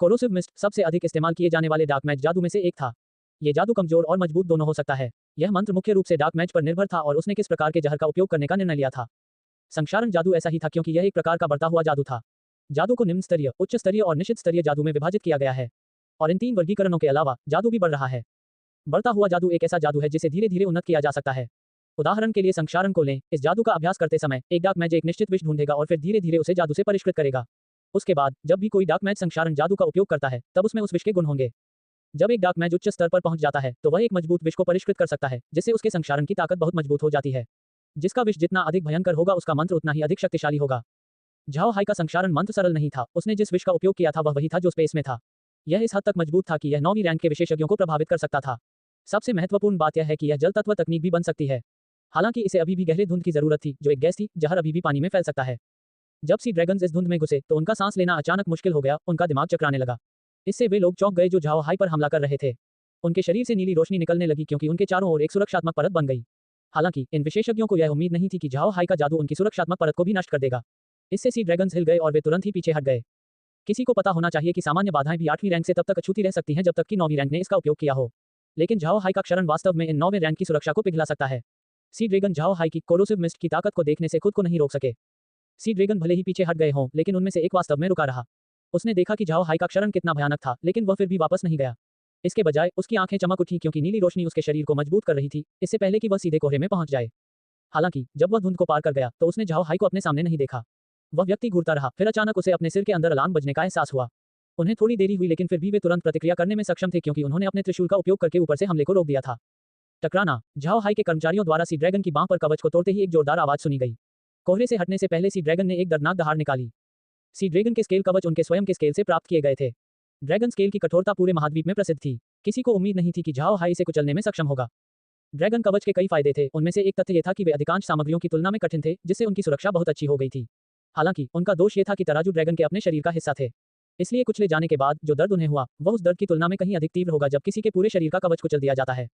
Corrosive mist सबसे अधिक इस्तेमाल किए जाने वाले डार्क मैच जादू में से एक था। ये जादू कमजोर और मजबूत दोनों हो सकता है। यह मंत्र मुख्य रूप से डार्क मैच पर निर्भर था और उसने किस प्रकार के जहर का उपयोग करने का निर्णय लिया था। संक्षारण जादू ऐसा ही था क्योंकि यह एक प्रकार का बढ़ता हुआ जादू था। जादू को निम्न स्तरीय, उच्च स्तरीय और निश्चित स्तरीय जादू में विभाजित किया गया है। और इन 3 वर्गीकरणों के अलावा जादू भी बढ़ रहा है। बढ़ता हुआ जादू एक ऐसा जादू है जिसे धीरे धीरे उन्नत किया जा सकता है। उदाहरण के लिए संक्षारण को लें। इस जादू का अभ्यास करते समय एक डार्क मैच एक निश्चित विष ढूंढेगा और फिर धीरे धीरे उसे जादू से परिष्कृत करेगा। उसके बाद जब भी कोई डार्क मैच संक्षारण जादू का उपयोग करता है तब उसमें उस विष के गुण होंगे। जब एक डार्क मैच उच्च स्तर पर पहुंच जाता है तो वह एक मजबूत विष को परिष्कृत कर सकता है जिससे उसके संक्षारण की ताकत बहुत मजबूत हो जाती है। जिसका विष जितना अधिक भयंकर होगा उसका मंत्र उतना ही अधिक शक्तिशाली होगा। झाओ हाई का संक्षारण मंत्र सरल नहीं था। उसने जिस विष का उपयोग किया था वह वही था जो स्पेस में था। यह इस हद तक मजबूत था कि यह 9वीं रैंक के विशेषज्ञों को प्रभावित कर सकता था। सबसे महत्वपूर्ण बात यह है कि यह जल तत्व तकनीक भी बन सकती है। हालांकि इसे अभी भी गहरे धुंध की जरूरत थी जो एक गैस थी। जहर अभी भी पानी में फैल सकता है। जब सी ड्रैगन्स इस धुंध में घुसे तो उनका सांस लेना अचानक मुश्किल हो गया। उनका दिमाग चकराने लगा। इससे वे लोग चौंक गए जो झाओ हाई पर हमला कर रहे थे। उनके शरीर से नीली रोशनी निकलने लगी क्योंकि उनके चारों ओर एक सुरक्षात्मक परत बन गई। हालांकि इन विशेषज्ञों को यह उम्मीद नहीं थी कि झाओ हाई का जादू उनकी सुरक्षात्मक परत को भी नष्ट कर देगा। इससे सी ड्रैगन्स हिल गए और वे तुरंत ही पीछे हट गए। किसी को पता होना चाहिए कि सामान्य बाधाएं भी 8वीं रैंक से तब तक अछूती रह सकती हैं जब तक कि 9वीं रैंक ने इसका उपयोग किया हो। लेकिन झाओ हाई का क्षरण वास्तव में इन 9वें रैंक की सुरक्षा को पिघला सकता है। सी ड्रैगन झाओ हाई की कोरोसिव मिस्ट की ताकत को देखने से खुद को नहीं रोक सके। सी ड्रैगन भले ही पीछे हट गए हों लेकिन उनमें से एक वास्तव में रुका रहा। उसने देखा कि झाओ हाई का क्षरण कितना भयानक था लेकिन वह फिर भी वापस नहीं गया। इसके बजाय उसकी आंखें चमक उठी क्योंकि नीली रोशनी उसके शरीर को मजबूत कर रही थी इससे पहले कि वह सीधे कोहरे में पहुंच जाए। हालांकि जब वह धुंध को पार कर गया तो उसने झाओ हाई को अपने सामने नहीं देखा। वह व्यक्ति घूरता रहा। फिर अचानक उसे अपने सिर के अंदर अलार्म बजने का एहसास हुआ। उन्हें थोड़ी देरी हुई लेकिन फिर भी वे तुरंत प्रतिक्रिया करने में सक्षम थे क्योंकि उन्होंने अपने त्रिशूल का उपयोग करके ऊपर से हमले को रोक दिया था। टकराना। झाओ हाई के कर्मचारियों द्वारा सी ड्रैगन की बांह पर कवच को तोड़ते ही एक जोरदार आवाज सुनी गई। कोहरे से हटने से पहले सी ड्रैगन ने एक दर्दनाक दहाड़ निकाली। सी ड्रैगन के स्केल कवच उनके स्वयं के स्केल से प्राप्त किए गए थे। ड्रैगन स्केल की कठोरता पूरे महाद्वीप में प्रसिद्ध थी। किसी को उम्मीद नहीं थी कि झाओ हाई इसे कुचलने में सक्षम होगा। ड्रैगन कवच के कई फायदे थे। उनमें से एक तथ्य यह था कि वे अधिकांश सामग्रियों की तुलना में कठिन थे जिससे उनकी सुरक्षा बहुत अच्छी हो गई थी। हालांकि उनका दोष यह था कि तराजू ड्रैगन के अपने शरीर का हिस्सा थे। इसलिए कुचले जाने के बाद जो दर्द उन्हें हुआ वह उस दर्द की तुलना में कहीं अधिक तीव्र होगा जब किसी के पूरे शरीर का कवच कुचल दिया जाता है।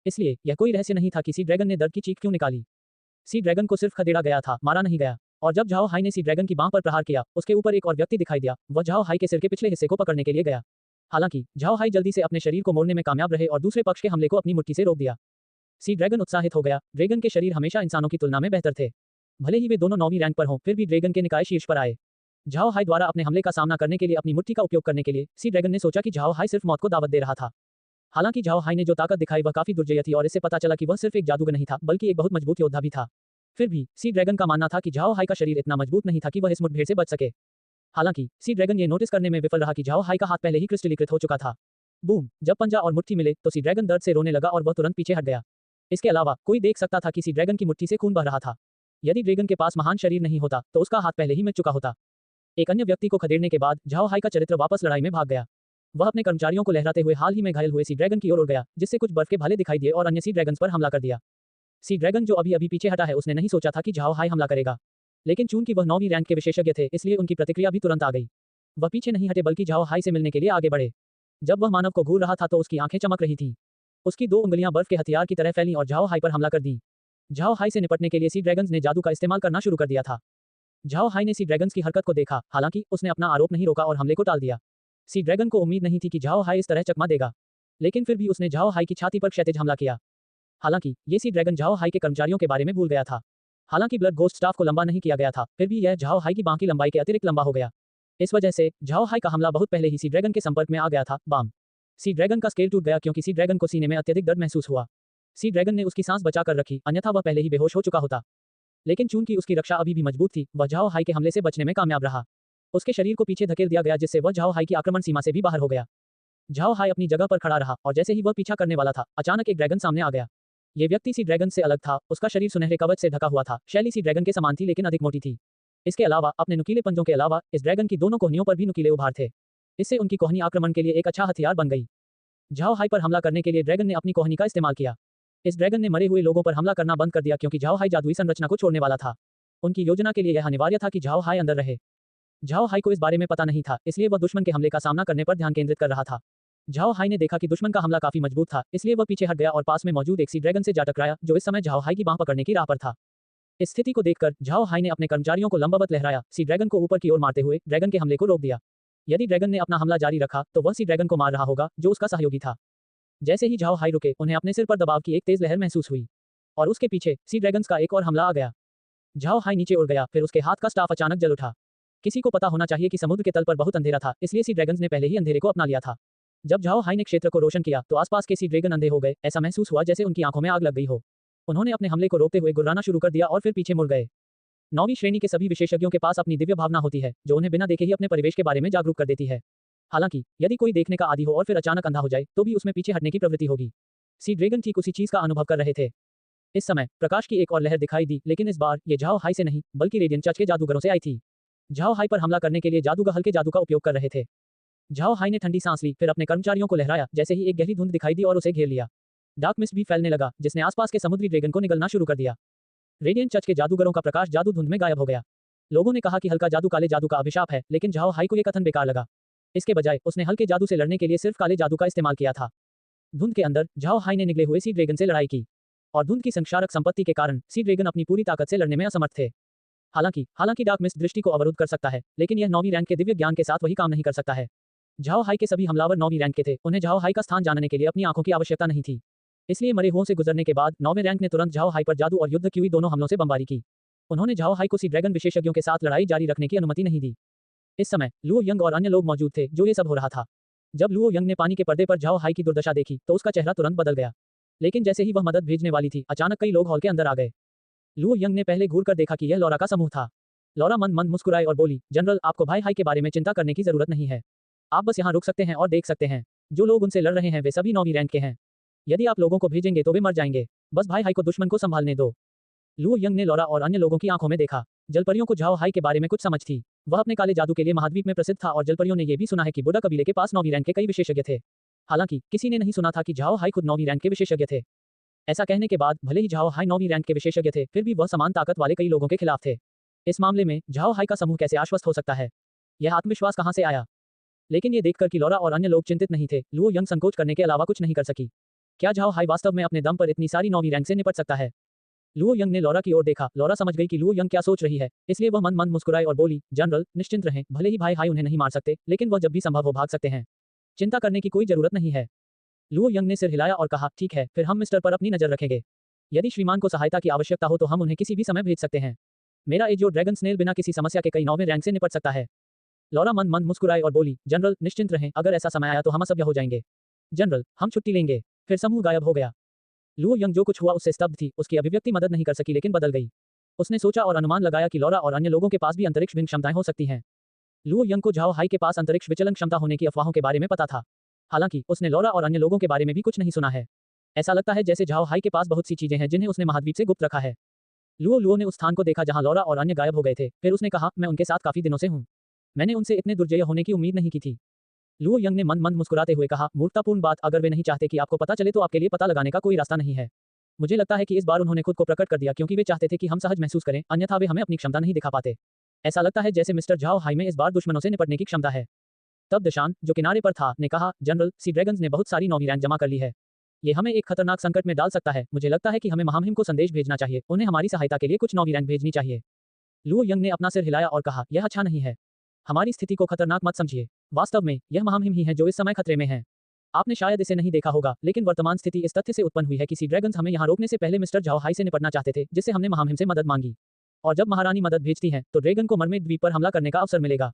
इसलिए यह कोई रहस्य नहीं था कि सी ड्रैगन ने दर्द की चीख क्यों निकाली। सी ड्रैगन को सिर्फ खदेड़ा गया था, मारा नहीं गया। और जब झाओ हाई ने सी ड्रैगन की बांह पर प्रहार किया उसके ऊपर एक और व्यक्ति दिखाई दिया। वह झाओ हाई के सिर के पिछले हिस्से को पकड़ने के लिए गया। हालांकि झाओ हाई जल्दी से अपने शरीर को मोड़ने में कामयाब रहे और दूसरे पक्ष के हमले को अपनी मुट्ठी से रोक दिया। सी ड्रैगन उत्साहित हो गया। ड्रैगन के शरीर हमेशा इंसानों की तुलना में बेहतर थे। भले ही वे दोनों 9वीं रैंक पर हों फिर भी ड्रैगन के निकाय शीर्ष पर आए। झाओ हाई द्वारा अपने हमले का सामना करने के लिए अपनी मुट्ठी का उपयोग करने के लिए सी ड्रैगन ने सोचा कि झाओ हाई सिर्फ मौत को दावत दे रहा था। हालांकि झाओ हाई ने जो ताकत दिखाई वह काफी दुर्जय थी और इससे पता चला कि वह सिर्फ एक जादूगर नहीं था बल्कि एक बहुत मजबूत योद्धा भी था। फिर भी सी ड्रैगन का मानना था कि झाओ हाई का शरीर इतना मजबूत नहीं था कि वह इस मुठभेड़ से बच सके। हालांकि सी ड्रैगन ये नोटिस करने में विफल रहा कि झाओ हाई का हाथ पहले ही क्रिस्टलीकृत हो चुका था। बूम! जब पंजा और मुट्ठी मिले तो सी ड्रैगन दर्द से रोने लगा और वह तुरंत पीछे हट गया। इसके अलावा कोई देख सकता था कि सी ड्रैगन की मुट्ठी से खून बह रहा था। यदि ड्रैगन के पास महान शरीर नहीं होता तो उसका हाथ पहले ही मिट चुका होता। एक अन्य व्यक्ति को खदेड़ने के बाद झाओ हाई का चरित्र वापस लड़ाई में भाग गया। वह अपने कर्मचारियों को लहराते हुए हाल ही में घायल हुए सी ड्रैगन की ओर उड़ गया जिससे कुछ बर्फ के भाले दिखाई दिए और अन्य सी ड्रैगन्स पर हमला कर दिया। सी ड्रैगन जो अभी अभी पीछे हटा है उसने नहीं सोचा था कि झाओ हाई हमला करेगा। लेकिन चूंकि वह 9वीं रैंक के विशेषज्ञ थे इसलिए उनकी प्रतिक्रिया भी तुरंत आ गई। वह पीछे नहीं हटे बल्कि झाओ हाई से मिलने के लिए आगे बढ़े। जब वह मानव को घूर रहा था तो उसकी आंखें चमक रही थीं। उसकी 2 उंगलियां बर्फ के हथियार की तरह फैलीं और झाओ हाई पर हमला कर दी। झाओ हाई से निपटने के लिए सी ड्रैगन्स ने जादू का इस्तेमाल करना शुरू कर दिया था। झाओ हाई ने सी ड्रैगन्स की हरकत को देखा। हालांकि उसने अपना आरोप नहीं रोका और हमले को टाल दिया। सी ड्रैगन को उम्मीद नहीं थी कि झाओ हाई इस तरह चकमा देगा। लेकिन फिर भी उसने झाओ हाई की छाती पर क्षैतिज हमला किया। हालांकि ये सी ड्रैगन झाओ हाई के कर्मचारियों के बारे में भूल गया था। हालांकि ब्लड गोस्ट स्टाफ को लंबा नहीं किया गया था फिर भी यह झाओ हाई की बांह की लंबाई के अतिरिक्त लंबा हो गया। इस वजह से झाओ हाई का हमला बहुत पहले ही सी ड्रैगन के संपर्क में आ गया था। बाम! सी ड्रैगन का स्केल टूट गया क्योंकि सी ड्रैगन को सीने में अत्यधिक दर्द महसूस हुआ। सी ड्रैगन ने उसकी सांस बचाकर रखी अन्यथा वह पहले ही बेहोश हो चुका होता। लेकिन चूंकि उसकी रक्षा अभी भी मजबूत थी वह झाओ हाई के हमले से बचने में कामयाब रहा। उसके शरीर को पीछे धकेल दिया गया जिससे वह झाओ हाई की आक्रमण सीमा से भी बाहर हो गया। झाओ हाई अपनी जगह पर खड़ा रहा और जैसे ही वह पीछा करने वाला था अचानक एक ड्रैगन सामने आ गया। ये व्यक्ति सी ड्रैगन से अलग था। उसका शरीर सुनहरे कवच से ढका हुआ था। शैली सी ड्रैगन के समान थी लेकिन अधिक मोटी थी। इसके अलावा अपने नुकीले पंजों के अलावा इस ड्रैगन की दोनों कोहनियों पर भी नुकीले उभार थे। इससे उनकी कोहनी आक्रमण के लिए एक अच्छा हथियार बन गई। झाओ हाई पर हमला करने के लिए ड्रैगन ने अपनी कोहनी का इस्तेमाल किया। इस ड्रैगन ने मरे हुए लोगों पर हमला करना बंद कर दिया क्योंकि झाओ हाई जादुई संरचना को छोड़ने वाला था। उनकी योजना के लिए यह अनिवार्य था कि झाओ हाई अंदर रहे। झाओ हाई को इस बारे में पता नहीं था इसलिए वह दुश्मन के हमले का सामना करने पर ध्यान केंद्रित कर रहा था। झाओ हाई ने देखा कि दुश्मन का हमला काफी मजबूत था इसलिए वह पीछे हट गया और पास में मौजूद एक सी ड्रैगन से जा टकराया जो इस समय झाओ हाई की बांह पकड़ने की राह पर था। इस स्थिति को देखकर झाओ हाई ने अपने कर्मचारियों को लंबवत लहराया सी ड्रैगन को ऊपर की ओर मारते हुए ड्रैगन के हमले को रोक दिया। यदि ड्रैगन ने अपना हमला जारी रखा तो वह सी ड्रैगन को मार रहा होगा जो उसका सहयोगी था। जैसे ही झाओ हाई रुके, उन्हें अपने सिर पर दबाव की एक तेज लहर महसूस हुई और उसके पीछे सी ड्रैगन्स का एक और हमला आ गया। झाओ हाई नीचे उड़ गया, फिर उसके हाथ का स्टाफ अचानक जल उठा। किसी को पता होना चाहिए कि समुद्र के तल पर बहुत अंधेरा था, इसलिए सी ड्रैगन्स ने पहले ही अंधेरे को अपना लिया था। जब झाओ हाई ने क्षेत्र को रोशन किया तो आसपास के सी ड्रैगन अंधे हो गए। ऐसा महसूस हुआ जैसे उनकी आंखों में आग लग गई हो। उन्होंने अपने हमले को रोकते हुए गुर्राना शुरू कर दिया और फिर पीछे मुड़ गए। 9वीं श्रेणी के सभी विशेषज्ञों के पास अपनी दिव्य भावना होती है जो उन्हें बिना देखे ही अपने परिवेश के बारे में जागरूक कर देती है। हालांकि यदि कोई देखने का आदी हो और फिर अचानक अंधा हो जाए तो भी उसमें पीछे हटने की प्रवृत्ति होगी। सी ड्रैगन ठीक उसी चीज का अनुभव कर रहे थे। इस समय प्रकाश की एक और लहर दिखाई दी, लेकिन इस बार ये झाओ हाई से नहीं बल्कि रेडियंट चर्च के जादूगरों से आई थी। झाओ हाई पर हमला करने के लिए जादूगर हल्के जादू का उपयोग कर रहे थे। झाओ हाई ने ठंडी सांस ली, फिर अपने कर्मचारियों को लहराया जैसे ही एक गहरी धुंध दिखाई दी और उसे घेर लिया। डार्क मिस्ट भी फैलने लगा जिसने आसपास के समुद्री ड्रैगन को निगलना शुरू कर दिया। रेडियंट चर्च के जादूगरों का प्रकाश जादू धुंध में गायब हो गया। लोगों ने कहा कि हल्का जादू काले जादू का अभिशाप है, लेकिन झाओ हाई को यह कथन बेकार लगा। इसके बजाय उसने हल्के जादू से लड़ने के लिए सिर्फ काले जादू का इस्तेमाल किया था। धुंध के अंदर झाओ हाई ने निगले हुए सी ड्रैगन से लड़ाई की और धुंध की संक्षारक संपत्ति के कारण सी ड्रैगन अपनी पूरी ताकत से लड़ने में असमर्थ थे। हालांकि डार्क मिस्ट दृष्टि को अवरुद्ध कर सकता है, लेकिन यह 9वीं रैंक के दिव्य ज्ञान के साथ वही काम नहीं कर सकता है। झाओ हाई के सभी हमलावर 9वीं रैंक के थे, उन्हें झाओ हाई का स्थान जानने के लिए अपनी आंखों की आवश्यकता नहीं थी। इसलिए मरे हुओं से गुजरने के बाद 9वें रैंक ने तुरंत झाओ हाई पर जादू और युद्ध की हुई दोनों हमलों से बमबारी की। उन्होंने झाओ हाई को सी ड्रैगन विशेषज्ञों के साथ लड़ाई जारी रखने की अनुमति नहीं दी। इस समय लुओ यंग और अन्य लोग मौजूद थे जो ये सब हो रहा था। जब लुओ यंग ने पानी के पर्दे पर झाओ हाई की दुर्दशा देखी तो उसका चेहरा तुरंत बदल गया। लेकिन जैसे ही वह मदद भेजने वाली थी, अचानक कई लोग हॉल के अंदर आ गए। लुओ यंग ने पहले घूर कर देखा कि यह लौरा का समूह था। लौरा मंद मंद मुस्कुराई और बोली, जनरल, आपको भाई हाई के बारे में चिंता करने की जरूरत नहीं है। आप बस यहाँ रुक सकते हैं और देख सकते हैं। जो लोग उनसे लड़ रहे हैं वे सभी 9वीं रैंक के हैं। यदि आप लोगों को भेजेंगे तो वे मर जाएंगे। बस भाई हाई को दुश्मन को संभालने दो। लुओ यंग ने लौरा और अन्य लोगों की आंखों में देखा। जलपरियों को झाओ हाई के बारे में कुछ समझ थी। वह अपने काले जादू के लिए महाद्वीप में प्रसिद्ध था और जलपरियों ने यह भी सुना है कि बुडा कबीले के पास 9वीं रैंक के कई विशेषज्ञ थे। हालांकि किसी ने नहीं सुना था कि झाओ हाई खुद 9वीं रैंक के विशेषज्ञ थे। ऐसा कहने के बाद भले ही झाओ हाई 9वीं रैंक के विशेषज्ञ थे, फिर भी वह समान ताकत वाले कई लोगों के खिलाफ थे। इस मामले में झाओ हाई का समूह कैसे आश्वस्त हो सकता है? यह आत्मविश्वास कहां से आया? लेकिन ये देखकर कि लौरा और अन्य लोग चिंतित नहीं थे, लुओ यंग संकोच करने के अलावा कुछ नहीं कर सकी। क्या झाओ हाई वास्तव में अपने दम पर इतनी सारी 9वीं रैंक से निपट सकता है? लुओ यंग ने लौरा की ओर देखा। लौरा समझ गई कि लुओ यंग क्या सोच रही है, इसलिए वह मंद मंद मुस्कुराई और बोली, जनरल, निश्चिंत रहें। भले ही भाई हाई उन्हें नहीं मार सकते, लेकिन वह जब भी संभव हो भाग सकते हैं। चिंता करने की कोई जरूरत नहीं है। लुओ यंग ने सिर हिलाया और कहा, ठीक है, फिर हम मिस्टर पर अपनी नजर रखेंगे। यदि श्रीमान को सहायता की आवश्यकता हो तो हम उन्हें किसी भी समय भेज सकते हैं। मेरा एजो ड्रैगन स्नेल बिना किसी समस्या के कई 9वें रैंक से निपट सकता है। लौरा मंद मंद मुस्कुराई और बोली, जनरल, निश्चिंत रहें। अगर ऐसा समय आया तो हम असभ्य हो जाएंगे। जनरल, हम छुट्टी लेंगे। फिर समूह गायब हो गया। लुओ यंग जो कुछ हुआ उससे स्तब्ध थी। उसकी अभिव्यक्ति मदद नहीं कर सकी, लेकिन बदल गई। उसने सोचा और अनुमान लगाया कि लौरा और अन्य लोगों के पास भी अंतरिक्ष भिन्न क्षमताएं हो सकती हैं। लुओ यंग को झाओ हाई के पास अंतरिक्ष विचलन क्षमता होने की अफवाहों के बारे में पता था। हालांकि उसने लौरा और अन्य लोगों के बारे में भी कुछ नहीं सुना है। ऐसा लगता है जैसे झाओ हाई के पास बहुत सी चीजें हैं जिन्हें उसने महाद्वीप से गुप्त रखा है। लुओ ने उस स्थान को देखा जहां लौरा और अन्य गायब हो गए थे। फिर उसने कहा, मैं उनके साथ काफी दिनों से हूं। मैंने उनसे इतने दुर्जय होने की उम्मीद नहीं की थी। लुओ यंग ने मंद मंद मुस्कुराते हुए कहा, मूर्खतापूर्ण बात। अगर वे नहीं चाहते कि आपको पता चले तो आपके लिए पता लगाने का कोई रास्ता नहीं है। मुझे लगता है कि इस बार उन्होंने खुद को प्रकट कर दिया क्योंकि वे चाहते थे कि हम सहज महसूस करें, अन्यथा वे हमें अपनी क्षमता नहीं दिखा पाते। ऐसा लगता है जैसे मिस्टर झाओ हाई में इस बार दुश्मनों से निपटने की क्षमता है। तब दशान, जो किनारे पर था, ने कहा, जनरल, सी ड्रैगन्स ने बहुत सारी 9वीं रैंक जमा कर ली है। ये हमें एक खतरनाक संकट में डाल सकता है। मुझे लगता है कि हमें महामहिम को संदेश भेजना चाहिए। उन्हें हमारी सहायता के लिए कुछ 9वीं रैंक भेजनी चाहिए। लुओ यंग ने अपना सिर हिलाया और कहा, यह अच्छा नहीं है। हमारी स्थिति को खतरनाक मत समझिए। वास्तव में यह महामहिम ही है जो इस समय खतरे में है। आपने शायद इसे नहीं देखा होगा, लेकिन वर्तमान स्थिति इस तथ्य से उत्पन्न हुई है कि सी ड्रैगन्स हमें यहाँ रोकने से पहले मिस्टर झाओ हाई से निपटना चाहते थे, जिससे हमने महामहिम से मदद मांगी। और जब महारानी मदद भेजती हैं, तो ड्रैगन को मरमेड द्वीप पर हमला करने का अवसर मिलेगा।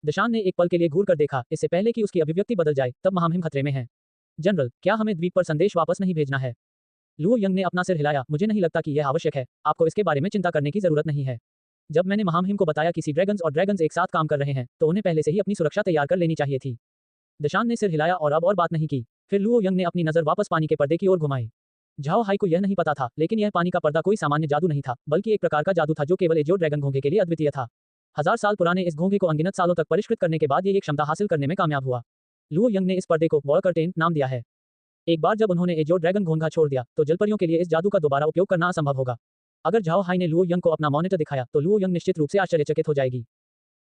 दशान ने एक पल के लिए घूर कर देखा, इससे पहले कि उसकी अभिव्यक्ति बदल जाए, तब महामहिम खतरे में है। जनरल, क्या हमें द्वीप पर संदेश वापस नहीं भेजना है? लुओ यंग ने अपना सिर हिलाया। मुझे नहीं लगता कि यह आवश्यक है। आपको इसके बारे में चिंता करने की जरूरत नहीं है। जब मैंने महामहिम को बताया कि सी ड्रैगन्स और ड्रैगन्स एक साथ काम कर रहे हैं, तो उन्हें पहले से ही अपनी सुरक्षा तैयार कर लेनी चाहिए थी। दशान ने सिर हिलाया और अब और बात नहीं की। फिर लुओ यंग ने अपनी नजर वापस पानी के पर्दे की ओर घुमाई। झाओ हाई को यह नहीं पता था, लेकिन यह पानी का पर्दा कोई सामान्य जादू नहीं था, बल्कि एक प्रकार का जादू था जो केवल एजो ड्रैगन घोंघे के लिए अद्वितीय था। 1000 साल पुराने इस घोंघे को अनगिनत सालों तक परिष्कृत करने के बाद ये क्षमता हासिल करने में कामयाब हुआ। लुओ यंग ने इस पर्दे को वॉल कर्टेन नाम दिया है। एक बार जब उन्होंने एजो ड्रैगन घोंघा छोड़ दिया, तो जलपरियों के लिए इस जादू का दोबारा उपयोग करना असंभव होगा। अगर झाओ हाई ने लुओ यंग को अपना मॉनिटर दिखाया, तो लुओ यंग निश्चित रूप से आश्चर्यचकित हो जाएगी।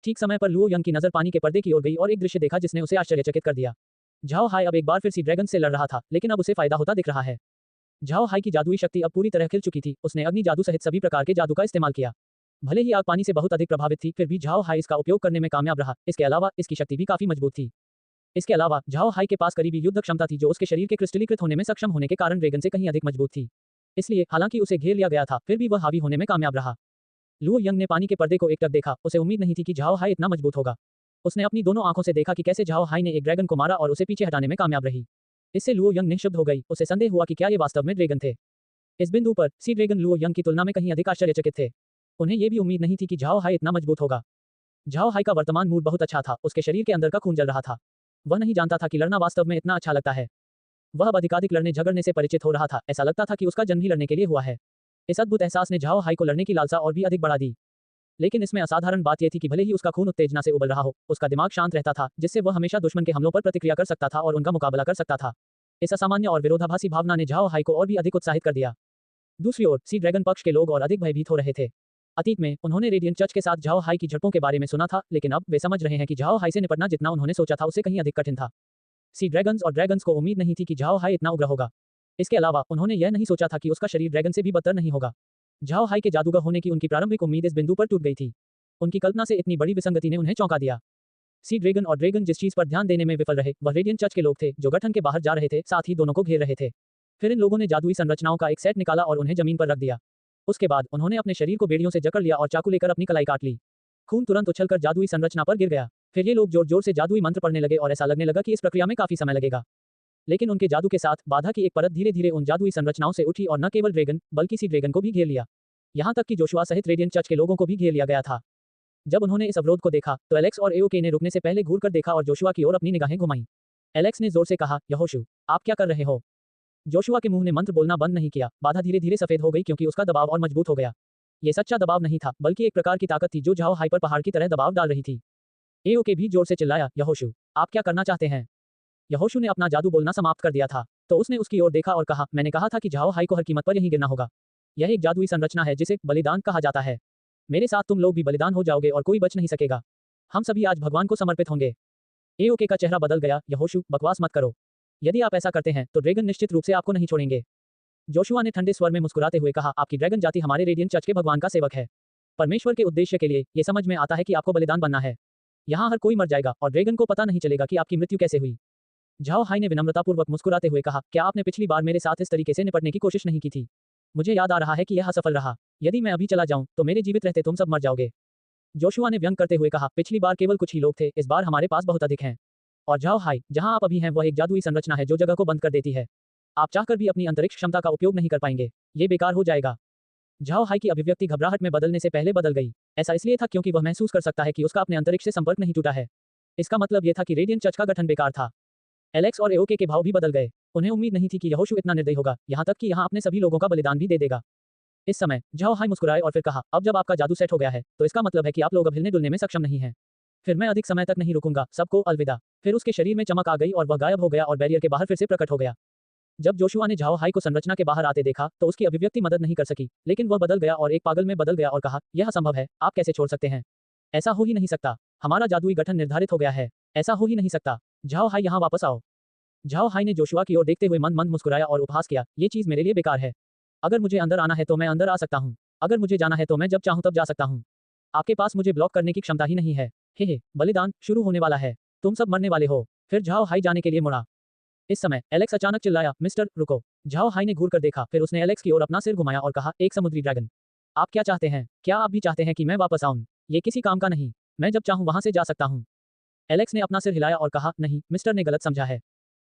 ठीक समय पर लुओ यंग की नजर पानी के पर्दे की ओर गई और एक दृश्य देखा जिसने उसे आश्चर्यचकित कर दिया। झाओ हाई अब एक बार फिर सी ड्रैगन से लड़ रहा था, लेकिन अब उसे फायदा होता दिख रहा है। झाओ हाई की जादुई शक्ति अब पूरी तरह खिल चुकी थी। उसने अग्नि जादू सहित सभी प्रकार के जादू का इस्तेमाल किया। भले ही आग पानी से बहुत अधिक प्रभावित थी, फिर भी झाओ हाई इसका उपयोग करने में कामयाब रहा। इसके अलावा इसकी शक्ति भी काफी मजबूत थी। इसके अलावा झाओ हाई के पास करीबी युद्ध क्षमता थी जो उसके शरीर के क्रिस्टलीकृत होने में सक्षम होने के कारण ड्रैगन से कहीं अधिक मजबूत थी। इसलिए हालांकि उसे घेर लिया गया था, फिर भी वह हावी होने में कामयाब रहा। लुओ यंग ने पानी के पर्दे को एकटक देखा। उसे उम्मीद नहीं थी कि झाओ हाई इतना मजबूत होगा। उसने अपनी दोनों आंखों से देखा कि कैसे झाओ हाई ने एक ड्रैगन को मारा और उसे पीछे हटाने में कामयाब रही। इससे लुओ यंग निःशब्द हो गई। उसे संदेह हुआ कि क्या ये वास्तव में ड्रैगन थे। इस बिंदु पर सी ड्रैगन लुओ यंग की तुलना में कहीं अधिक आश्चर्यचकित थे। उन्हें यह भी उम्मीद नहीं थी कि झाओ हाई इतना मजबूत होगा। झाओ हाई का वर्तमान मूड बहुत अच्छा था। उसके शरीर के अंदर का खून जल रहा था। वह नहीं जानता था कि लड़ना वास्तव में इतना अच्छा लगता है। वह अब अधिकाधिक लड़ने झगड़ने से परिचित हो रहा था। ऐसा लगता था कि उसका जन्म ही लड़ने के लिए हुआ है। इस अद्भुत एहसास ने झाओ हाई को लड़ने की लालसा और भी अधिक बढ़ा दी। लेकिन इसमें असाधारण बात यह थी कि भले ही उसका खून उत्तेजना से उबल रहा हो, उसका दिमाग शांत रहता था, जिससे वह हमेशा दुश्मन के हमलों पर प्रतिक्रिया कर सकता था और उनका मुकाबला कर सकता था। इस असामान्य और विरोधाभासी भावना ने झाओ हाई को और भी अधिक उत्साहित कर दिया। दूसरी ओर सी ड्रैगन पक्ष के लोग और अधिक भयभीत हो रहे थे। अतीत में उन्होंने रेडियंट चर्च के साथ झाओ हाई की झड़पों के बारे में सुना था, लेकिन अब वे समझ रहे हैं कि झाओ हाई से निपटना जितना उन्होंने सोचा था उससे कहीं अधिक कठिन था। सी ड्रैगन्स और ड्रैगन्स को उम्मीद नहीं थी कि झाओ हाई इतना उग्र होगा। इसके अलावा उन्होंने यह नहीं सोचा था कि उसका शरीर ड्रैगन से भी बदतर नहीं होगा। झाओ हाई के जादूगर होने की उनकी प्रारंभिक उम्मीद इस बिंदु पर टूट गई थी। उनकी कल्पना से इतनी बड़ी विसंगति ने उन्हें चौंका दिया। सी ड्रैगन और ड्रैगन जिस चीज पर ध्यान देने में विफल रहे, वह रेडियंट चर्च के लोग थे जो गठन के बाहर जा रहे थे, साथ ही दोनों को घेर रहे थे। फिर इन लोगों ने जादुई संरचनाओं का एक सेट निकाला और उन्हें जमीन पर रख दिया। उसके बाद उन्होंने अपने शरीर को बेड़ियों से जकड़ लिया और चाकू लेकर अपनी कलाई काट ली। खून तुरंत उछलकर जादुई संरचना पर गिर गया। फिर ये लोग जोर जोर से जादुई मंत्र पढ़ने लगे और ऐसा लगने लगा कि इस प्रक्रिया में काफी समय लगेगा। लेकिन उनके जादू के साथ बाधा की एक परत धीरे धीरे उन जादुई संरचनाओं से उठी और न केवल ड्रैगन बल्कि सी ड्रैगन को भी घेर लिया। यहाँ तक कि जोशुआ सहित रेडियंट चर्च के लोगों को भी घेर लिया गया था। जब उन्होंने इस अवरोध को देखा तो एलेक्स और एओके ने रुकने से पहले घूरकर देखा और जोशुआ की ओर अपनी निगाहें घुमाईं। एलेक्स ने जोर से कहा, यहोशू, आप क्या कर रहे हो? जोशुआ के मुंह ने मंत्र बोलना बंद नहीं किया। बाधा धीरे धीरे सफेद हो गई क्योंकि उसका दबाव और मजबूत हो गया। ये सच्चा दबाव नहीं था, बल्कि एक प्रकार की ताकत थी जो झाओ हाई पर पहाड़ की तरह दबाव डाल रही थी। एओके भी जोर से चिल्लाया, यहोशू, आप क्या करना चाहते हैं? यहोशू ने अपना जादू बोलना समाप्त कर दिया था, तो उसने उसकी ओर देखा और कहा, मैंने कहा था कि झाओ हाई को हर कीमत पर यहीं गिरना होगा। यह एक जादुई संरचना है जिसे बलिदान कहा जाता है। मेरे साथ तुम लोग भी बलिदान हो जाओगे और कोई बच नहीं सकेगा। हम सभी आज भगवान को समर्पित होंगे। एओके का चेहरा बदल गया। यहोशू, बकवास मत करो। यदि आप ऐसा करते हैं तो ड्रैगन निश्चित रूप से आपको नहीं छोड़ेंगे। जोशुआ ने ठंडे स्वर में मुस्कुराते हुए कहा, आपकी ड्रैगन जाति हमारे रेडियंट चर्च के भगवान का सेवक है। परमेश्वर के उद्देश्य के लिए ये समझ में आता है कि आपको बलिदान बनना है। यहाँ हर कोई मर जाएगा और ड्रैगन को पता नहीं चलेगा कि आपकी मृत्यु कैसे हुई। झाओ हाई ने विनम्रतापूर्वक मुस्कुराते हुए कहा, क्या आपने पिछली बार मेरे साथ इस तरीके से निपटने की कोशिश नहीं की थी? मुझे याद आ रहा है कि यह असफल रहा। यदि मैं अभी चला जाऊं तो मेरे जीवित रहते तुम सब मर जाओगे। जोशुआ ने व्यंग करते हुए कहा, पिछली बार केवल कुछ ही लोग थे, इस बार हमारे पास बहुत अधिक हैं। और झाओ हाई, जहां आप अभी हैं वह एक जादुई संरचना है जो जगह को बंद कर देती है। आप चाहकर भी अपनी अंतरिक्ष क्षमता का उपयोग नहीं कर पाएंगे। ये बेकार हो जाएगा। झाओ हाई की अभिव्यक्ति घबराहट में बदलने से पहले बदल गई। ऐसा इसलिए था क्योंकि वह महसूस कर सकता है कि उसका अपने अंतरिक्ष से संपर्क नहीं टूटा है। इसका मतलब यह था कि रेडियंट चर्च का गठन बेकार था। एलेक्स और एओके के भाव भी बदल गए। उन्हें उम्मीद नहीं थी कि यहोशू इतना निर्दयी होगा, यहाँ तक कि यहाँ अपने सभी लोगों का बलिदान भी दे देगा। इस समय झाओ हाई मुस्कुराए और फिर कहा, अब जब आपका जादू सेट हो गया है तो इसका मतलब है कि आप लोग अब हिलने डुलने में सक्षम नहीं हैं। फिर मैं अधिक समय तक नहीं रुकूंगा। सबको अलविदा। फिर उसके शरीर में चमक आ गई और वह गायब हो गया और बैरियर के बाहर फिर से प्रकट हो गया। जब जोशुआ ने झाओ हाई को संरचना के बाहर आते देखा तो उसकी अभिव्यक्ति मदद नहीं कर सकी, लेकिन वह बदल गया और एक पागल में बदल गया और कहा, यह असंभव है, आप कैसे छोड़ सकते हैं? ऐसा हो ही नहीं सकता। हमारा जादुई गठन निर्धारित हो गया है। ऐसा हो ही नहीं सकता। झाओ हाई, यहाँ वापस आओ। झाओ हाई ने जोशुआ की ओर देखते हुए मंद मंद मुस्कुराया और उपहास किया, ये चीज मेरे लिए बेकार है। अगर मुझे अंदर आना है तो मैं अंदर आ सकता हूँ। अगर मुझे जाना है तो मैं जब चाहूँ तब जा सकता हूँ। आपके पास मुझे ब्लॉक करने की क्षमता ही नहीं है। हे, बलिदान शुरू होने वाला है। तुम सब मरने वाले हो। फिर झाओ हाई जाने के लिए मुड़ा। इस समय एलेक्स अचानक चिल्लाया, मिस्टर, रुको। झाओ हाई ने घूरकर देखा, फिर उसने एलेक्स की ओर अपना सिर घुमाया और कहा, एक समुद्री ड्रैगन। आप क्या चाहते हैं? क्या आप भी चाहते हैं कि मैं वापस आऊं? ये किसी काम का नहीं। मैं जब चाहूं वहां से जा सकता हूं। एलेक्स ने अपना सिर हिलाया और कहा, नहीं, मिस्टर ने गलत समझा है।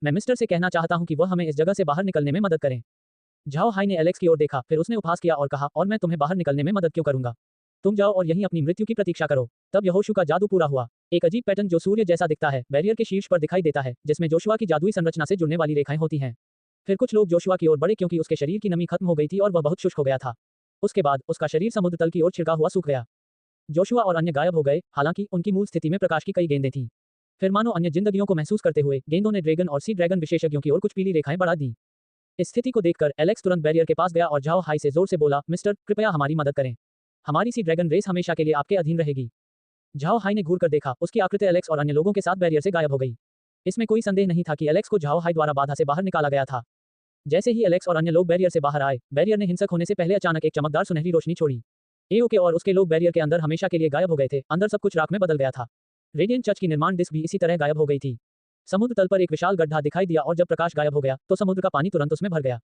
मैं मिस्टर से कहना चाहता हूं कि वह हमें इस जगह से बाहर निकलने में मदद करें। झाओ हाई ने एलेक्स की ओर देखा, फिर उसने उपहास किया और कहा, और मैं तुम्हें बाहर निकलने में मदद क्यों करूंगा? तुम जाओ और यहीं अपनी मृत्यु की प्रतीक्षा करो। तब यहोशू का जादू पूरा हुआ। एक अजीब पैटर्न जो सूर्य जैसा दिखता है बैरियर के शीर्ष पर दिखाई देता है, जिसमें जोशुआ की जादुई संरचना से जुड़ने वाली रेखाएं होती हैं। फिर कुछ लोग जोशुआ की ओर बढ़े क्योंकि उसके शरीर की नमी खत्म हो गई थी और वह बहुत शुष्क हो गया था। उसके बाद उसका शरीर समुद्र तल की ओर छिड़का हुआ सूख गया। जोशुआ और अन्य गायब हो गए, हालांकि उनकी मूल स्थिति में प्रकाश की कई गेंदें थीं। फिर मानो अन्य जिंदगियों को महसूस करते हुए गेंदों ने ड्रैगन और सी ड्रैगन विशेषज्ञों की ओर कुछ पीली रेखाएं बढ़ा दी। इस स्थिति को देखकर एलेक्स तुरंत बैरियर के पास गया और झाओ हाई से जोर से बोला, मिस्टर, कृपया हमारी मदद करें। हमारी सी ड्रैगन रेस हमेशा के लिए आपके अधीन रहेगी। झाओ हाई ने घूरकर देखा, उसकी आकृति एलेक्स और अन्य लोगों के साथ बैरियर से गायब हो गई। इसमें कोई संदेह नहीं था कि एलेक्स को झाओ हाई द्वारा बाधा से बाहर निकाला गया था। जैसे ही एलेक्स और अन्य लोग बैरियर से बाहर आए, बैरियर ने हिंसक होने से पहले अचानक एक चमकदार सुनहरी रोशनी छोड़ी। एओके और उसके लोग बैरियर के अंदर हमेशा के लिए गायब हो गए थे, अंदर सब कुछ राख में बदल गया था। रेडियंट चर्च की निर्माण डिस्क भी इसी तरह गायब हो गई थी। समुद्र तल पर एक विशाल गड्ढा दिखाई दिया और जब प्रकाश गायब हो गया तो समुद्र का पानी तुरंत उसमें भर गया।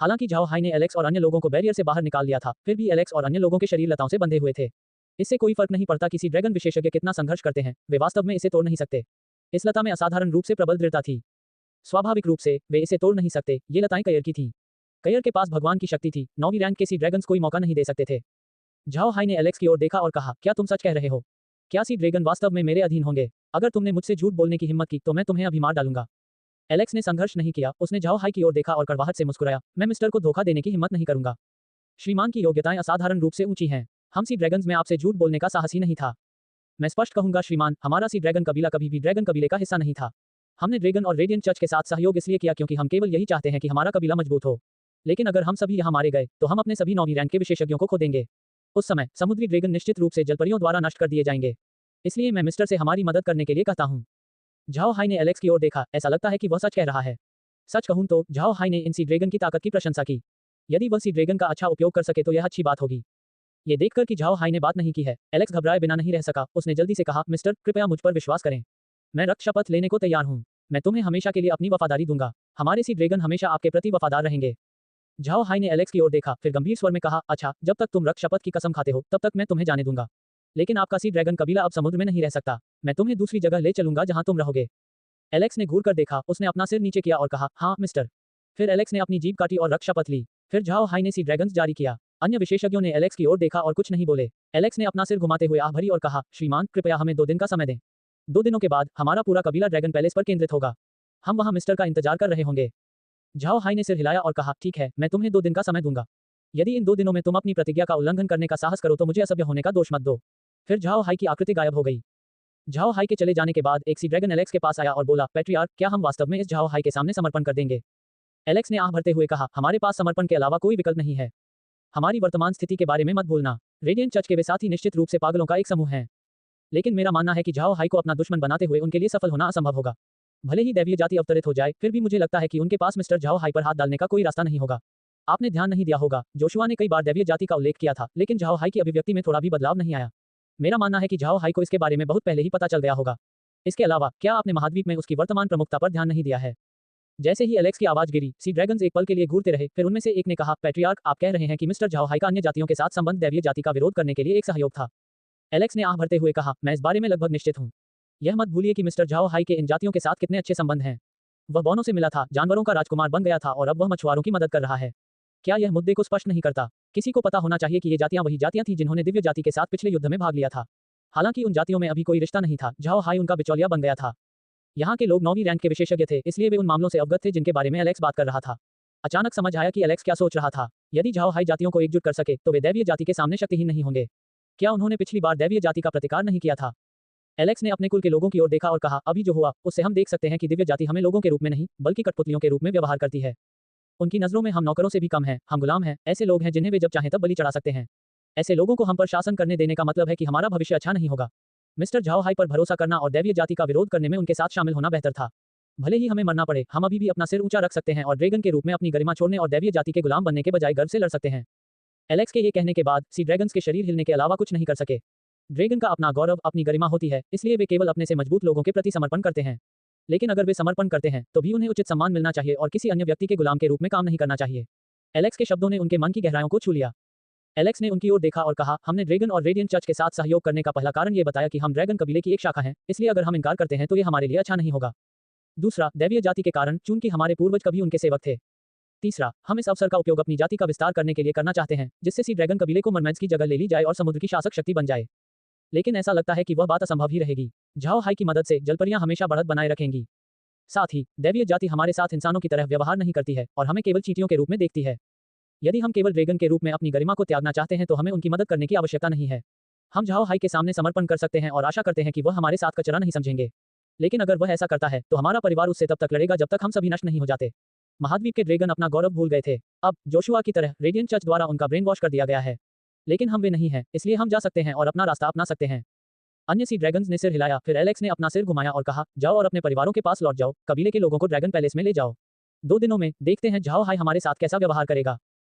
हालांकि झाओ हाई ने एलेक्स और अन्य लोगों को बैरियर से बाहर निकाल लिया था, फिर भी एलेक्स और अन्य लोगों के शरीर लताओं से बंधे हुए थे। इससे कोई फर्क नहीं पड़ता कि सी ड्रैगन विशेषज्ञ कितना संघर्ष करते हैं, वे वास्तव में इसे तोड़ नहीं सकते। इस लता में असाधारण रूप से प्रबल दृढ़ता थी। स्वाभाविक रूप से वे इसे तोड़ नहीं सकते, ये लताएं कयर की थीं। कयर के पास भगवान की शक्ति थी, 9वीं रैंक के सी ड्रैगन्स कोई मौका नहीं दे सकते थे। झाओ हाई ने एलेक्स की ओर देखा और कहा, क्या तुम सच कह रहे हो? क्या सी ड्रैगन वास्तव में मेरे अधीन होंगे? अगर तुमने मुझसे झूठ बोलने की हिम्मत की तो मैं तुम्हें अभी मार डालूंगा। एलेक्स ने संघर्ष नहीं किया, उसने झाओ हाई की ओर देखा और कड़वाहट से मुस्कुराया, मैं मिस्टर को धोखा देने की हिम्मत नहीं करूंगा। श्रीमान की योग्यताएं असाधारण रूप से ऊंची हैं। हम सी ड्रैगन्स में आपसे झूठ बोलने का साहस ही नहीं था। मैं स्पष्ट कहूंगा श्रीमान, हमारा सी ड्रैगन कबीला कभी भी ड्रैगन कबीले का हिस्सा नहीं था। हमने ड्रैगन और रेडियंट चर्च के साथ सहयोग इसलिए किया क्योंकि हम केवल यही चाहते हैं कि हमारा कबीला मजबूत हो। लेकिन अगर हम सभी यहाँ मारे गए तो हम अपने सभी 9वीं रैंक के विशेषज्ञों को खो देंगे। उस समय समुद्री ड्रैगन निश्चित रूप से जलपरियों द्वारा नष्ट कर दिए जाएंगे। इसलिए मैं मिस्टर से हमारी मदद करने के लिए कहता हूँ। झाओ हाई ने एलेक्स की ओर देखा, ऐसा लगता है कि वह सच कह रहा है। सच कहूं तो झाओ हाई ने इन सी ड्रैगन की ताकत की प्रशंसा की। यदि वह सी ड्रैगन का अच्छा उपयोग कर सके तो यह अच्छी बात होगी। ये देखकर कि झाओ हाई ने बात नहीं की है, एलेक्स घबराए बिना नहीं रह सका। उसने जल्दी से कहा, मिस्टर कृपया मुझ पर विश्वास करें। मैं रक्त शपथ लेने को तैयार हूँ। मैं तुम्हें हमेशा के लिए अपनी वफादारी दूंगा। हमारे सी ड्रैगन हमेशा आपके प्रति वफादार रहेंगे। झाओ हाई ने एलेक्स की ओर देखा, फिर गंभीर स्वर में कहा, अच्छा, जब तक तुम रक्त शपथ की कसम खाते हो तब तक मैं तुम्हें जाने दूंगा। लेकिन आपका सी ड्रैगन कबीला अब समुद्र में नहीं रह सकता। मैं तुम्हें दूसरी जगह ले चलूंगा जहां तुम रहोगे। एलेक्स ने घूर कर देखा, उसने अपना सिर नीचे किया और कहा, हाँ मिस्टर। फिर एलेक्स ने अपनी जीभ काटी और रक्त शपथ ली। फिर झाओ हाई ने सी ड्रैगन्स जारी किया। अन्य विशेषज्ञों ने एलेक्स की ओर देखा और कुछ नहीं बोले। एलेक्स ने अपना सिर घुमाते हुए आह भरी और कहा, श्रीमान कृपया हमें 2 दिन का समय दें। 2 दिनों के बाद हमारा पूरा कबीला ड्रैगन पैलेस पर केंद्रित होगा। हम वहां मिस्टर का इंतजार कर रहे होंगे। झाओ हाई ने सिर हिलाया और कहा, ठीक है, मैं तुम्हें 2 दिन का समय दूंगा। यदि इन 2 दिनों में तुम अपनी प्रतिज्ञा का उल्लंघन करने का साहस करो तो मुझे असभ्य होने का दोष मत दो। फिर झाओ हाई की आकृति गायब हो गई। झाओ हाई के चले जाने के बाद एक सी ड्रैगन एलेक्स के पास आया और बोला, पैट्रियार्क, क्या हम वास्तव में इस झाओ हाई के सामने समर्पण कर देंगे? एलेक्स ने आह भरते हुए कहा, हमारे पास समर्पण के अलावा कोई विकल्प नहीं है। हमारी वर्तमान स्थिति के बारे में मत भूलना। रेडियंट चर्च के वे साथी निश्चित रूप से पागलों का एक समूह है। लेकिन मेरा मानना है कि झाओ हाई को अपना दुश्मन बनाते हुए उनके लिए सफल होना असंभव होगा। भले ही दैवीय जाति अवतरित हो जाए, फिर भी मुझे लगता है कि उनके पास मिस्टर झाओ हाई पर हाथ डालने का कोई रास्ता नहीं होगा। आपने ध्यान नहीं दिया होगा, जोशुआ ने कई बार दैवीय जाति का उल्लेख किया था, लेकिन झाओ हाई की अभिव्यक्ति में थोड़ा भी बदलाव नहीं आया। मेरा मानना है कि झाओ हाई को इसके बारे में बहुत पहले ही पता चल गया होगा। इसके अलावा क्या आपने महाद्वीप में उसकी वर्तमान प्रमुखता पर ध्यान नहीं दिया है? जैसे ही एलेक्स की आवाज गिरी, सी ड्रैगन्स एक पल के लिए घूरते रहे, फिर उनमें से एक ने कहा, पैट्रियार्क, आप कह रहे हैं कि मिस्टर झाओ हाई का अन्य जातियों के साथ संबंध दैवीय जाति का विरोध करने के लिए एक सहयोग था? एलेक्स ने आह भरते हुए कहा, मैं इस बारे में लगभग निश्चित हूँ। यह मत भूलिए कि मिस्टर झाओ हाई के इन जातियों के साथ कितने अच्छे संबंध हैं। वह बौनों से मिला था, जानवरों का राजकुमार बन गया था और अब वह मछुआरों की मदद कर रहा है। क्या यह मुद्दे को स्पष्ट नहीं करता? किसी को पता होना चाहिए कि ये जातियां वही जातियां थीं जिन्होंने दिव्य जाति के साथ पिछले युद्ध में भाग लिया था। हालांकि उन जातियों में अभी कोई रिश्ता नहीं था, झाओ हाई उनका बिचौलिया बन गया था। यहाँ के लोग 9वीं रैंक के विशेषज्ञ थे, इसलिए वे उन मामलों से अवगत थे जिनके बारे में एलेक्स बात कर रहा था। अचानक समझ आया कि एलेक्स क्या सोच रहा था। यदि झाओ हाई जातियों को एकजुट कर सके तो वे दैवीय जाति के सामने शक्तिहीन नहीं होंगे। क्या उन्होंने पिछली बार दैवीय जाति का प्रतिकार नहीं किया था? एलेक्स ने अपने कुल के लोगों की ओर देखा और कहा, अभी जो हुआ उससे हम देख सकते हैं कि दिव्य जाति हमें लोगों के रूप में नहीं बल्कि कठपुतलियों के रूप में व्यवहार करती है। उनकी नजरों में हम नौकरों से भी कम हैं, हम गुलाम हैं, ऐसे लोग हैं जिन्हें वे जब चाहें तब बलि चढ़ा सकते हैं। ऐसे लोगों को हम पर शासन करने देने का मतलब है कि हमारा भविष्य अच्छा नहीं होगा। मिस्टर झाओ हाई पर भरोसा करना और दैवीय जाति का विरोध करने में उनके साथ शामिल होना बेहतर था। भले ही हमें मरना पड़े, हम अभी भी अपना सिर ऊंचा रख सकते हैं और ड्रैगन के रूप में अपनी गरिमा छोड़ने और दैवीय जाति के गुलाम बनने के बजाय गर्व से लड़ सकते हैं। एलेक्स के ये कहने के बाद सी ड्रैगन्स के शरीर हिलने के अलावा कुछ नहीं कर सके। ड्रैगन का अपना गौरव, अपनी गरिमा होती है, इसलिए वे केवल अपने से मजबूत लोगों के प्रति समर्पण करते हैं। लेकिन अगर वे समर्पण करते हैं तो भी उन्हें उचित सम्मान मिलना चाहिए और किसी अन्य व्यक्ति के गुलाम के रूप में काम नहीं करना चाहिए। एलेक्स के शब्दों ने उनके मन की गहराइयों को छू लिया। एलेक्स ने उनकी ओर देखा और कहा, हमने ड्रैगन और रेडियंट चर्च के साथ सहयोग करने का पहला कारण ये बताया कि हम ड्रैगन कबीले की एक शाखा हैं, इसलिए अगर हम इनकार करते हैं तो ये हमारे लिए अच्छा नहीं होगा। दूसरा, दैवीय जाति के कारण, चूंकि हमारे पूर्वज कभी उनके सेवक थे। तीसरा, हम इस अवसर का उपयोग अपनी जाति का विस्तार करने के लिए करना चाहते हैं, जिससे सी ड्रैगन कबीले को मरमैंस की जगह ले ली जाए और समुद्र की शासक शक्ति बन जाए। लेकिन ऐसा लगता है कि वह बात असंभव ही रहेगी। झाओ हाई की मदद से जलपरियां हमेशा बढ़त बनाए रखेंगी। साथ ही दैवीय जाति हमारे साथ इंसानों की तरह व्यवहार नहीं करती है और हमें केवल चींटियों के रूप में देखती है। यदि हम केवल ड्रैगन के रूप में अपनी गरिमा को त्यागना चाहते हैं तो हमें उनकी मदद करने की आवश्यकता नहीं है। हम झाओ हाई के सामने समर्पण कर सकते हैं और आशा करते हैं कि वह हमारे साथ कचरा नहीं समझेंगे। लेकिन अगर वह ऐसा करता है तो हमारा परिवार उससे तब तक लड़ेगा जब तक हम सभी नष्ट नहीं हो जाते। महाद्वीप के ड्रैगन अपना गौरव भूल गए थे। अब जोशुआ की तरह रेडियंट चर्च द्वारा उनका ब्रेन वॉश कर दिया गया है। लेकिन हम वे नहीं हैं, इसलिए हम जा सकते हैं और अपना रास्ता अपना सकते हैं। अन्य सी ड्रैगन्स ने सिर हिलाया, फिर एलेक्स ने अपना सिर घुमाया और कहा, जाओ और अपने परिवारों के पास लौट जाओ, कबीले के लोगों को ड्रैगन पैलेस में ले जाओ। 2 दिनों में देखते हैं झाओ हाई हमारे साथ कैसा व्यवहार करेगा।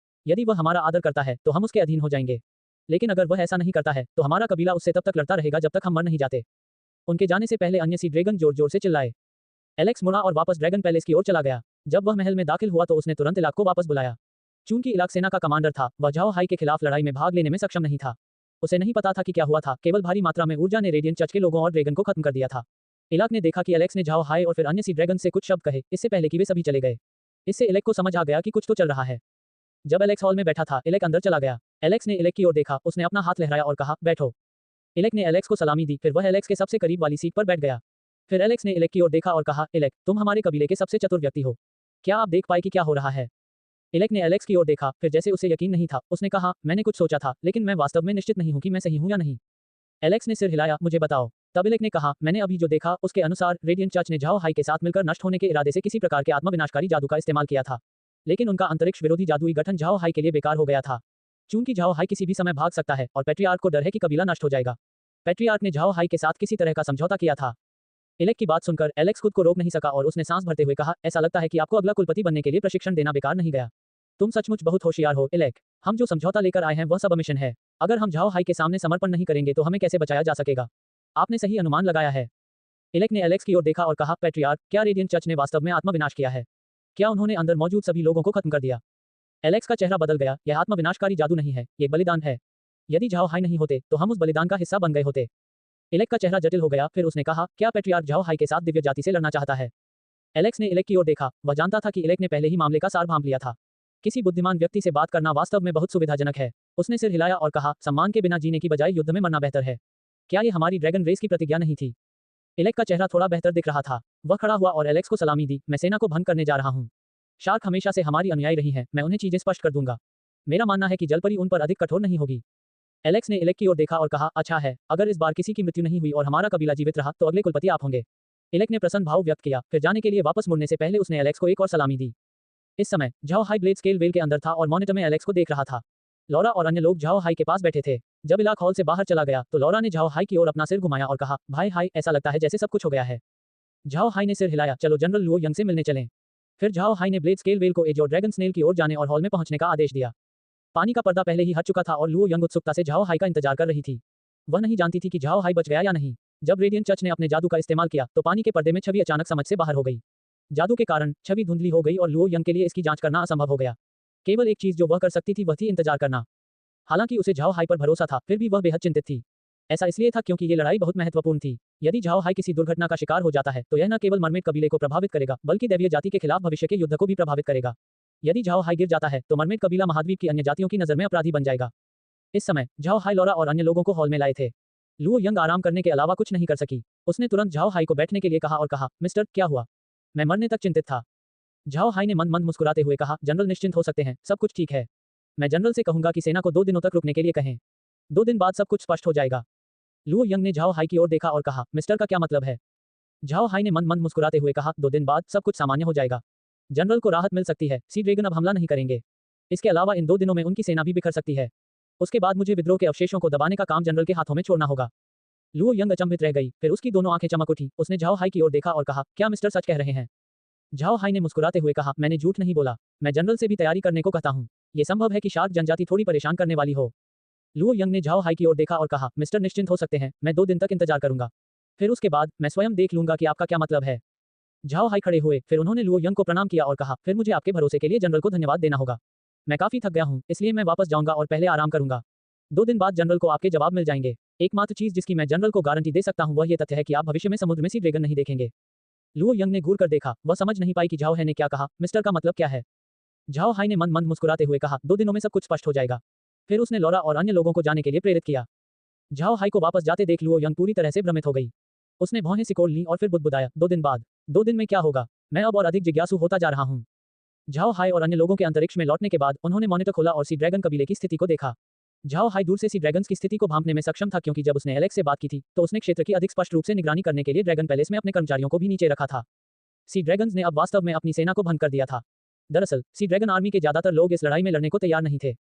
यदि वह हमारा आदर करता है तो हम उसके अधीन हो जाएंगे। लेकिन अगर वह ऐसा नहीं करता है तो हमारा कबीला उससे तब तक लड़ता रहेगा जब तक हम मर नहीं जाते। उनके जाने से पहले अन्य सी ड्रैगन जोर जोर से चिल्लाए। एलेक्स मुड़ा और वापस ड्रैगन पैलेस की ओर चला गया। जब वह महल में दाखिल हुआ तो उसने तुरंत इलाक को वापस बुलाया। चूंकि इलाक सेना का कमांडर था, वह झाओ हाई के खिलाफ लड़ाई में भाग लेने में सक्षम नहीं था। उसे नहीं पता था कि क्या हुआ था, केवल भारी मात्रा में ऊर्जा ने रेडियंट चर्च के लोगों और ड्रैगन को खत्म कर दिया था। इलाक ने देखा कि एलेक्स ने झाओ हाई और फिर अन्य सी ड्रैगन से कुछ शब्द कहे, इससे पहले कि वे सभी चले गए। इससे इलेक को समझ आ गया कि कुछ तो चल रहा है। जब एलेक्स हॉल में बैठा था, इलेक अंदर चला गया। एलेक्स ने इलेक की ओर देखा, उसने अपना हाथ लहराया और कहा, बैठो। इलेक ने एलेक्स को सलामी दी, फिर वह एलेक्स के सबसे करीब वाली सीट पर बैठ गया। फिर एलेक्स ने इलेक की ओर देखा और कहा, इलेक, तुम हमारे कबीले के सबसे चतुर व्यक्ति हो। क्या आप देख पाए कि क्या हो रहा है? इलेक ने एलेक्स की ओर देखा, फिर जैसे उसे यकीन नहीं था, उसने कहा, मैंने कुछ सोचा था, लेकिन मैं वास्तव में निश्चित नहीं हूं कि मैं सही हूं या नहीं। एलेक्स ने सिर हिलाया, मुझे बताओ। तब इलेक ने कहा, मैंने अभी जो देखा उसके अनुसार रेडियंट चर्च ने झाओ हाई के साथ मिलकर नष्ट होने के इरादे से किसी प्रकार के आत्मविनाशकारी जादू का इस्तेमाल किया था। लेकिन उनका अंतरिक्ष विरोधी जादुई गठन झाओ हाई के लिए बेकार हो गया था। चूंकि झाओ हाई किसी भी समय भाग सकता है और पैट्रियार्क को डर है कि कबीला नष्ट हो जाएगा, पैट्रियार्क ने झाओ हाई के साथ किसी तरह का समझौता किया था। इलेक की बात सुनकर एलेक्स खुद को रोक नहीं सका और उसने सांस भरते हुए कहा, ऐसा लगता है कि आपको अगला कुलपति बनने के लिए प्रशिक्षण देना बेकार नहीं गया। तुम सचमुच बहुत होशियार हो इलेक। हम जो समझौता लेकर आए हैं वह सब मिशन है। अगर हम झाओ हाई के सामने समर्पण नहीं करेंगे तो हमें कैसे बचाया जा सकेगा? आपने सही अनुमान लगाया है। इलेक ने एलेक्स की ओर देखा और कहा, पैट्रियार्क, क्या रेडियंट चर्च ने वास्तव में आत्मविनाश किया है? क्या उन्होंने अंदर मौजूद सभी लोगों को खत्म कर दिया? एलेक्स का चेहरा बदल गया। यह आत्मविनाशकारी जादू नहीं है, ये बलिदान है। यदि झाओ हाई नहीं होते तो हम उस बलिदान का हिस्सा बन गए होते। इलेक का चेहरा जटिल हो गया, फिर उसने कहा, क्या पैट्रियार्क झाओ हाई के साथ दिव्य जाति से लड़ना चाहता है? एलेक्स ने इलेक की ओर देखा। वह जानता था कि इलेक ने पहले ही मामले का सार भांप लिया था। किसी बुद्धिमान व्यक्ति से बात करना वास्तव में बहुत सुविधाजनक है। उसने सिर हिलाया और कहा, सम्मान के बिना जीने की बजाय युद्ध में मरना बेहतर है। क्या ये हमारी ड्रैगन रेस की प्रतिज्ञा नहीं थी? इलेक का चेहरा थोड़ा बेहतर दिख रहा था। वह खड़ा हुआ और एलेक्स को सलामी दी। मैं सेना को भंग करने जा रहा हूँ। शार्क हमेशा से हमारी अनुयायी रही हैं, मैं उन्हें चीजें स्पष्ट कर दूंगा। मेरा मानना है कि जलपरी उन पर अधिक कठोर नहीं होगी। एलेक्स ने इलेक की ओर देखा और कहा, अच्छा है, अगर इस बार किसी की मृत्यु नहीं हुई और हमारा कबीला जीवित रहा तो अगले कुलपति आप होंगे। इलेक ने प्रसन्न भाव व्यक्त किया, फिर जाने के लिए वापस मुड़ने से पहले उसने एलेक्स को एक और सलामी दी। इस समय Zhao high blade scale well के अंदर था और मॉनिटर में एलेक्स को देख रहा था। लॉरा और अन्य लोग झाओ हाई के पास बैठे थे। जब इलाक हॉल से बाहर चला गया तो लॉरा ने झाओ हाई की ओर अपना सिर घुमाया और कहा, भाई हाई, ऐसा लगता है जैसे सब कुछ हो गया है। झाओ हाई ने सिर हिलाया, चलो जनरल लुओ यंग से मिलने चलें। फिर झाओ हाई ने ब्लेड स्केल वेल को एज और ड्रैगन स्नेल की ओर जाने और हॉल में पहुंचने का आदेश दिया। पानी का पर्दा पहले ही हट चुका था और लुओ यंग उत्सुकता से झाओ हाई का इंतजार कर रही थी। वह नहीं जानती थी कि झाओ हाई बच गया या नहीं। जब रेडियंट चर्च ने अपने जादू का इस्तेमाल किया तो पानी के पर्दे में छवि अचानक समझ से बाहर हो गई। जादू के कारण छवि धुंधली हो गई और लुओ यंग के लिए इसकी जांच करना असंभव हो गया। केवल एक चीज जो वह कर सकती थी वह थी इंतजार करना। हालांकि उसे झाओ हाई पर भरोसा था, फिर भी वह बेहद चिंतित थी। ऐसा इसलिए था क्योंकि ये लड़ाई बहुत महत्वपूर्ण थी। यदि झाओ हाई किसी दुर्घटना का शिकार हो जाता है तो यह न केवल मरमेड कबीले को प्रभावित करेगा बल्कि दैवीय जाति के खिलाफ भविष्य के युद्ध को भी प्रभावित करेगा। यदि झाओ हाई गिर जाता है तो मरमेड कबीला महाद्वीप की अन्य जातियों की नजर में अपराधी बन जाएगा। इस समय झाओ हाई लॉरा और अन्य लोगों को हॉल में लाए थे। लुओ यंग आराम करने के अलावा कुछ नहीं कर सकी। उसने तुरंत झाओ हाई को बैठने के लिए कहा और कहा, मिस्टर, क्या हुआ? मैं मरने तक चिंतित था। झाओ हाई ने मंद मंद मुस्कुराते हुए कहा, जनरल निश्चिंत हो सकते हैं, सब कुछ ठीक है। मैं जनरल से कहूंगा कि सेना को 2 दिनों तक रुकने के लिए कहें। 2 दिन बाद सब कुछ स्पष्ट हो जाएगा। लुओ यंग ने झाओ हाई की ओर देखा और कहा, मिस्टर का क्या मतलब है? झाओ हाई ने मंद मंद मुस्कुराते हुए कहा, 2 दिन बाद सब कुछ सामान्य हो जाएगा। जनरल को राहत मिल सकती है, सी ड्रैगन अब हमला नहीं करेंगे। इसके अलावा इन 2 दिनों में उनकी सेना भी बिखर सकती है। उसके बाद मुझे विद्रोह के अवशेषों को दबाने का काम जनरल के हाथों में छोड़ना होगा। लुओ यंग अचंभित रह गई, फिर उसकी दोनों आंखें चमक उठी। उसने झाओ हाई की ओर देखा और कहा, क्या मिस्टर सच कह रहे हैं? झाओ हाई ने मुस्कुराते हुए कहा, मैंने झूठ नहीं बोला। मैं जनरल से भी तैयारी करने को कहता हूँ। ये संभव है कि शार्क जनजाति थोड़ी परेशान करने वाली हो। लुओ यंग ने झाओ हाई की ओर देखा और कहा, मिस्टर निश्चिंत हो सकते हैं, मैं 2 दिन तक इंतजार करूंगा। फिर उसके बाद मैं स्वयं देख लूंगा कि आपका क्या मतलब है। झाओ हाई खड़े हुए, फिर उन्होंने लुओ यंग को प्रणाम किया और कहा, फिर मुझे आपके भरोसे के लिए जनरल को धन्यवाद देना होगा। मैं काफी थक गया हूँ, इसलिए मैं वापस जाऊंगा और पहले आराम करूंगा। 2 दिन बाद जनरल को आपके जवाब मिल जाएंगे। एकमात्र चीज जिसकी मैं जनरल को गारंटी दे सकता हूँ वह ये तथ्य है कि आप भविष्य में समुद्र में सी ड्रैगन नहीं देखेंगे। लुओ यंग ने घूर कर देखा। वह समझ नहीं पाई कि झाओ हाई ने क्या कहा। मिस्टर का मतलब क्या है? झाओ हाई ने मंद मंद मुस्कुराते हुए कहा, 2 दिनों में सब कुछ स्पष्ट हो जाएगा। फिर उसने लॉरा और अन्य लोगों को जाने के लिए प्रेरित किया। झाओ हाई को वापस जाते देख लुओ यंग पूरी तरह से भ्रमित हो गई। उसने भौहें सिकोड़ ली और फिर बुदबुदाया, 2 दिन बाद? 2 दिन में क्या होगा? मैं अब और अधिक जिज्ञासु होता जा रहा हूँ। झाओ हाई और अन्य लोगों के अंतरिक्ष में लौटने के बाद उन्होंने मॉनिटर खोला और सी ड्रैगन कबीले की स्थिति को देखा। झाओ हाई दूर से सी ड्रैगन्स की स्थिति को भांपने में सक्षम था क्योंकि जब उसने एलेक्स से बात की थी तो उसने क्षेत्र की अधिक स्पष्ट रूप से निगरानी करने के लिए ड्रैगन पैलेस में अपने कर्मचारियों को भी नीचे रखा था। सी ड्रैगन्स ने अब वास्तव में अपनी सेना को भंग कर दिया था। दरअसल सी ड्रैगन आर्मी के ज्यादातर लोग इस लड़ाई में लड़ने को तैयार नहीं थे,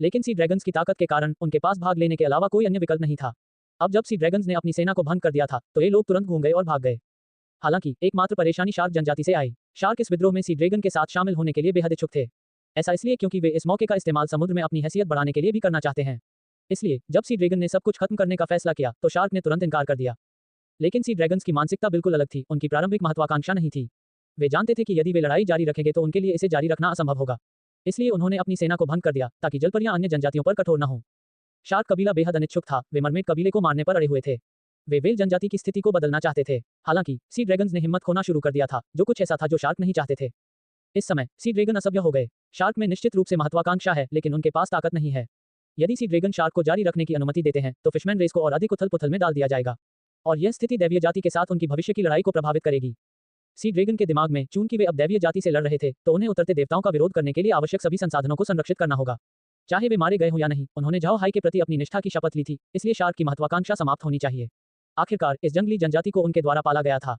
लेकिन सी ड्रैगन्स की ताकत के कारण उनके पास भाग लेने के अलावा कोई अन्य विकल्प नहीं था। अब जब सी ड्रैगन्स ने अपनी सेना को भंग कर दिया था तो ये लोग तुरंत घूम गए और भाग गए। हालांकि एकमात्र परेशानी शार्क जनजाति से आई। शार्क इस विद्रोह में सी ड्रैगन के साथ शामिल होने के लिए बेहद इच्छुक थे। ऐसा इसलिए क्योंकि वे इस मौके का इस्तेमाल समुद्र में अपनी हैसियत बढ़ाने के लिए भी करना चाहते हैं। इसलिए जब सी ड्रैगन ने सब कुछ खत्म करने का फैसला किया तो शार्क ने तुरंत इनकार कर दिया। लेकिन सी ड्रैगन्स की मानसिकता बिल्कुल अलग थी, उनकी प्रारंभिक महत्वाकांक्षा नहीं थी। वे जानते थे कि यदि वे लड़ाई जारी रखेंगे तो उनके लिए इसे जारी रखना असंभव होगा। इसलिए उन्होंने अपनी सेना को भंग कर दिया ताकि जलपरियां अन्य जनजातियों पर कठोर न हो। शार्क कबीला बेहद अनिच्छुक था, वे मरमेड कबीले को मारने पर अड़े हुए थे। वे व्हेल जनजाति की स्थिति को बदलना चाहते थे। हालांकि सी ड्रैगन्स ने हिम्मत खोना शुरू कर दिया था, जो कुछ ऐसा था जो शार्क नहीं चाहते थे। इस समय सी ड्रैगन असभ्य हो गए। शार्क में निश्चित रूप से महत्वाकांक्षा है, लेकिन उनके पास ताकत नहीं है। यदि सी ड्रैगन शार्क को जारी रखने की अनुमति देते हैं तो फिशमैन रेस को और अधिक उथल-पुथल में डाल दिया जाएगा और यह स्थिति दैवीय जाति के साथ उनकी भविष्य की लड़ाई को प्रभावित करेगी। सी ड्रैगन के दिमाग में चूंकि वे अब दैवीय जाति से लड़ रहे थे, तो उन्हें उतरते देवताओं का विरोध करने के लिए आवश्यक सभी संसाधनों को संरक्षित करना होगा, चाहे वे मारे गए हों या नहीं। उन्होंने झाओ हाई के प्रति अपनी निष्ठा की शपथ ली थी, इसलिए शार्क की महत्वाकांक्षा समाप्त होनी चाहिए। आखिरकार इस जंगली जनजाति को उनके द्वारा पाला गया था।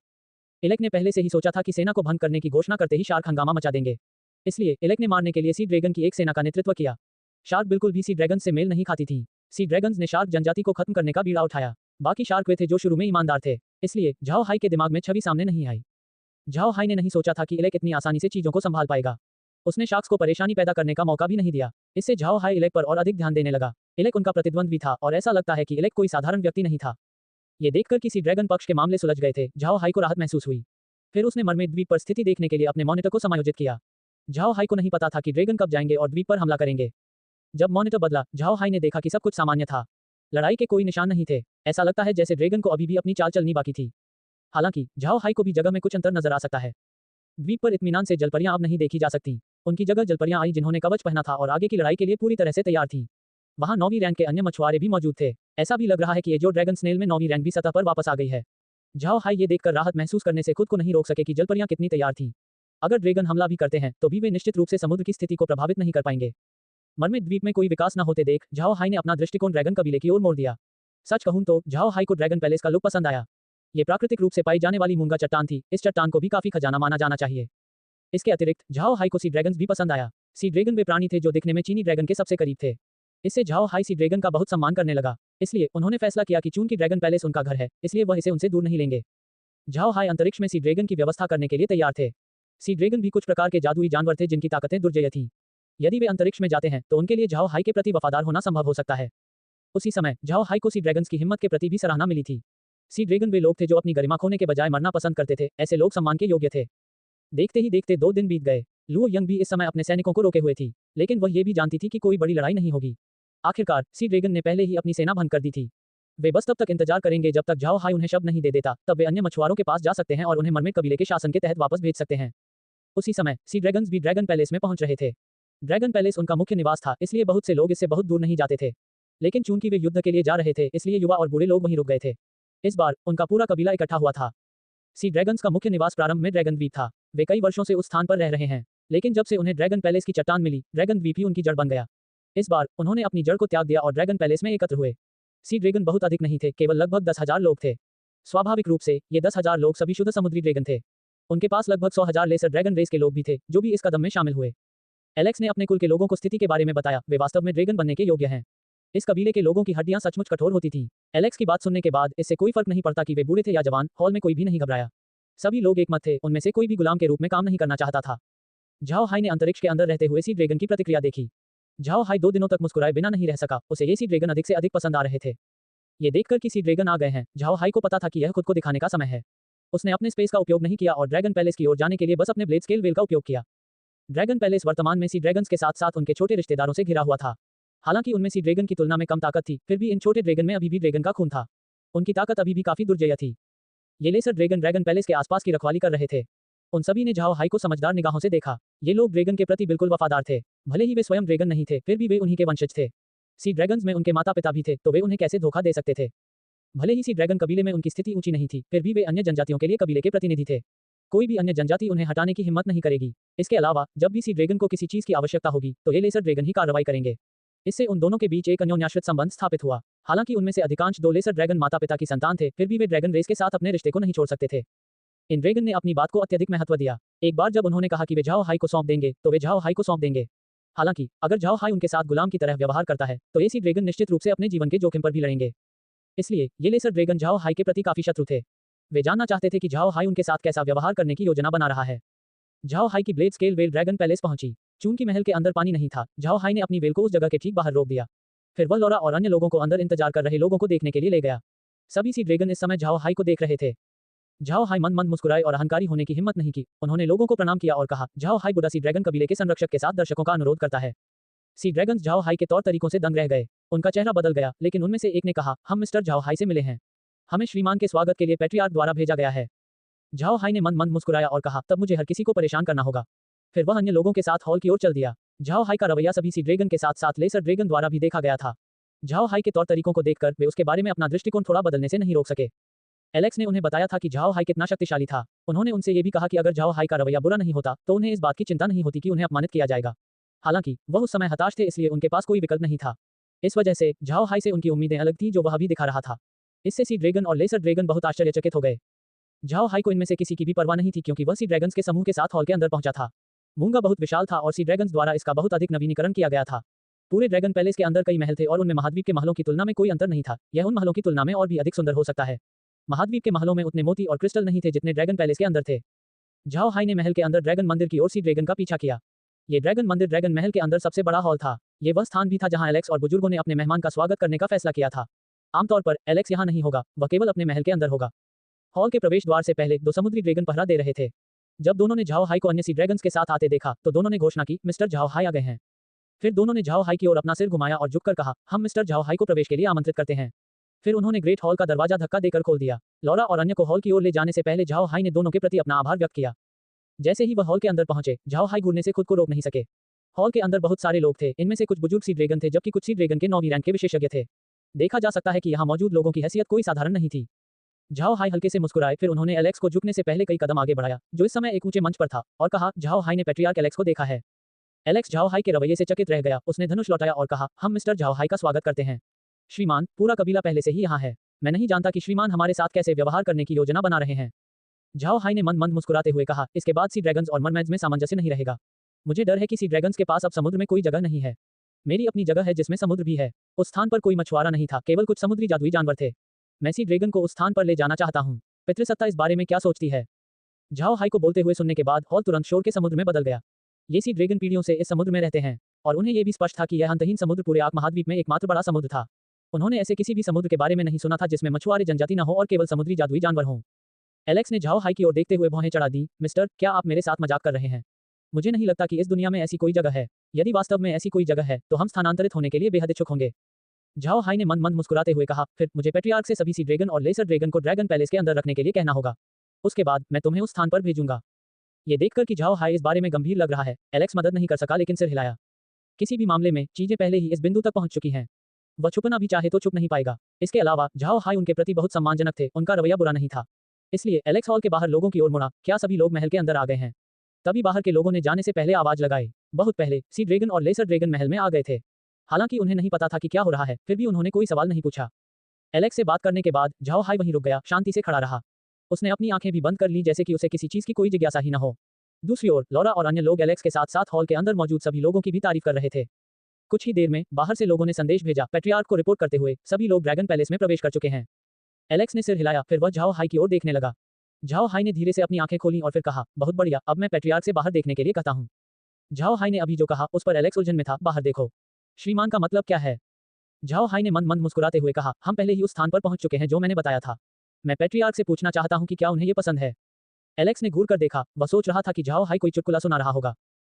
इलेक ने पहले से ही सोचा था कि सेना को भंग करने की घोषणा करते ही शार्क हंगामा मचा देंगे। इसलिए इलेक ने मारने के लिए सी ड्रैगन की एक सेना का नेतृत्व किया। शार्क बिल्कुल भी सी ड्रैगन से मेल नहीं खाती थी। सी ड्रैगन्स ने शार्क जनजाति को खत्म करने का बीड़ा उठाया। बाकी शार्क वे थे जो शुरू में ईमानदार थे, इसलिए झाओ हाई के दिमाग में छवि सामने नहीं आई। झाओ हाई ने नहीं सोचा था कि इलेक इतनी आसानी से चीजों को संभाल पाएगा। उसने शार्क्स को परेशानी पैदा करने का मौका भी नहीं दिया। इससे झाओ हाई इलेक पर और अधिक ध्यान देने लगा। इलेक उनका प्रतिद्वंद्वी था और ऐसा लगता है कि इलेक कोई साधारण व्यक्ति नहीं था। ये देखकर कि सी ड्रैगन पक्ष के मामले सुलझ गए थे, झाओ हाई को राहत महसूस हुई। फिर उसने मरमेड द्वीप पर स्थिति देखने के लिए अपने मॉनिटर को समायोजित किया। झाओ हाई को नहीं पता था कि ड्रैगन कब जाएंगे और द्वीप पर हमला करेंगे। जब मॉनिटर बदला, झाओ हाई ने देखा कि सब कुछ सामान्य था। लड़ाई के कोई निशान नहीं थे। ऐसा लगता है जैसे ड्रैगन को अभी भी अपनी चाल चलनी बाकी थी। हालांकि झाओ हाई को भी जगह में कुछ अंतर नजर आ सकता है। द्वीप पर इत्मीनान से जलपरियां अब नहीं देखी जा सकती। उनकी जगह जलपरियां आई जिन्होंने कवच पहना था और आगे की लड़ाई के लिए पूरी तरह से तैयार थी। वहां 9वीं रैंक के अन्य मछुआरे भी मौजूद थे। ऐसा भी लग रहा है कि ये जो ड्रैगन स्नेल में 9वीं रैंक भी सतह पर वापस आ गई है। झाओ हाई ये देखकर राहत महसूस करने से खुद को नहीं रोक सके कि जलपरियां कितनी तैयार थीं। अगर ड्रैगन हमला भी करते हैं तो भी वे निश्चित रूप से समुद्र की स्थिति को प्रभावित नहीं कर पाएंगे। मरमेड द्वीप में कोई विकास न होते देख झाओ हाई ने अपना दृष्टिकोण ड्रैगन कबीले की ओर मोड़ दिया। सच कहूं तो झाओ हाई को ड्रैगन पैलेस का लुक पसंद आया। ये प्राकृतिक रूप से पाई जाने वाली मूंगा चट्टान थी। इस चट्टान को भी काफी खजाना माना जाना चाहिए। इसके अतिरिक्त झाओ हाई को सी ड्रैगन्स भी पसंद आया। सी ड्रैगन वे प्राणी थे जो दिखने में चीनी ड्रैगन के सबसे करीब थे। इससे झाओ हाई सी ड्रैगन का बहुत सम्मान करने लगा। इसलिए उन्होंने फैसला किया कि चूंकि ड्रैगन पैलेस उनका घर है, इसलिए वह इसे उनसे दूर नहीं लेंगे। झाओ हाई अंतरिक्ष में सी ड्रैगन की व्यवस्था करने के लिए तैयार थे। सी ड्रैगन भी कुछ प्रकार के जादुई जानवर थे जिनकी ताकतें दुर्जय थीं। यदि वे अंतरिक्ष में जाते हैं तो उनके लिए झाओ हाई के प्रति वफादार होना संभव हो सकता है। उसी समय झाओ हाई को सी ड्रैगन्स की हिम्मत के प्रति भी सराहना मिली थी। सी ड्रैगन वे लोग थे जो अपनी गरिमा खोने के बजाय मरना पसंद करते थे। ऐसे लोग सम्मान के योग्य थे। देखते ही देखते 2 दिन बीत गए। लुओ यंग भी इस समय अपने सैनिकों को रोके हुए थी, लेकिन वह ये भी जानती थी कि कोई बड़ी लड़ाई नहीं होगी। आखिरकार सी ड्रैगन ने पहले ही अपनी सेना भंग कर दी थी। वे बस तब तक इंतजार करेंगे जब तक झाओ हाई उन्हें शब्द नहीं दे देता, तब वे अन्य मछुआरों के पास जा सकते हैं और उन्हें मरमेड कबीले के शासन के तहत वापस भेज सकते हैं। उसी समय सी ड्रैगन्स भी ड्रैगन पैलेस में पहुंच रहे थे। ड्रैगन पैलेस उनका मुख्य निवास था, इसलिए बहुत से लोग इससे बहुत दूर नहीं जाते थे। लेकिन चूंकि वे युद्ध के लिए जा रहे थे, इसलिए युवा और बूढ़े लोग वहीं रुक गए थे। इस बार उनका पूरा कबीला इकट्ठा हुआ था। सी ड्रैगन्स का मुख्य निवास प्रारंभ में ड्रैगन द्वीप था। वे कई वर्षों से उस स्थान पर रह रहे हैं, लेकिन जब से उन्हें ड्रैगन पैलेस की चट्टान मिली, ड्रैगन द्वीप ही उनकी जड़ बन गया। इस बार उन्होंने अपनी जड़ को त्याग दिया और ड्रैगन पैलेस में एकत्र हुए। सी ड्रैगन बहुत अधिक नहीं थे, केवल लगभग 10,000 लोग थे। स्वाभाविक रूप से ये 10,000 लोग सभी शुद्ध समुद्री ड्रैगन थे। उनके पास लगभग 100,000 लेसर ड्रैगन रेस के लोग भी थे, जो भी इस कदम में शामिल हुए। एलेक्स ने अपने कुल के लोगों को स्थिति के बारे में बताया। वे वास्तव में ड्रैगन बनने के योग्य हैं। इस कबीले के लोगों की हड्डियां सचमुच कठोर होती थीं। एलेक्स की बात सुनने के बाद इससे कोई फर्क नहीं पड़ता कि वे बूढ़े थे या जवान, हॉल में कोई भी नहीं घबराया। सभी लोग एक मत थे, उनमें से कोई भी गुलाम के रूप में काम नहीं करना चाहता था। झाओ हाई ने अंतरिक्ष के अंदर रहते हुए सी ड्रैगन की प्रतिक्रिया देखी। झाओ हाई 2 दिनों तक मुस्कुराए बिना नहीं रह सका। उसे ये सी ड्रैगन अधिक से अधिक पसंद आ रहे थे। ये देखकर कि सी ड्रैगन आ गए हैं, झाओ हाई को पता था कि यह खुद को दिखाने का समय है। उसने अपने स्पेस का उपयोग नहीं किया और ड्रैगन पैलेस की ओर जाने के लिए बस अपने ब्लेड स्केल वेल का उपयोग किया। ड्रैगन पैलेस वर्तमान में सी ड्रैगन्स के साथ साथ उनके छोटे रिश्तेदारों से घिरा हुआ था। हालांकि उनमें सी ड्रैगन की तुलना में कम ताकत थी, फिर भी इन छोटे ड्रैगन में अभी भी ड्रैगन का खून था। उनकी ताकत अभी भी काफी दुर्जय थी। ये लेसर ड्रैगन ड्रैगन पैलेस के आसपास की रखवाली कर रहे थे। उन सभी ने झाओ हाई को समझदार निगाहों से देखा। ये लोग ड्रैगन के प्रति बिल्कुल वफादार थे। भले ही वे स्वयं ड्रैगन नहीं थे, फिर भी वे उन्हीं के वंशज थे। सी ड्रैगन्स में उनके माता पिता भी थे, तो वे उन्हें कैसे धोखा दे सकते थे। भले ही सी ड्रैगन कबीले में उनकी स्थिति ऊंची नहीं थी, फिर भी वे अन्य जनजातियों के लिए कबीले के प्रतिनिधि थे। कोई भी अन्य जनजाति उन्हें हटाने की हिम्मत नहीं करेगी। इसके अलावा जब भी सी ड्रैगन को किसी चीज की आवश्यकता होगी तो ये लेसर ड्रैगन ही कार्रवाई करेंगे। इससे उन दोनों के बीच एक अन्योन्याश्रित संबंध स्थापित हुआ। हालांकि उनमें से अधिकांश 2 लेसर ड्रैगन माता पिता की संतान थे, फिर भी वे ड्रैगन रेस के साथ अपने रिश्ते को नहीं छोड़ सकते थे। इन ड्रैगन ने अपनी बात को अत्यधिक महत्व दिया। एक बार जब उन्होंने कहा कि वे झाओ हाई को सौंप देंगे, तो वे झाओ हाई को सौंप देंगे। हालांकि अगर झाओ हाई उनके साथ गुलाम की तरह व्यवहार करता है, तो ये सी ड्रैगन निश्चित रूप से अपने जीवन के जोखिम पर भी लड़ेंगे। इसलिए ये लेसर ड्रैगन झाओ हाई के प्रति काफी शत्रु थे। वे जानना चाहते थे कि झाओ हाई उनके साथ कैसा व्यवहार करने की योजना बना रहा है। झाओ हाई की blade scale well dragon palace पहुंची। चूंकि महल के अंदर पानी नहीं था, झाओ हाई ने अपनी वेल को उस जगह के ठीक बाहर रोक दिया। फिर वह लॉरा और अन्य लोगों को अंदर इंतजार कर रहे लोगों को देखने के लिए ले गया। सभी सी ड्रैगन इस समय झाओ हाई को देख रहे थे। झाओ हाई मंद मंद मुस्कुराए और अहंकारी होने की हिम्मत नहीं की। उन्होंने लोगों को प्रणाम किया और कहा, झाओ हाई बुढ़ा सी ड्रैगन कबीले के संरक्षक के साथ दर्शकों का अनुरोध करता है। सी ड्रैगन्स झाओ हाई के तौर तरीकों से दंग रह गए। उनका चेहरा बदल गया, लेकिन उनमें से एक ने कहा, हम मिस्टर झाओ हाई से मिले हैं। हमें श्रीमान के स्वागत के लिए पैट्रियार्क द्वारा भेजा गया है। झाओ हाई ने मंद मंद मुस्कुराया और कहा, तब मुझे हर किसी को परेशान करना होगा। फिर वह अन्य लोगों के साथ हॉल की ओर चल दिया। झाओ हाई का रवैया सभी सी ड्रैगन के साथ साथ लेसर ड्रैगन द्वारा भी देखा गया था। झाओ हाई के तौर तरीकों को देखकर वे उसके बारे में अपना दृष्टिकोण थोड़ा बदलने से नहीं रोक सके। एलेक्स ने उन्हें बताया था कि झाओ हाई कितना शक्तिशाली था। उन्होंने उनसे ये भी कहा कि अगर झाओ हाई का रवैया बुरा नहीं होता तो उन्हें इस बात की चिंता नहीं होती कि उन्हें अपमानित किया जाएगा। हालांकि वह उस समय हताश थे, इसलिए उनके पास कोई विकल्प नहीं था। इस वजह से झाओ हाई से उनकी उम्मीदें अलग थी जो वह अभी दिखा रहा था। इससे सी ड्रैगन और लेसर ड्रैगन बहुत आश्चर्यचकित हो गए। झाओ हाई को इनमें से किसी की भी परवाह नहीं थी, क्योंकि वह सी ड्रैगन्स के समूह के साथ हॉल के अंदर पहुंचा था। मूंगा बहुत विशाल था और सी ड्रैगन्स द्वारा इसका बहुत अधिक नवीनीकरण किया गया था। पूरे ड्रैगन पैलेस के अंदर कई महल थे और उनमें महाद्वीप के महलों की तुलना में कोई अंतर नहीं था। यह उन महलों की तुलना में और भी अधिक सुंदर हो सकता है। महाद्वीप के महलों में उतने मोती और क्रिस्टल नहीं थे जितने ड्रैगन पैलेस के अंदर थे। झाओ हाई ने महल के अंदर ड्रैगन मंदिर की ओर सी ड्रैगन का पीछा किया। ये ड्रैगन मंदिर ड्रैगन महल के अंदर सबसे बड़ा हॉल था। ये वह स्थान भी था जहां एलेक्स और बुजुर्गों ने अपने मेहमान का स्वागत करने का फैसला किया था। आमतौर पर एलेक्स यहां नहीं होगा, वह केवल अपने महल के अंदर होगा। हॉल के प्रवेश द्वार से पहले दो समुद्री ड्रैगन पहरा दे रहे थे। जब दोनों ने झाओ हाई को अन्य सी ड्रैगन्स के साथ आते देखा तो दोनों ने घोषणा की, मिस्टर झाओ हाई आ गए हैं। फिर दोनों ने झाओ हाई की ओर अपना सिर घुमाया और झुककर कहा, हम मिस्टर झाओ हाई को प्रवेश के लिए आमंत्रित करते हैं। फिर उन्होंने ग्रेट हॉल का दरवाजा धक्का देकर खोल दिया। लॉरा और अन्य को हॉल की ओर ले जाने से पहले झाओ हाई ने दोनों के प्रति अपना आभार व्यक्त किया। जैसे ही वह हॉल के अंदर पहुंचे, झाओ हाई घूरने से खुद को रोक नहीं सके। हॉल के अंदर बहुत सारे लोग थे। इनमें से कुछ बुजुर्ग सी ड्रैगन थे, जबकि कुछ सी ड्रैगन के 9वीं रैंक के विशेषज्ञ थे। देखा जा सकता है कि यहाँ मौजूद लोगों की हैसियत कोई साधारण नहीं थी। झाओ हाई हल्के से मुस्कुराए, फिर उन्होंने एलेक्स को झुकने से पहले कई कदम आगे बढ़ाया, जो इस समय एक ऊंचे मंच पर था, और कहा, झाओ हाई ने पैट्रियार्क एलेक्स को देखा है। एलेक्स झाओ हाई के रवैये से चकित रह गया। उसने धनुष लौटाया और कहा, हम मिस्टर झाओ हाई का स्वागत करते हैं। श्रीमान, पूरा कबीला पहले से ही यहाँ है। मैं नहीं जानता कि श्रीमान हमारे साथ कैसे व्यवहार करने की योजना बना रहे हैं। झाओ हाई ने मंद मंद मुस्कुराते हुए कहा, इसके बाद सी ड्रैगन्स और मरमैड्स में सामंजस्य नहीं रहेगा। मुझे डर है कि सी ड्रैगन्स के पास अब समुद्र में कोई जगह नहीं है। मेरी अपनी जगह है जिसमें समुद्र भी है। उस स्थान पर कोई मछुआरा नहीं था, केवल कुछ समुद्री जादुई जानवर थे। मैं सी ड्रैगन को उस स्थान पर ले जाना चाहता हूँ। पितृसत्ता इस बारे में क्या सोचती है? झाओ हाई को बोलते हुए सुनने के बाद हॉल तुरंत शोर के समुद्र में बदल गया। ये सी ड्रैगन पीढ़ियों से इस समुद्र में रहते हैं और उन्हें यह भी स्पष्ट था कि यह अंतहीन समुद्र पूरे आर्क महाद्वीप में एकमात्र बड़ा समुद्र था। उन्होंने ऐसे किसी भी समुद्र के बारे में नहीं सुना था जिसमें मछुआरे जनजाति न हो और केवल समुद्री जादुई जानवर हों। एलेक्स ने झाओ हाई की ओर देखते हुए भौहें चढ़ा दी। मिस्टर, क्या आप मेरे साथ मजाक कर रहे हैं? मुझे नहीं लगता कि इस दुनिया में ऐसी कोई जगह है। यदि वास्तव में ऐसी कोई जगह है तो हम स्थानांतरित होने के लिए बेहद इच्छुक होंगे। झाओ हाई ने मंद मंद मुस्कुराते हुए कहा, फिर मुझे पैट्रियार्क से सभी सी ड्रैगन और लेसर ड्रैगन को ड्रैगन पैलेस के अंदर रखने के लिए कहना होगा। उसके बाद मैं तुम्हें उस स्थान पर भेजूंगा। ये देखकर कि झाओ हाई इस बारे में गंभीर लग रहा है, एलेक्स मदद नहीं कर सका, लेकिन सिर हिलाया। किसी भी मामले में चीजें पहले ही इस बिंदु तक पहुंच चुकी हैं। वह छुपना भी चाहे तो छुप नहीं पाएगा। इसके अलावा झाओ हाई उनके प्रति बहुत सम्मानजनक थे, उनका रवैया बुरा नहीं था। इसलिए एलेक्स हॉल के बाहर लोगों की ओर मुड़ा, क्या सभी लोग महल के अंदर आ गए हैं? तभी बाहर के लोगों ने जाने से पहले आवाज लगाई। बहुत पहले सी ड्रैगन और लेसर ड्रैगन महल में आ गए थे। हालांकि उन्हें नहीं पता था कि क्या हो रहा है, फिर भी उन्होंने कोई सवाल नहीं पूछा। एलेक्स से बात करने के बाद झाओ हाई वहीं रुक गया, शांति से खड़ा रहा। उसने अपनी आंखें भी बंद कर ली, जैसे कि उसे किसी चीज की कोई जिज्ञासा ही न हो। दूसरी ओर लॉरा और अन्य लोग एलेक्स के साथ साथ हॉल के अंदर मौजूद सभी लोगों की भी तारीफ कर रहे थे। कुछ ही देर में बाहर से लोगों ने संदेश भेजा, पैट्रियार्क को रिपोर्ट करते हुए सभी लोग ड्रैगन पैलेस में प्रवेश कर चुके हैं। एलेक्स ने सिर हिलाया, फिर वह झाओ हाई की ओर देखने लगा। झाओ हाई ने धीरे से अपनी आंखें खोली और फिर कहा, बहुत बढ़िया, अब मैं पैट्रियार्क से बाहर देखने के लिए कहता हूँ। झाओ हाई ने अभी जो कहा उस पर एलेक्स उलझन में था। बाहर देखो। श्रीमान का मतलब क्या है? झाओ हाई ने मंद मंद मुस्कुराते हुए कहा, हम पहले ही उस स्थान पर पहुंच चुके हैं जो मैंने बताया था। मैं पैट्रियार्क से पूछना चाहता हूं कि क्या उन्हें ये पसंद है। एलेक्स ने घूर कर देखा। वह सोच रहा था कि झाओ हाई कोई चुटकुला सुना रहा होगा,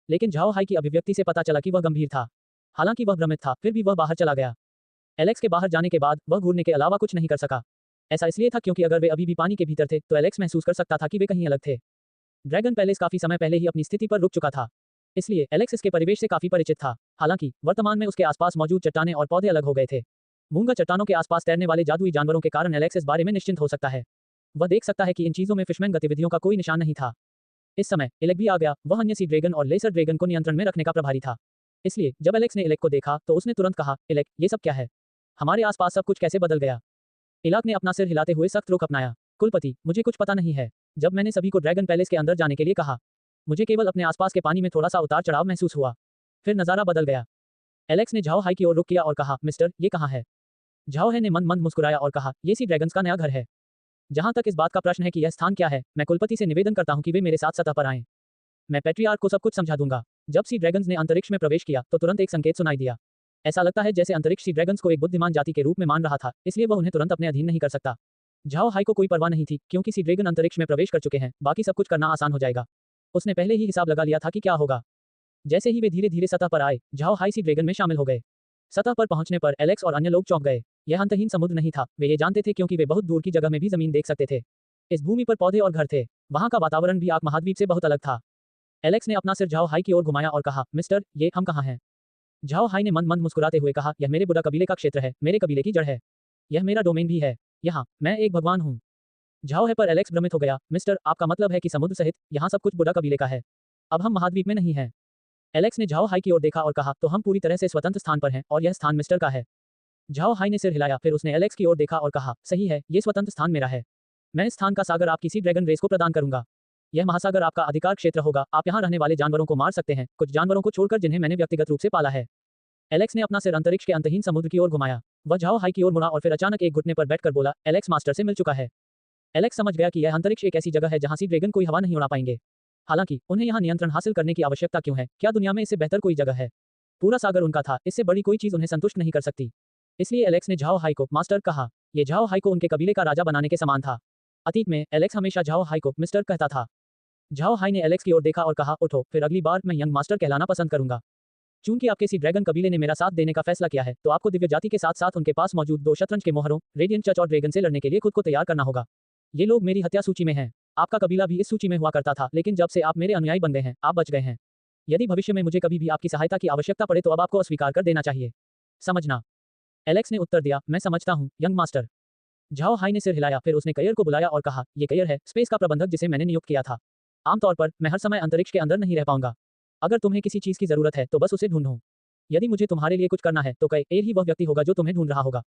लेकिन झाओ हाई की अभिव्यक्ति से पता चला कि वह गंभीर था। हालांकि वह भ्रमित था, फिर भी वह बाहर चला गया। एलेक्स के बाहर जाने के बाद वह घूरने के अलावा कुछ नहीं कर सका। ऐसा इसलिए था क्योंकि अगर वे अभी भी पानी के भीतर थे तो एलेक्स महसूस कर सकता था कि वे कहीं अलग थे। ड्रैगन पैलेस काफी समय पहले ही अपनी स्थिति पर रुक चुका था, इसलिए एलेक्स इसके परिवेश से काफी परिचित था। हालांकि वर्तमान में उसके आसपास मौजूद चट्टानें और पौधे अलग हो गए थे। मूंगा चट्टानों के आसपास तैरने वाले जादुई जानवरों के कारण एलेक्स इस बारे में निश्चिंत हो सकता है। वह देख सकता है कि इन चीजों में फिशमैन गतिविधियों का कोई निशान नहीं था। इस समय इलेक भी आ गया। वह अन्य सी ड्रैगन और लेसर ड्रैगन को नियंत्रण में रखने का प्रभारी था। इसलिए जब एलेक्स ने इलेक को देखा तो उसने तुरंत कहा, इलेक, ये सब क्या है? हमारे आसपास सब कुछ कैसे बदल गया? इलाक ने अपना सिर हिलाते हुए सख्त रुख अपनाया। कुलपति, मुझे कुछ पता नहीं है। जब मैंने सभी को ड्रैगन पैलेस के अंदर जाने के लिए कहा, मुझे केवल अपने आसपास के पानी में थोड़ा सा उतार चढ़ाव महसूस हुआ, फिर नजारा बदल गया। एलेक्स ने झाओ हाई की ओर रुख किया और कहा, मिस्टर, ये कहाँ है? झाओ हाई ने मंद मंद मुस्कुराया और कहा, ये सी ड्रैगन्स का नया घर है। जहां तक इस बात का प्रश्न है कि यह स्थान क्या है, मैं कुलपति से निवेदन करता हूं कि वे मेरे साथ सतह पर आएं। मैं पैट्रियार्क को सब कुछ समझा दूंगा। जब सी ड्रैगन्स ने अंतरिक्ष में प्रवेश किया तो तुरंत एक संकेत सुनाई दिया। ऐसा लगता है जैसे अंतरिक्ष सी ड्रैगन्स को एक बुद्धिमान जाति के रूप में मान रहा था, इसलिए वह उन्हें तुरंत अपने अधीन नहीं कर सकता। झाओ हाई को कोई परवाह नहीं थी, क्योंकि सी ड्रैगन अंतरिक्ष में प्रवेश कर चुके हैं, बाकी सब कुछ करना आसान हो जाएगा। उसने पहले ही हिसाब लगा लिया था कि क्या होगा। जैसे ही वे धीरे-धीरे सतह पर आए, झाओ हाई सी ड्रैगन में शामिल हो गए। सतह पर पहुंचने पर एलेक्स और अन्य लोग चौंक गए। यह अंतहीन समुद्र नहीं था, वे ये जानते थे क्योंकि वे बहुत दूर की जगह में भी जमीन देख सकते थे। इस भूमि पर पौधे और घर थे। वहां का वातावरण भी आग महाद्वीप से बहुत अलग था। एलेक्स ने अपना सिर झाओ हाई की ओर घुमाया और कहा, मिस्टर, ये हम कहाँ हैं? झाओ हाई ने मंद-मंद मुस्कुराते हुए कहा, यह मेरे बुडा कबीले का क्षेत्र है, मेरे कबीले की जड़ है। यह मेरा डोमेन भी है। यहाँ, मैं एक भगवान हूँ। झाओ है पर एलेक्स भ्रमित हो गया, मिस्टर, आपका मतलब है कि समुद्र सहित यहाँ सब कुछ बुडा कबीले का है? अब हम महाद्वीप में नहीं हैं। एलेक्स ने झाओ हाई की ओर देखा और कहा, तो हम पूरी तरह से स्वतंत्र स्थान पर हैं और यह स्थान मिस्टर का है। झाओ हाई ने सिर हिलाया, फिर उसने एलेक्स की ओर देखा और कहा, सही है, ये स्वतंत्र स्थान मेरा है। मैं इस स्थान का सागर आपकी सी ड्रैगन रेस को प्रदान करूंगा। यह महासागर आपका अधिकार क्षेत्र होगा, आप यहाँ रहने वाले जानवरों को मार सकते हैं, कुछ जानवरों को छोड़कर जिन्हें मैंने व्यक्तिगत रूप से पाला है। एलेक्स ने अपना सिर अंतरिक्ष के अंतहीन समुद्र की ओर घुमाया। वह झाओ हाई की ओर मुड़ा और फिर अचानक एक घुटने पर बैठकर बोला, एलेक्स मास्टर से मिल चुका है। एलेक्स समझ गया कि यह अंतरिक्ष एक ऐसी जगह है जहां सी ड्रैगन कोई हवा नहीं उड़ा पाएंगे। हालांकि उन्हें यहाँ नियंत्रण हासिल करने की आवश्यकता क्यों है? क्या दुनिया में इससे बेहतर कोई जगह है? पूरा सागर उनका था, इससे बड़ी कोई चीज उन्हें संतुष्ट नहीं कर सकती। इसलिए एलेक्स ने झाओ हाई को मास्टर कहा। ये झाओ हाई को उनके कबीले का राजा बनाने के समान था। अतीत में एलेक्स हमेशा झाओ हाई को मिस्टर कहता था। झाओ हाई ने एलेक्स की ओर देखा और कहा, उठो, फिर अगली बार मैं यंग मास्टर कहलाना पसंद करूंगा। चूंकि आपके सी ड्रैगन कबीले ने मेरा साथ देने का फैसला किया है, तो आपको दिव्य जाति के साथ साथ उनके पास मौजूद 2 शतरंज के मोहरों, रेडियंट चर्च और ड्रैगन से लड़ने के लिए खुद को तैयार करना होगा। ये लोग मेरी हत्या सूची में हैं। आपका कबीला भी इस सूची में हुआ करता था, लेकिन जब से आप मेरे अनुयायी बन गए हैं, आप बच गए हैं। यदि भविष्य में मुझे कभी भी आपकी सहायता की आवश्यकता पड़े तो अब आपको अस्वीकार कर देना चाहिए। समझना? एलेक्स ने उत्तर दिया, मैं समझता हूँ, यंग मास्टर। झाओ हाई ने सिर हिलाया, फिर उसने कयर को बुलाया और कहा, ये कयर है, स्पेस का प्रबंधक जिसे मैंने नियुक्त किया था। आमतौर पर मैं हर समय अंतरिक्ष के अंदर नहीं रह पाऊंगा। अगर तुम्हें किसी चीज की जरूरत है तो बस उसे ढूंढो। यदि मुझे तुम्हारे लिए कुछ करना है तो कयर ही वह व्यक्ति होगा जो तुम्हें ढूंढ रहा होगा।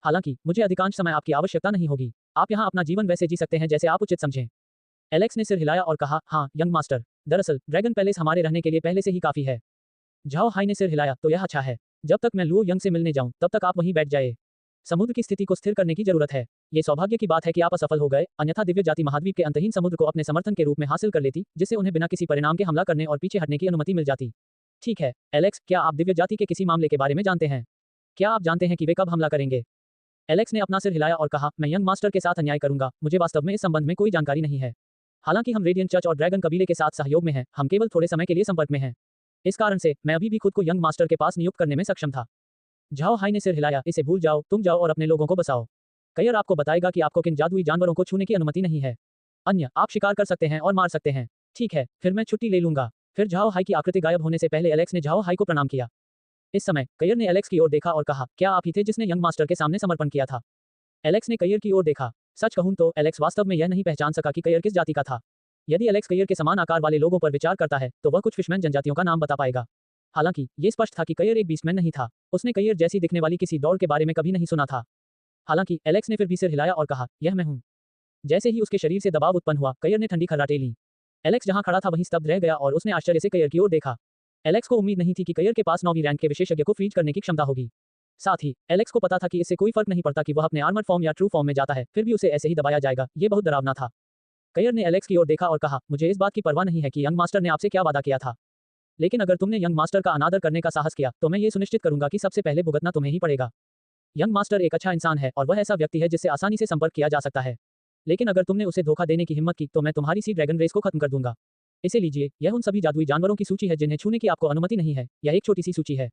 हालांकि मुझे अधिकांश समय आपकी आवश्यकता नहीं होगी। आप यहाँ अपना जीवन वैसे जी सकते हैं जैसे आप उचित समझें। एलेक्स ने सिर हिलाया और कहा, हाँ यंग मास्टर, दरअसल ड्रैगन पैलेस हमारे रहने के लिए पहले से ही काफी है। झाओ हाई ने सिर हिलाया, तो यह अच्छा है। जब तक मैं लुओ यंग से मिलने जाऊं तब तक आप वहीं बैठ जाए। समुद्र की स्थिति को स्थिर करने की जरूरत है। ये सौभाग्य की बात है कि आप असफल हो गए, अन्यथा दिव्य जाति महाद्वीप के अंतहीन समुद्र को अपने समर्थन के रूप में हासिल कर लेती, जिससे उन्हें बिना किसी परिणाम के हमला करने और पीछे हटने की अनुमति मिल जाती। ठीक है एलेक्स, क्या आप दिव्य जाति के किसी मामले के बारे में जानते हैं? क्या आप जानते हैं कि वे कब हमला करेंगे? एलेक्स ने अपना सिर हिलाया और कहा, मैं यंग मास्टर के साथ अन्याय करूंगा, मुझे वास्तव में इस संबंध में कोई जानकारी नहीं है। हालांकि हम रेडियंट चर्च और ड्रैगन कबीले के साथ सहयोग में हैं, हम केवल थोड़े समय के लिए संपर्क में हैं। इस कारण से मैं अभी भी खुद को यंग मास्टर के पास नियुक्त करने में सक्षम था। झाओ हाई ने सिर हिलाया, इसे भूल जाओ, तुम जाओ और अपने लोगों को बसाओ। कयर आपको बताएगा कि आपको किन जादुई जानवरों को छूने की अनुमति नहीं है। अन्य आप शिकार कर सकते हैं और मार सकते हैं। ठीक है, फिर मैं छुट्टी ले लूंगा। फिर झाओ हाई की आकृति गायब होने से पहले एलेक्स ने झाओ हाई को प्रणाम किया। इस समय कयर ने एलेक्स की ओर देखा और कहा, क्या आप ही थे जिसने यंग मास्टर के सामने समर्पण किया था? एलेक्स ने कयर की ओर देखा। सच कहूं तो एलेक्स वास्तव में यह नहीं पहचान सका कि कयर किस जाति का था। यदि एलेक्स कयर के समान आकार वाले लोगों पर विचार करता है तो वह कुछ फिशमैन जनजातियों का नाम बता पाएगा। हालांकि ये स्पष्ट था कि कयर एक बीस्टमैन नहीं था। उसने कयर जैसी दिखने वाली किसी दौड़ के बारे में कभी नहीं सुना था। हालांकि एलेक्स ने फिर भी सिर हिलाया और कहा, यह मैं हूं। जैसे ही उसके शरीर से दबाव उत्पन्न हुआ, कयर ने ठंडी खर्राटे ली। एलेक्स जहां खड़ा था वहीं स्तब्ध रह गया और उसने आश्चर्य से कयर की ओर देखा। एलेक्स को उम्मीद नहीं थी कि कयर के पास 9वीं रैंक के विशेषज्ञ को फ्रीज करने की क्षमता होगी। साथ ही एलेक्स को पता था कि इससे कोई फर्क नहीं पड़ता कि वह अपने आर्मर फॉर्म या ट्रू फॉर्म में जाता है, फिर भी उसे ऐसे ही दबाया जाएगा। ये बहुत डरावना था। कयर ने एलेक्स की ओर देखा और कहा, मुझे इस बात की परवाह नहीं है कि यंग मास्टर ने आपसे क्या वादा किया था, लेकिन अगर तुमने यंग मास्टर का अनादर करने का साहस किया तो मैं ये सुनिश्चित करूंगा कि सबसे पहले भुगतना तुम्हें ही पड़ेगा। यंग मास्टर एक अच्छा इंसान है और वह ऐसा व्यक्ति है जिससे आसानी से संपर्क किया जा सकता है, लेकिन अगर तुमने उसे धोखा देने की हिम्मत की तो मैं तुम्हारी सी ड्रैगन रेस को खत्म कर दूंगा। इसे लीजिए, यह उन सभी जादुई जानवरों की सूची है जिन्हें छूने की आपको अनुमति नहीं है। यह एक छोटी सी सूची है।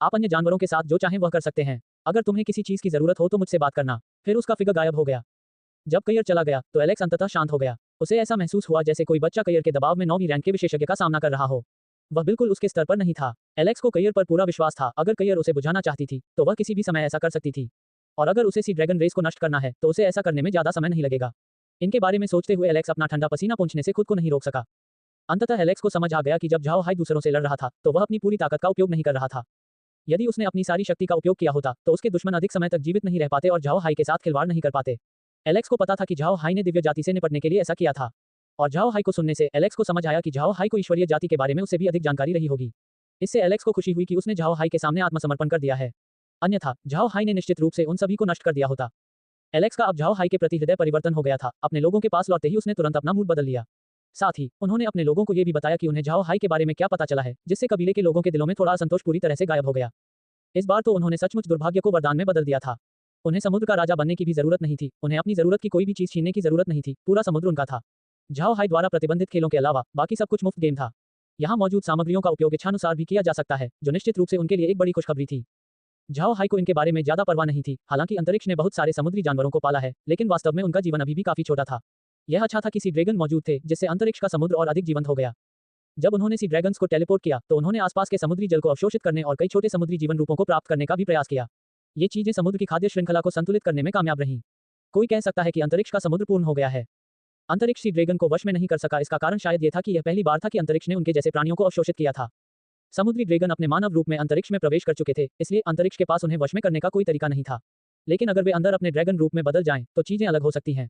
आप अन्य जानवरों के साथ जो चाहें वह कर सकते हैं। अगर तुम्हें किसी चीज की जरूरत हो तो मुझसे बात करना। फिर उसका फिगर गायब हो गया। जब कयर चला गया तो एलेक्स अंततः शांत हो गया। उसे ऐसा महसूस हुआ जैसे कोई बच्चा कयर के दबाव में 9वीं रैंक के विशेषज्ञ का सामना कर रहा हो। वह बिल्कुल उसके स्तर पर नहीं था। एलेक्स को कयर पर पूरा विश्वास था। अगर कयर उसे बुझाना चाहती थी तो वह किसी भी समय ऐसा कर सकती थी, और अगर उसे सी ड्रैगन रेस को नष्ट करना है तो उसे ऐसा करने में ज्यादा समय नहीं लगेगा। इनके बारे में सोचते हुए एलेक्स अपना ठंडा पसीना पोंछने से खुद को नहीं रोक सका। अंततः एलेक्स को समझ आ गया कि जब झाओ हाई दूसरों से लड़ रहा था तो वह अपनी पूरी ताकत का उपयोग नहीं कर रहा था। यदि उसने अपनी सारी शक्ति का उपयोग किया होता तो उसके दुश्मन अधिक समय तक जीवित नहीं रह पाते और झाओ हाई के साथ खिलवाड़ नहीं कर पाते। एलेक्स को पता था कि झाओ हाई ने दिव्य जाति से निपटने के लिए ऐसा किया था, और झाओ हाई को सुनने से एलेक्स को समझ आया कि झाओ हाई को ईश्वरीय जाति के बारे में उससे भी अधिक जानकारी रही होगी। इससे एलेक्स को खुशी हुई कि उसने झाओ हाई के सामने आत्मसमर्पण कर दिया है, अन्यथा झाओ हाई ने निश्चित रूप से उन सभी को नष्ट कर दिया होता। एलेक्स का अब झाओ हाई के प्रति हृदय परिवर्तन हो गया था। अपने लोगों के पास लौटते ही उसने तुरंत अपना मूड बदल लिया। साथ ही उन्होंने अपने लोगों को यह भी बताया कि उन्हें झाओ हाई के बारे में क्या पता चला है, जिससे कबीले के लोगों के दिलों में थोड़ा असंतोष पूरी तरह से गायब हो गया। इस बार तो उन्होंने सचमुच दुर्भाग्य को वरदान में बदल दिया था। उन्हें समुद्र का राजा बनने की भी जरूरत नहीं थी, उन्हें अपनी जरूरत की कोई भी चीज छीनने की जरूरत नहीं थी, पूरा समुद्र उनका था। झाओ हाई द्वारा प्रतिबंधित खेलों के अलावा बाकी सब कुछ मुफ्त गेम था। यहाँ मौजूद सामग्रियों का उपयोग इच्छानुसार भी किया जा सकता है, जो निश्चित रूप से उनके लिए एक बड़ी खुशखबरी थी। झाओ हाई को इनके बारे में ज्यादा परवाह नहीं थी। हालांकि अंतरिक्ष ने बहुत सारे समुद्री जानवरों को पाला है, लेकिन वास्तव में उनका जीवन अभी भी काफी छोटा था। यह अच्छा था कि सी ड्रैगन मौजूद थे, जिससे अंतरिक्ष का समुद्र और अधिक जीवंत हो गया। जब उन्होंने सी ड्रैगन्स को टेलीपोर्ट किया तो उन्होंने आसपास के समुद्री जल को अवशोषित करने और कई छोटे समुद्री जीवन रूपों को प्राप्त करने का भी प्रयास किया। ये चीजें समुद्र की खाद्य श्रृंखला को संतुलित करने में कामयाब रहीं। कोई कह सकता है कि अंतरिक्ष का समुद्र पूर्ण हो गया है। अंतरिक्ष सी ड्रैगन को वश में नहीं कर सका, इसका कारण शायद यह था कि यह पहली बार था कि अंतरिक्ष ने उनके जैसे प्राणियों को अवशोषित किया था। समुद्री ड्रैगन अपने मानव रूप में अंतरिक्ष में प्रवेश कर चुके थे, इसलिए अंतरिक्ष के पास उन्हें वश में करने का कोई तरीका नहीं था। लेकिन अगर वे अंदर अपने ड्रैगन रूप में बदल जाएं, तो चीजें अलग हो सकती हैं।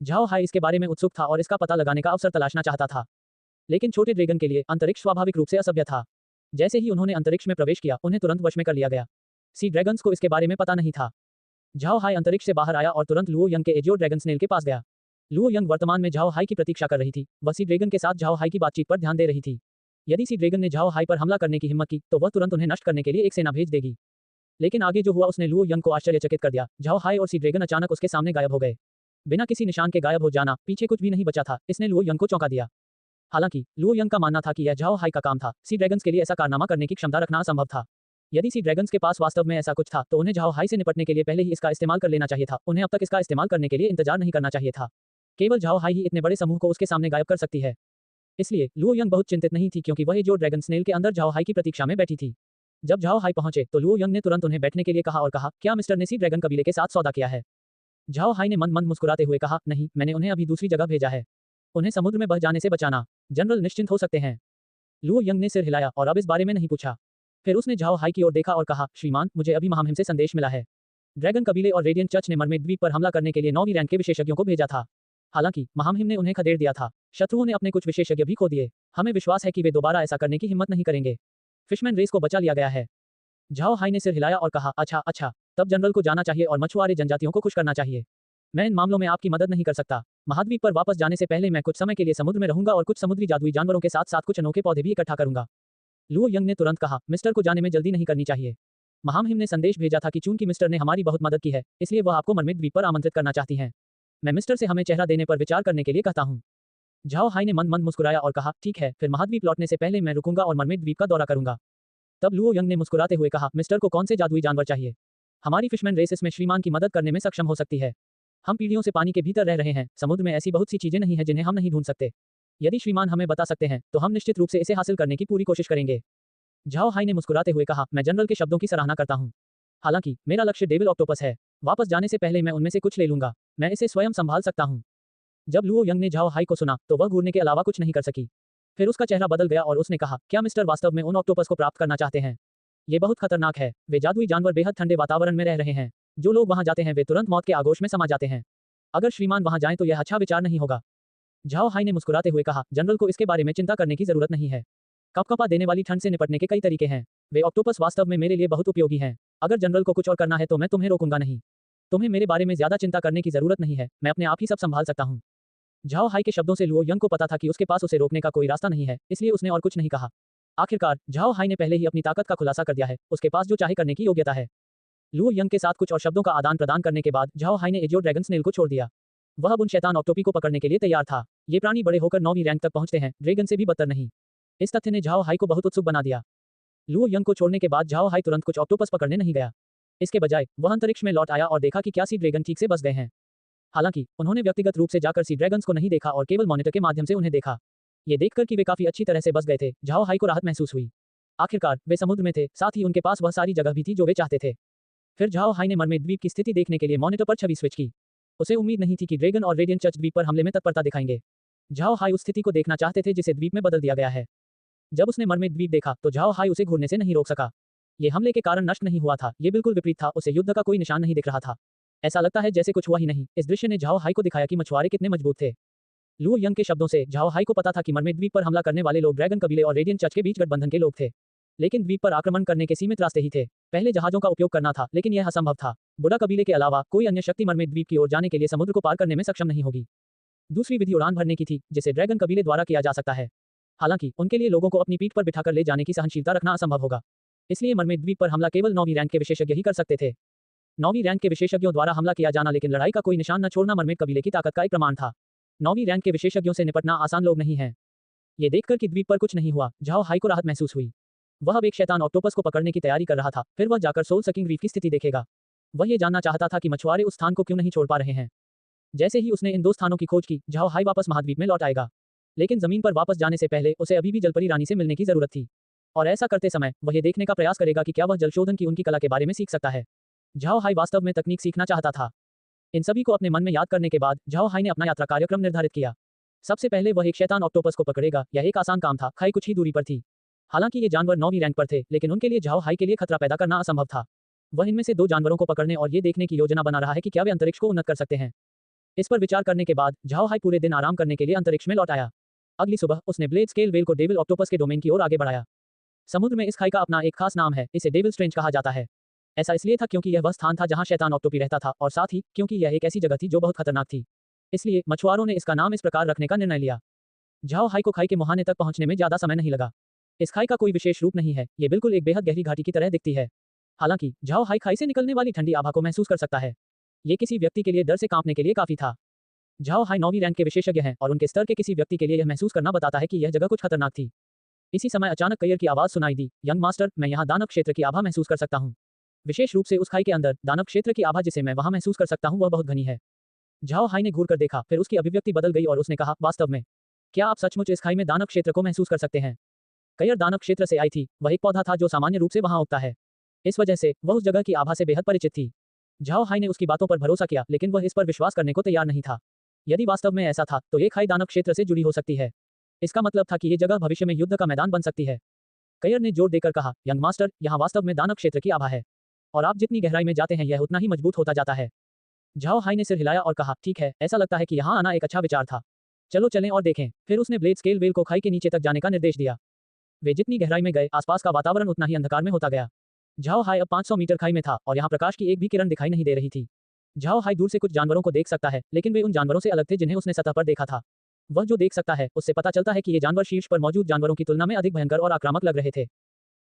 झाओ हाई इसके बारे में उत्सुक था और इसका पता लगाने का अवसर तलाशना चाहता था। लेकिन छोटे ड्रैगन के लिए अंतरिक्ष स्वाभाविक रूप से असभ्य था। जैसे ही उन्होंने अंतरिक्ष में प्रवेश किया, उन्हें तुरंत वश में कर लिया गया। सी ड्रैगन्स को इसके बारे में पता नहीं था। झाओ हाई अंतरिक्ष से बाहर आया और तुरंत लुओ यंग के एजियो ड्रैगन स्नेल के पास गया। लुओ यंग वर्तमान में झाओ हाई की प्रतीक्षा कर रही थी। वह सी ड्रैगन के साथ झाओ हाई की बातचीत पर ध्यान दे रही थी। यदि सी ड्रैगन ने झाओ हाई पर हमला करने की हिम्मत की, तो वह तुरंत उन्हें नष्ट करने के लिए एक सेना भेज देगी। लेकिन आगे जो हुआ उसने लुओ यंग को आश्चर्यचकित कर दिया। झाओ हाई और सी ड्रैगन अचानक उसके सामने गायब हो गए। बिना किसी निशान के गायब हो जाना, पीछे कुछ भी नहीं बचा था, इसने लुओ यंग को चौंका दिया। हालांकि लुओ यंग का मानना था कि यह झाओ हाई का काम था। सी ड्रैगन्स के लिए ऐसा कारनामा करने की क्षमता रखना असंभव था। यदि सी ड्रैगन्स के पास वास्तव में ऐसा कुछ था, तो उन्हें झाओ हाई से निपटने के लिए पहले ही इसका इस्तेमाल कर लेना चाहिए था। उन्हें अब तक इसका इस्तेमाल करने के लिए इंतजार नहीं करना चाहिए था। केवल झाओ हाई ही इतने बड़े समूह को उसके सामने गायब कर सकती है। इसलिए लुओ यंग बहुत चिंतित नहीं थी, क्योंकि वह जो ड्रैगन स्नेल के अंदर झाओ हाई की प्रतीक्षा में बैठी थी। जब झाओ हाई पहुंचे तो लुओ यंग ने तुरंत उन्हें बैठने के लिए कहा और कहा, क्या मिस्टर ने सी ड्रैगन कबीले के साथ सौदा किया है? झाओ हाई ने मंद मंद मुस्कुराते हुए कहा, नहीं, मैंने उन्हें अभी दूसरी जगह भेजा है। उन्हें समुद्र में बह जाने से बचाना। जनरल निश्चिंत हो सकते हैं। लुओ यंग ने सिर हिलाया और अब इस बारे में नहीं पूछा। फिर उसने झाओ हाई की ओर देखा और कहा, श्रीमान, मुझे अभी महामहिम से संदेश मिला है। ड्रैगन कबीले और रेडियंट चर्च ने मरमेड द्वीप पर हमला करने के लिए 9वीं रैंक के विशेषज्ञों को भेजा था। हालांकि महामहिम ने उन्हें खदेड़ दिया था। शत्रुओं ने अपने कुछ विशेषज्ञ भी खो दिए। हमें विश्वास है कि वे दोबारा ऐसा करने की हिम्मत नहीं करेंगे। फिशमैन रेस को बचा लिया गया है। झाओ हाई ने सिर हिलाया और कहा, अच्छा अच्छा, तब जनरल को जाना चाहिए और मछुआरे जनजातियों को खुश करना चाहिए। मैं इन मामलों में आपकी मदद नहीं कर सकता। महाद्वीप पर वापस जाने से पहले मैं कुछ समय के लिए समुद्र में रहूंगा और कुछ समुद्री जादुई जानवरों के साथ साथ कुछ अनोखे पौधे भी इकट्ठा करूंगा। लुओ यंग ने तुरंत कहा, मिस्टर को जाने में जल्दी नहीं करनी चाहिए। महामहिम ने संदेश भेजा था कि चूंकि मिस्टर ने हमारी बहुत मदद की है, इसलिए वह आपको मरमेड द्वीप पर आमंत्रित करना चाहती हैं। मैं मिस्टर से हमें चेहरा देने पर विचार करने के लिए कहता हूँ। झाओ हाई ने मंद मंद मुस्कुराया और कहा, ठीक है, फिर महाद्वीप लौटने से पहले मैं रुकूंगा और मरमेड द्वीप का दौरा करूंगा। तब लुओ यंग ने मुस्कुराते हुए कहा, मिस्टर को कौन से जादुई जानवर चाहिए? हमारी फिशमैन रेस इसमें श्रीमान की मदद करने में सक्षम हो सकती है। हम पीढ़ियों से पानी के भीतर रह रहे हैं। समुद्र में ऐसी बहुत सी चीजें नहीं हैं जिन्हें हम नहीं ढूंढ सकते। यदि श्रीमान हमें बता सकते हैं, तो हम निश्चित रूप से इसे हासिल करने की पूरी कोशिश करेंगे। झाओ हाई ने मुस्कुराते हुए कहा, मैं जनरल के शब्दों की सराहना करता हूँ। हालांकि मेरा लक्ष्य डेविल ऑक्टोपस है। वापस जाने से पहले मैं उनमें से कुछ ले लूंगा। मैं इसे स्वयं संभाल सकता हूँ। जब लुओ यंग ने झाओ हाई को सुना, तो वह घूरने के अलावा कुछ नहीं कर सकी। फिर उसका चेहरा बदल गया और उसने कहा, क्या मिस्टर वास्तव में उन ऑक्टोपस को प्राप्त करना चाहते हैं? ये बहुत खतरनाक है। वे जादुई जानवर बेहद ठंडे वातावरण में रह रहे हैं। जो लोग वहां जाते हैं वे तुरंत मौत के आगोश में समा जाते हैं। अगर श्रीमान वहां जाएं तो यह अच्छा विचार नहीं होगा। झाओ हाई ने मुस्कुराते हुए कहा, जनरल को इसके बारे में चिंता करने की जरूरत नहीं है। कपकपा देने वाली ठंड से निपटने के कई तरीके हैं। वे ऑक्टोपस वास्तव में मेरे लिए बहुत उपयोगी हैं। अगर जनरल को कुछ और करना है तो मैं तुम्हें रोकूंगा नहीं। तुम्हें मेरे बारे में ज्यादा चिंता करने की जरूरत नहीं है। मैं अपने आप ही सब संभाल सकता हूँ। झाओ हाई के शब्दों से लुओ यंग को पता था कि उसके पास उसे रोकने का कोई रास्ता नहीं है, इसलिए उसने और कुछ नहीं कहा। आखिरकार झाओ हाई ने पहले ही अपनी ताकत का खुलासा कर दिया है। उसके पास जो चाहे करने की योग्यता है। लुओ यंग के साथ कुछ और शब्दों का आदान प्रदान करने के बाद झाओ हाई ने एजियो ड्रैगन स्नेल को छोड़ दिया। वह अब उन शैतान ऑक्टोपी को पकड़ने के लिए तैयार था। ये प्राणी बड़े होकर 9वीं रैंक तक पहुंचते हैं, ड्रैगन से भी बदतर नहीं। इस तथ्य ने झाओ हाई को बहुत उत्सुक बना दिया। लुओ यंग को छोड़ने के बाद झाओ हाई तुरंत कुछ ऑक्टोपस पकड़ने नहीं गया। इसके बजाय वह अंतरिक्ष में लौट आया और देखा कि क्या सी ड्रैगन ठीक से बच गए हैं। हालांकि उन्होंने व्यक्तिगत रूप से जाकर सी ड्रैगन्स को नहीं देखा और केवल मॉनिटर के माध्यम से उन्हें देखा। ये देखकर कि वे काफी अच्छी तरह से बच गए थे, झाओ हाई को राहत महसूस हुई। आखिरकार वे समुद्र में थे, साथ ही उनके पास वह सारी जगह भी थी जो वे चाहते थे। फिर झाओ हाई ने मरमेड द्वीप की स्थिति देखने के लिए मॉनिटर पर छवि स्विच की। उसे उम्मीद नहीं थी कि ड्रैगन और रेडियंट चर्च द्वीप पर हमले में तत्परता दिखाएंगे। झाओ हाई उस स्थिति को देखना चाहते थे जिसे द्वीप में बदल दिया गया है। जब उसने मरमेड द्वीप देखा तो झाओ हाई उसे घूरने से नहीं रोक सका। ये हमले के कारण नष्ट नहीं हुआ था, ये बिल्कुल विपरीत था। उसे युद्ध का कोई निशान नहीं दिख रहा था। ऐसा लगता है जैसे कुछ हुआ ही नहीं। इस दृश्य ने झाओ हाई को दिखाया कि मछुआरे कितने मजबूत थे। लुओ यंग के शब्दों से झाओ हाई को पता था कि मरमेड द्वीप पर हमला करने वाले लोग ड्रैगन कबीले और रेडियंट चर्च के बीच गठबंधन के लोग थे। लेकिन द्वीप पर आक्रमण करने के सीमित रास्ते ही थे। पहले जहाजों का उपयोग करना था, लेकिन यह असंभव था। बुडा कबीले के अलावा कोई अन्य शक्ति मरमेड द्वीप की ओर जाने के लिए समुद्र को पार करने में सक्षम नहीं होगी। दूसरी विधि उड़ान भरने की थी, जिसे ड्रैगन कबीले द्वारा किया जा सकता है। हालांकि उनके लिए लोगों को अपनी पीठ पर बिठाकर ले जाने की सहनशीलता रखना असंभव होगा। इसलिए मरमेड द्वीप पर हमला केवल 9वीं रैंक के विशेषज्ञ ही कर सकते थे। 9वीं रैंक के विशेषज्ञों द्वारा हमला किया जाना लेकिन लड़ाई का कोई निशान न छोड़ना मरमेड कबीले की ताकत का एक प्रमाण था। 9वीं रैंक के विशेषज्ञों से निपटना आसान लोग नहीं है। ये देखकर कि द्वीप पर कुछ नहीं हुआ, झाओ हाई को राहत महसूस हुई। वह अब एक शैतान ऑक्टोपस को पकड़ने की तैयारी कर रहा था, फिर वह जाकर सोल सकिंग रीफ की स्थिति देखेगा। वह ये जानना चाहता था कि मछुआरे उस स्थान को क्यों नहीं छोड़ पा रहे हैं। जैसे ही उसने इन 2 स्थानों की खोज की, झाओ हाई वापस महाद्वीप में लौट आएगा। लेकिन जमीन पर वापस जाने से पहले उसे अभी भी जलपरी रानी से मिलने की जरूरत थी। और ऐसा करते समय वह ये देखने का प्रयास करेगा कि क्या वह जलशोधन की उनकी कला के बारे में सीख सकता है। झाओ हाई वास्तव में तकनीक सीखना चाहता था। इन सभी को अपने मन में याद करने के बाद झाओ हाई ने अपना यात्रा कार्यक्रम निर्धारित किया। सबसे पहले वह एक शैतान ऑक्टोपस को पकड़ेगा। यह एक आसान काम था, खाई कुछ ही दूरी पर थी। हालांकि ये जानवर 9वीं रैंक पर थे, लेकिन उनके लिए झाओ हाई के लिए खतरा पैदा करना असंभव था। वह इनमें से 2 जानवरों को पकड़ने और ये देखने की योजना बना रहा है कि क्या वे अंतरिक्ष को उन्नत कर सकते हैं। इस पर विचार करने के बाद झाओ हाई पूरे दिन आराम करने के लिए अंतरिक्ष में लौट आया। अगली सुबह उसने ब्लेड स्केल वेल को डेविल ऑक्टोपस के डोमेन की ओर आगे बढ़ाया। समुद्र में इस खाई का अपना एक खास नाम है, इसे डेविल स्ट्रेंज कहा जाता है। ऐसा इसलिए था क्योंकि यह वह स्थान था जहां शैतान ऑक्टोपी रहता था और साथ ही क्योंकि यह एक ऐसी जगह थी जो बहुत खतरनाक थी। इसलिए मछुआरों ने इसका नाम इस प्रकार रखने का निर्णय लिया। झाओ हाई को खाई के मुहाने तक पहुंचने में ज्यादा समय नहीं लगा। इस खाई का कोई विशेष रूप नहीं है, ये बिल्कुल एक बेहद गहरी घाटी की तरह दिखती है। हालांकि झाओ हाई खाई से निकलने वाली ठंडी आभा को महसूस कर सकता है। ये किसी व्यक्ति के लिए डर से कांपने के लिए काफी था। झाओ हाई 9वीं रैंक के विशेषज्ञ हैं और उनके स्तर के किसी व्यक्ति के लिए यह महसूस करना बताता है कि यह जगह कुछ खतरनाक थी। इसी समय अचानक कयिर की आवाज सुनाई दी, यंग मास्टर, मैं यहाँ दानव क्षेत्र की आभा महसूस कर सकता हूँ। विशेष रूप से उस खाई के अंदर दानव क्षेत्र की आभा जिसे मैं वहां महसूस कर सकता हूँ वह बहुत घनी है। झाओ हाई ने घूर कर देखा, फिर उसकी अभिव्यक्ति बदल गई और उसने कहा, वास्तव में क्या आप सचमुच इस खाई में दानव क्षेत्र को महसूस कर सकते हैं? कयिर दानव क्षेत्र से आई थी, वह एक पौधा था जो सामान्य रूप से वहां उगता है। इस वजह से वह उस जगह की आभा से बेहद परिचित थी। झाओ हाई ने उसकी बातों पर भरोसा किया, लेकिन वह इस पर विश्वास करने को तैयार नहीं था। यदि वास्तव में ऐसा था तो ये खाई दानव क्षेत्र से जुड़ी हो सकती है। इसका मतलब था कि ये जगह भविष्य में युद्ध का मैदान बन सकती है। कयिर ने जोर देकर कहा, यंग मास्टर, यहाँ वास्तव में दानव क्षेत्र की आभा है और आप जितनी गहराई में जाते हैं यह उतना ही मजबूत होता जाता है। झाओ हाई ने सिर हिलाया और कहा, ठीक है, ऐसा लगता है कि यहाँ आना एक अच्छा विचार था। चलो चलें और देखें। फिर उसने ब्लेड स्केल वेल को खाई के नीचे तक जाने का निर्देश दिया। वे जितनी गहराई में गए, आसपास का वातावरण उतना ही अंधकार में होता गया। झाओ हाई अब 500 मीटर खाई में था और यहाँ प्रकाश की एक भी किरण दिखाई नहीं दे रही थी। झाओ हाई दूर से कुछ जानवरों को देख सकता है, लेकिन वे उन जानवरों से अलग थे जिन्हें उसने सतह पर देखा था। वह जो देख सकता है उससे पता चलता है कि ये जानवर शीर्ष पर मौजूद जानवरों की तुलना में अधिक भयंकर और आक्रामक लग रहे थे।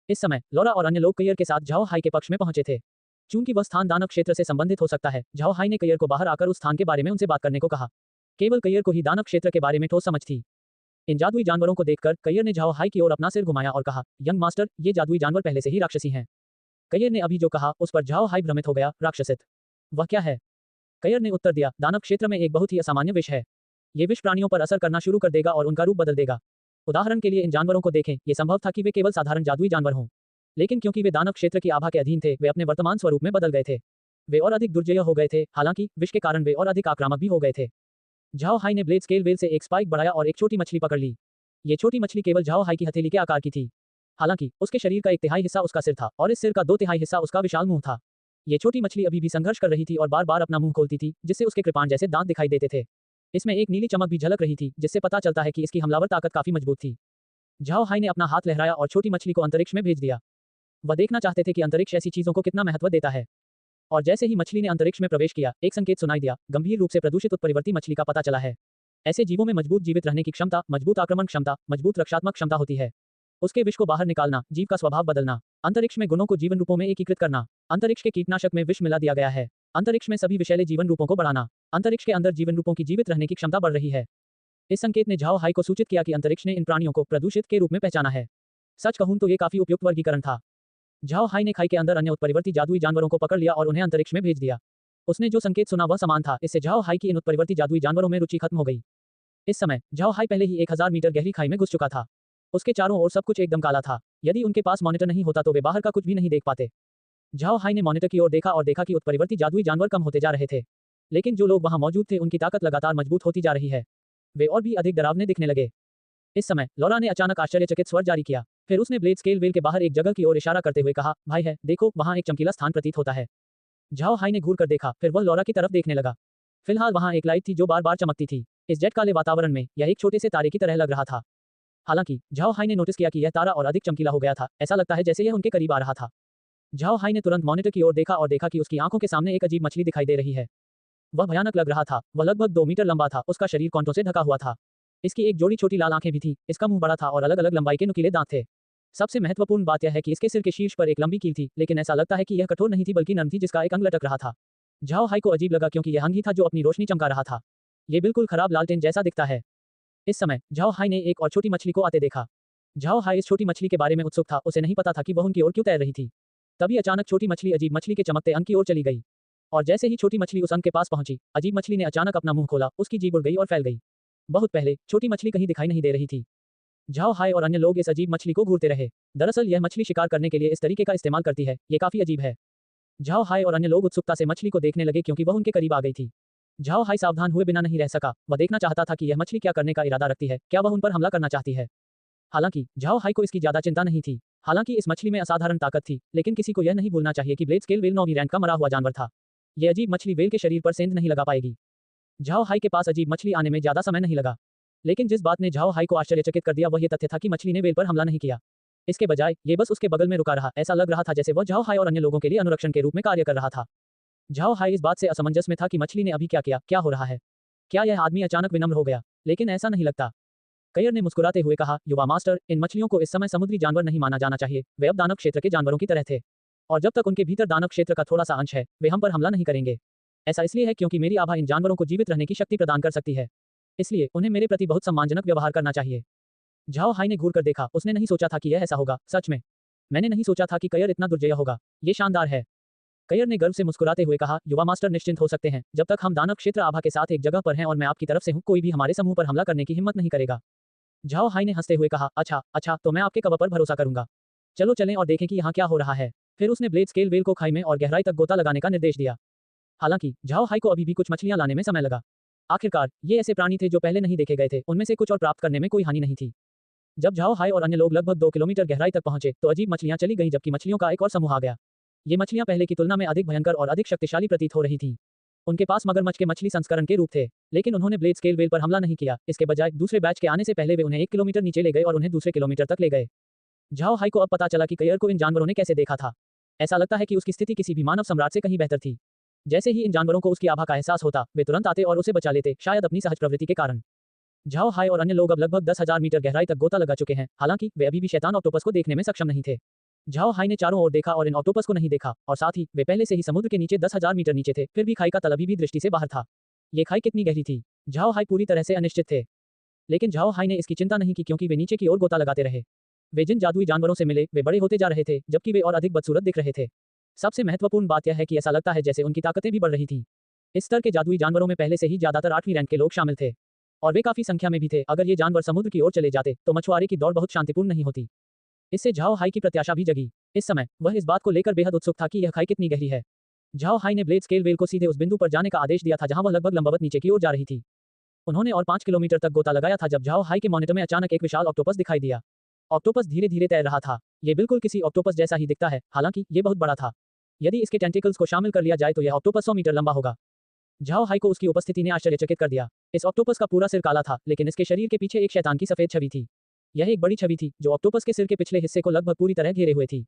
इस समय लौरा और अन्य लोग कयिर के साथ झाओ हाई के पक्ष में पहुंचे थे। चूंकि वह स्थान दानव क्षेत्र से संबंधित हो सकता है, झाओ हाई ने कयिर को बाहर आकर उस स्थान के बारे में उनसे बात करने को कहा। केवल कयिर को ही दानव क्षेत्र के बारे में ठोस समझ थी। इन जादुई जानवरों को देखकर कयिर ने झाओ हाई की ओर अपना सिर घुमाया और कहा, यंग मास्टर, ये जादुई जानवर पहले से ही राक्षसी हैं। कयिर ने अभी जो कहा उस पर झाओ हाई भ्रमित हो गया, राक्षसित? वह क्या है? कयिर ने उत्तर दिया, दानव क्षेत्र में एक बहुत ही असामान्य विष है। ये विष प्राणियों पर असर करना शुरू कर देगा और उनका रूप बदल देगा। उदाहरण के लिए इन जानवरों को देखें, ये संभव था कि वे केवल साधारण जादुई जानवर हों, लेकिन क्योंकि वे दानव क्षेत्र की आभा के अधीन थे, वे अपने वर्तमान स्वरूप में बदल गए थे। वे और अधिक दुर्जय हो गए थे, हालांकि विष के कारण वे और अधिक आक्रामक भी हो गए थे। झाओ हाई ने ब्लेड स्केल वेल से एक स्पाइक बढ़ाया और एक छोटी मछली पकड़ ली। ये छोटी मछली केवल झाओ हाई की हथेली के आकार की थी। हालांकि उसके शरीर का 1/3 हिस्सा उसका सिर था और इस सिर का 2/3 हिस्सा उसका विशाल मुंह था। ये छोटी मछली अभी भी संघर्ष कर रही थी और बार बार अपना मुंह खोलती थी, जिससे उसके कृपाण जैसे दांत दिखाई देते थे। इसमें एक नीली चमक भी झलक रही थी, जिससे पता चलता है कि इसकी हमलावर ताकत काफी मजबूत थी। झाओ हाई ने अपना हाथ लहराया और छोटी मछली को अंतरिक्ष में भेज दिया। वह देखना चाहते थे कि अंतरिक्ष ऐसी चीजों को कितना महत्व देता है। और जैसे ही मछली ने अंतरिक्ष में प्रवेश किया, एक संकेत सुनाई दिया, गंभीर रूप से प्रदूषित उत्परिवर्ती मछली का पता चला है। ऐसे जीवों में मजबूत जीवित रहने की क्षमता, मजबूत आक्रमण क्षमता, मजबूत रक्षात्मक क्षमता होती है। उसके विष को बाहर निकालना, जीव का स्वभाव बदलना, अंतरिक्ष में गुणों को जीवन रूपों में एकीकृत करना, अंतरिक्ष के कीटनाशक में विष मिला दिया गया है, अंतरिक्ष में सभी विषैले जीवन रूपों को बढ़ाना, अंतरिक्ष के अंदर जीवन रूपों की जीवित रहने की क्षमता बढ़ रही है। इस संकेत ने झाओ हाई को सूचित किया कि अंतरिक्ष ने इन प्राणियों को प्रदूषित के रूप में पहचाना है। सच कहूं तो ये काफी उपयुक्त वर्गीकरण था। झाओ हाई ने खाई के अंदर अन्य उत्परिवर्ती जादुई जानवरों को पकड़ लिया और उन्हें अंतरिक्ष में भेज दिया। उसने जो संकेत सुना वह समान था, इससे झाओ हाई की इन उत्परिवर्ती जादुई जानवरों में रुचि खत्म हो गई। इस समय झाओ हाई पहले ही 1000 मीटर गहरी खाई में घुस चुका था। उसके चारों ओर सब कुछ एकदम काला था। यदि उनके पास मॉनिटर नहीं होता तो वे बाहर का कुछ भी नहीं देख पाते। झाओ हाई ने मॉनिटर की ओर देखा और देखा कि उत्परिवर्ती जादुई जानवर कम होते जा रहे थे, लेकिन जो लोग वहां मौजूद थे उनकी ताकत लगातार मजबूत होती जा रही है। वे और भी अधिक डरावने दिखने लगे। इस समय लौरा ने अचानक आश्चर्यचकित स्वर जारी किया। फिर उसने ब्लेड स्केल वेल के बाहर एक जगह की ओर इशारा करते हुए कहा, भाई है, देखो वहां एक चमकीला स्थान प्रतीत होता है। झाओ हाई ने घूर कर देखा, फिर वह लौरा की तरफ देखने लगा। फिलहाल वहां एक लाइट थी जो बार बार चमकती थी। इस जेट काले वातावरण में यह एक छोटे से तारे की तरह लग रहा था। हालांकि झाओ हाई ने नोटिस किया कि यह तारा और अधिक चमकीला हो गया था, ऐसा लगता है जैसे यह उनके करीब आ रहा था। झाओ हाई ने तुरंत मॉनिटर की ओर देखा और देखा कि उसकी आंखों के सामने एक अजीब मछली दिखाई दे रही है। वह भयानक लग रहा था। वह लगभग 2 मीटर लंबा था, उसका शरीर कांटों से ढका हुआ था। इसकी एक जोड़ी छोटी लाल आंखें भी थी, इसका मुंह बड़ा था और अलग अलग लंबाई के नुकीले दांत थे। सबसे महत्वपूर्ण बात यह है कि इसके सिर के शीर्ष पर एक लंबी कील थी, लेकिन ऐसा लगता है कि यह कठोर नहीं थी बल्कि नर्म थी जिसका एक अंग लटक रहा था। झाओ हाई को अजीब लगा क्योंकि यह अंग ही था जो अपनी रोशनी चमका रहा था। ये बिल्कुल खराब लालटेन जैसा दिखता है। इस समय झाओ हाई ने एक और छोटी मछली को आते देखा। झाओ हाई इस छोटी मछली के बारे में उत्सुक था, उसे नहीं पता था कि वह उनकी ओर क्यों तैर रही थी। तभी अचानक छोटी मछली अजीब मछली के चमकते अंग की ओर चली गई। और जैसे ही छोटी मछली उस अंग के पास पहुंची, अजीब मछली ने अचानक अपना मुंह खोला, उसकी जीभ उड़ गई और फैल गई। बहुत पहले छोटी मछली कहीं दिखाई नहीं दे रही थी। झाओ हाई और अन्य लोग इस अजीब मछली को घूरते रहे। दरअसल यह मछली शिकार करने के लिए इस तरीके का इस्तेमाल करती है, ये काफी अजीब है। झाओ हाई और अन्य लोग उत्सुकता से मछली को देखने लगे क्योंकि वह उनके करीब आ गई थी। झाओ हाई सावधान हुए बिना नहीं रह सका, वह देखना चाहता था कि यह मछली क्या करने का इरादा रखती है, क्या वह उन पर हमला करना चाहती है। हालांकि झाओ हाई को इसकी ज्यादा चिंता नहीं थी। हालांकि इस मछली में असाधारण ताकत थी, लेकिन किसी को यह नहीं भूलना चाहिए कि ब्लेड स्केल वेल 9वीं रैंक का मरा हुआ जानवर था। यह अजीब मछली वेल के शरीर पर सेंध नहीं लगा पाएगी। झाओ हाई के पास अजीब मछली आने में ज्यादा समय नहीं लगा, लेकिन जिस बात ने झाओ हाई को आश्चर्यचकित कर दिया वह यह तथ्य था कि मछली ने वेल पर हमला नहीं किया। इसके बजाय ये बस उसके बगल में रुका रहा। ऐसा लग रहा था जैसे वह झाओ हाई और अन्य लोगों के लिए अनुरक्षण के रूप में कार्य कर रहा था। झाओ हाई इस बात से असमंजस में था कि मछली ने अभी क्या किया, क्या हो रहा है। क्या यह आदमी अचानक विनम्र हो गया? लेकिन ऐसा नहीं लगता। कयर ने मुस्कुराते हुए कहा, युवा मास्टर, इन मछलियों को इस समय समुद्री जानवर नहीं माना जाना चाहिए। वे अब दानव क्षेत्र के जानवरों की तरह थे, और जब तक उनके भीतर दानव क्षेत्र का थोड़ा सा अंश है, वे हम पर हमला नहीं करेंगे। ऐसा इसलिए है क्योंकि मेरी आभा इन जानवरों को जीवित रहने की शक्ति प्रदान कर सकती है, इसलिए उन्हें मेरे प्रति बहुत सम्मानजनक व्यवहार करना चाहिए। झाओ हाई ने घूर कर देखा, उसने नहीं सोचा था कि यह ऐसा होगा। सच में मैंने नहीं सोचा था कि कयर इतना दुर्जय होगा। ये शानदार है। कयर ने गर्व से मुस्कुराते हुए कहा, युवा मास्टर निश्चिंत हो सकते हैं। जब तक हम दानव क्षेत्र आभा के साथ एक जगह पर हैं और मैं आपकी तरफ से हूं, कोई भी हमारे समूह पर हमला करने की हिम्मत नहीं करेगा। झाओ हाई ने हंसते हुए कहा, अच्छा, तो मैं आपके कवर पर भरोसा करूंगा। चलो चलें और देखें कि यहाँ क्या हो रहा है। फिर उसने ब्लेड स्केल वेल को खाई में और गहराई तक गोता लगाने का निर्देश दिया। हालांकि झाओ हाई को अभी भी कुछ मछलियां लाने में समय लगा। आखिरकार ये ऐसे प्राणी थे जो पहले नहीं देखे गए थे, उनमें से कुछ और प्राप्त करने में कोई हानि नहीं थी। जब झाओ हाई और अन्य लोग लगभग 2 किलोमीटर गहराई तक पहुंचे तो अजीब मछलियां चली गईं, जबकि मछलियों का एक और समूह आ गया। ये मछलियां पहले की तुलना में अधिक भयंकर और अधिक शक्तिशाली प्रतीत हो रही थीं। उनके पास मगरमच्छ के मछली संस्करण के रूप थे, लेकिन उन्होंने ब्लेड स्केल वेल पर हमला नहीं किया। इसके बजाय दूसरे बैच के आने से पहले वे उन्हें 1 किलोमीटर नीचे ले गए और उन्हें दूसरे किलोमीटर तक ले गए। झाओ हाई को अब पता चला कि कयर को इन जानवरों ने कैसे देखा था। ऐसा लगता है कि उसकी स्थिति किसी भी मानव सम्राट से कहीं बेहतर थी। जैसे ही इन जानवरों को उसकी आभा का एहसास होता, वे तुरंत आते और उसे बचा लेते, शायद अपनी सहज प्रवृत्ति के कारण। झाओ हाई और अन्य लोग अब लगभग 10,000 मीटर गहराई तक गोता लगा चुके हैं। हालांकि वे अभी भी शैतान ऑक्टोपस को देखने में सक्षम नहीं थे। झाओ हाई ने चारों ओर देखा और इन ऑक्टोपस को नहीं देखा, और साथ ही वे पहले से ही समुद्र के नीचे 10,000 मीटर नीचे थे। फिर भी खाई का तल अभी भी दृष्टि से बाहर था। ये खाई कितनी गहरी थी? झाओ हाई पूरी तरह से अनिश्चित थे, लेकिन झाओ हाई ने इसकी चिंता नहीं की क्योंकि वे नीचे की ओर गोता लगाते रहे। वे जिन जादुई जानवरों से मिले वे बड़े होते जा रहे थे, जबकि वे और अधिक बदसूरत दिख रहे थे। सबसे महत्वपूर्ण बात यह है कि ऐसा लगता है जैसे उनकी ताकतें भी बढ़ रही थीं। इस स्तर के जादुई जानवरों में पहले से ही ज्यादातर 8वीं रैंक के लोग शामिल थे, और वे काफी संख्या में भी थे। अगर ये जानवर समुद्र की ओर चले जाते तो मछुआरे की दौड़ बहुत शांतिपूर्ण नहीं होती। इससे झाओ हाई की प्रत्याशा भी जगी। इस समय वह इस बात को लेकर बेहद उत्सुक था कि यह खाई कितनी गहरी है। झाओ हाई ने ब्लेड स्केल वेल को सीधे उस बिंदु पर जाने का आदेश दिया था जहां वह लगभग लंबवत नीचे की ओर जा रही थी। उन्होंने और 5 किलोमीटर तक गोता लगाया था जब झाओ हाई के मॉनिटर में अचानक एक विशाल ऑक्टोपस दिखाई दिया। ऑक्टोपस धीरे धीरे तैर रहा था। ये बिल्कुल किसी ऑक्टोपस जैसा ही दिखता है, हालांकि ये बहुत बड़ा था। यदि इसके टेंटिकल्स को शामिल कर लिया जाए तो यह ऑक्टोपस 100 मीटर लंबा होगा। झाओ हाई को उसकी उपस्थिति ने आश्चर्यचकित कर दिया। इस ऑक्टोपस का पूरा सिर काला था, लेकिन इसके शरीर के पीछे एक शैतान की सफेद छवि थी। यह एक बड़ी छवि थी जो ऑक्टोपस के सिर के पिछले हिस्से को लगभग पूरी तरह घेरे हुए थी।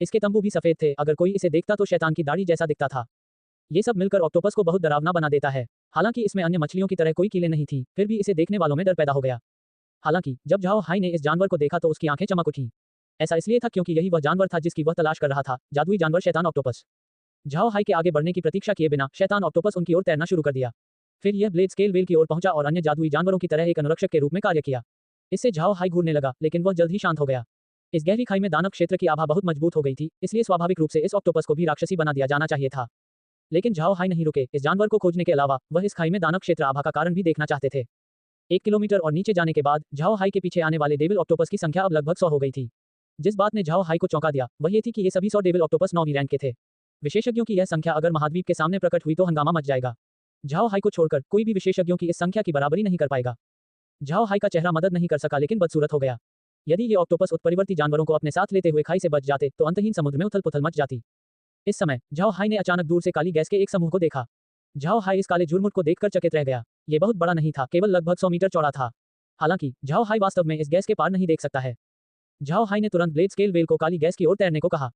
इसके तंबू भी सफेद थे। अगर कोई इसे देखता तो शैतान की दाढ़ी जैसा दिखता था। ये सब मिलकर ऑक्टोपस को बहुत डरावना बना देता है। हालांकि इसमें अन्य मछलियों की तरह कोई कीलें नहीं थी, फिर भी इसे देखने वालों में डर पैदा हो गया। हालांकि जब झाओ हाई ने इस जानवर को देखा तो उसकी आंखें चमक उठी। ऐसा इसलिए था क्योंकि यही वह जानवर था जिसकी वह तलाश कर रहा था, जादुई जानवर शैतान ऑक्टोपस। झाओ हाई के आगे बढ़ने की प्रतीक्षा किए बिना शैतान ऑक्टोपस उनकी ओर तैरना शुरू कर दिया। फिर यह ब्लेड स्केल वेल की ओर पहुंचा और अन्य जादुई जानवरों की तरह एक अनुरक्षक के रूप में कार्य किया। इससे झाओ हाई घूरने लगा, लेकिन वह जल्द ही शांत हो गया। इस गहरी खाई में दानव क्षेत्र की आभा बहुत मजबूत हो गई थी, इसलिए स्वाभाविक रूप से इस ऑक्टोपस को भी राक्षसी बना दिया जाना चाहिए था। लेकिन झाओ हाई नहीं रुके। इस जानवर को खोजने के अलावा वह इस खाई में दानव क्षेत्र आभा का कारण भी देखना चाहते थे। 1 किलोमीटर और नीचे जाने के बाद झाओ हाई के पीछे आने वाले डेविल ऑक्टोपस की संख्या अब लगभग 100 हो गई थी। जिस बात ने झाओ हाई को चौंका दिया वह ये थी कि ये सभी 100 डेविल ऑक्टोपस 9वीं रैंक के थे। विशेषज्ञों की यह संख्या अगर महाद्वीप के सामने प्रकट हुई तो हंगामा मच जाएगा। झाओ हाई को छोड़कर कोई भी विशेषज्ञों की इस संख्या की बराबरी नहीं कर पाएगा। झाओ हाई का चेहरा मदद नहीं कर सका, लेकिन बदसूरत हो गया। यदि ये ऑक्टोपस उत्परिवर्ती जानवरों को अपने साथ लेते हुए खाई से बच जाते तो अंतहीन समुद्र में उथल-पुथल मच जाती। इस समय झाओ हाई ने अचानक दूर से काली गैस के एक समूह को देखा। झाओ हाई इस काले झुरमुट को देखकर चकित रह गया। ये बहुत बड़ा नहीं था, केवल लगभग 100 मीटर चौड़ा था। हालांकि झाओ हाई वास्तव में इस गैस के पार नहीं देख सकता है। झाओ हाई ने तुरंत ब्लेड स्केल वेल को काली गैस की ओर तैरने को कहा।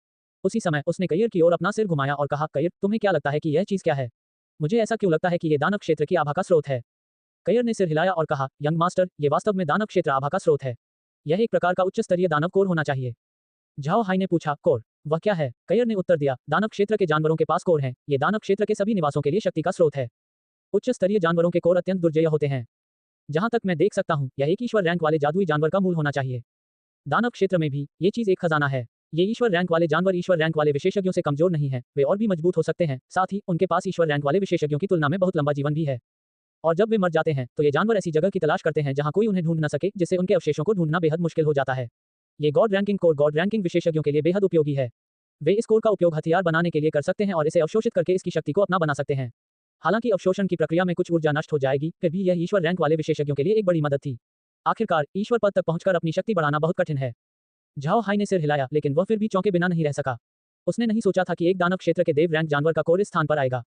उसी समय उसने कयर की ओर अपना सिर घुमाया और कहा, कयर, तुम्हें क्या लगता है कि यह चीज क्या है? मुझे ऐसा क्यों लगता है कि यह दानव क्षेत्र की आभा का स्रोत है? कयर ने सिर हिलाया और कहा, यंग मास्टर, यह वास्तव में दानव क्षेत्र आभा का स्रोत है। यह एक प्रकार का उच्च स्तरीय दानव कोर होना चाहिए। झाओ हाई ने पूछा, कोर, वह क्या है? कयर ने उत्तर दिया, दानव क्षेत्र के जानवरों के पास कोर हैं। ये दानव क्षेत्र के सभी निवासों के लिए शक्ति का स्रोत है। उच्च स्तरीय जानवरों के कोर अत्यंत दुर्जेय होते हैं। जहां तक मैं देख सकता हूं, यह एक ईश्वर रैंक वाले जादुई जानवर का मूल होना चाहिए। दानव क्षेत्र में भी ये चीज एक खजाना है। ये ईश्वर रैंक वाले जानवर ईश्वर रैंक वाले विशेषज्ञों से कमजोर नहीं है, वे और भी मजबूत हो सकते हैं। साथ ही उनके पास ईश्वर रैंक वाले विशेषज्ञों की तुलना में बहुत लंबा जीवन भी है। और जब वे मर जाते हैं तो ये जानवर ऐसी जगह की तलाश करते हैं जहां कोई उन्हें ढूंढ न सके, जिससे उनके अवशेषों को ढूंढना बेहद मुश्किल हो जाता है। ये God ranking core God ranking विशेषज्ञों के लिए बेहद उपयोगी है। वे इस कोर का उपयोग हथियार बनाने के लिए कर सकते हैं और इसे अवशोषित करके इसकी शक्ति को अपना बना सकते हैं। हालांकि अवशोषण की प्रक्रिया में कुछ ऊर्जा नष्ट हो जाएगी, फिर भी यह ईश्वर रैंक वाले विशेषज्ञों के लिए एक बड़ी मदद थी। आखिरकार ईश्वर पद तक पहुंचकर अपनी शक्ति बढ़ाना बहुत कठिन है। झाओ हाई ने सिर हिलाया, लेकिन वह फिर भी चौंके बिना नहीं रह सका। उसने नहीं सोचा था कि एक दानव क्षेत्र के देव रैंक जानवर का कोर इस स्थान पर आएगा।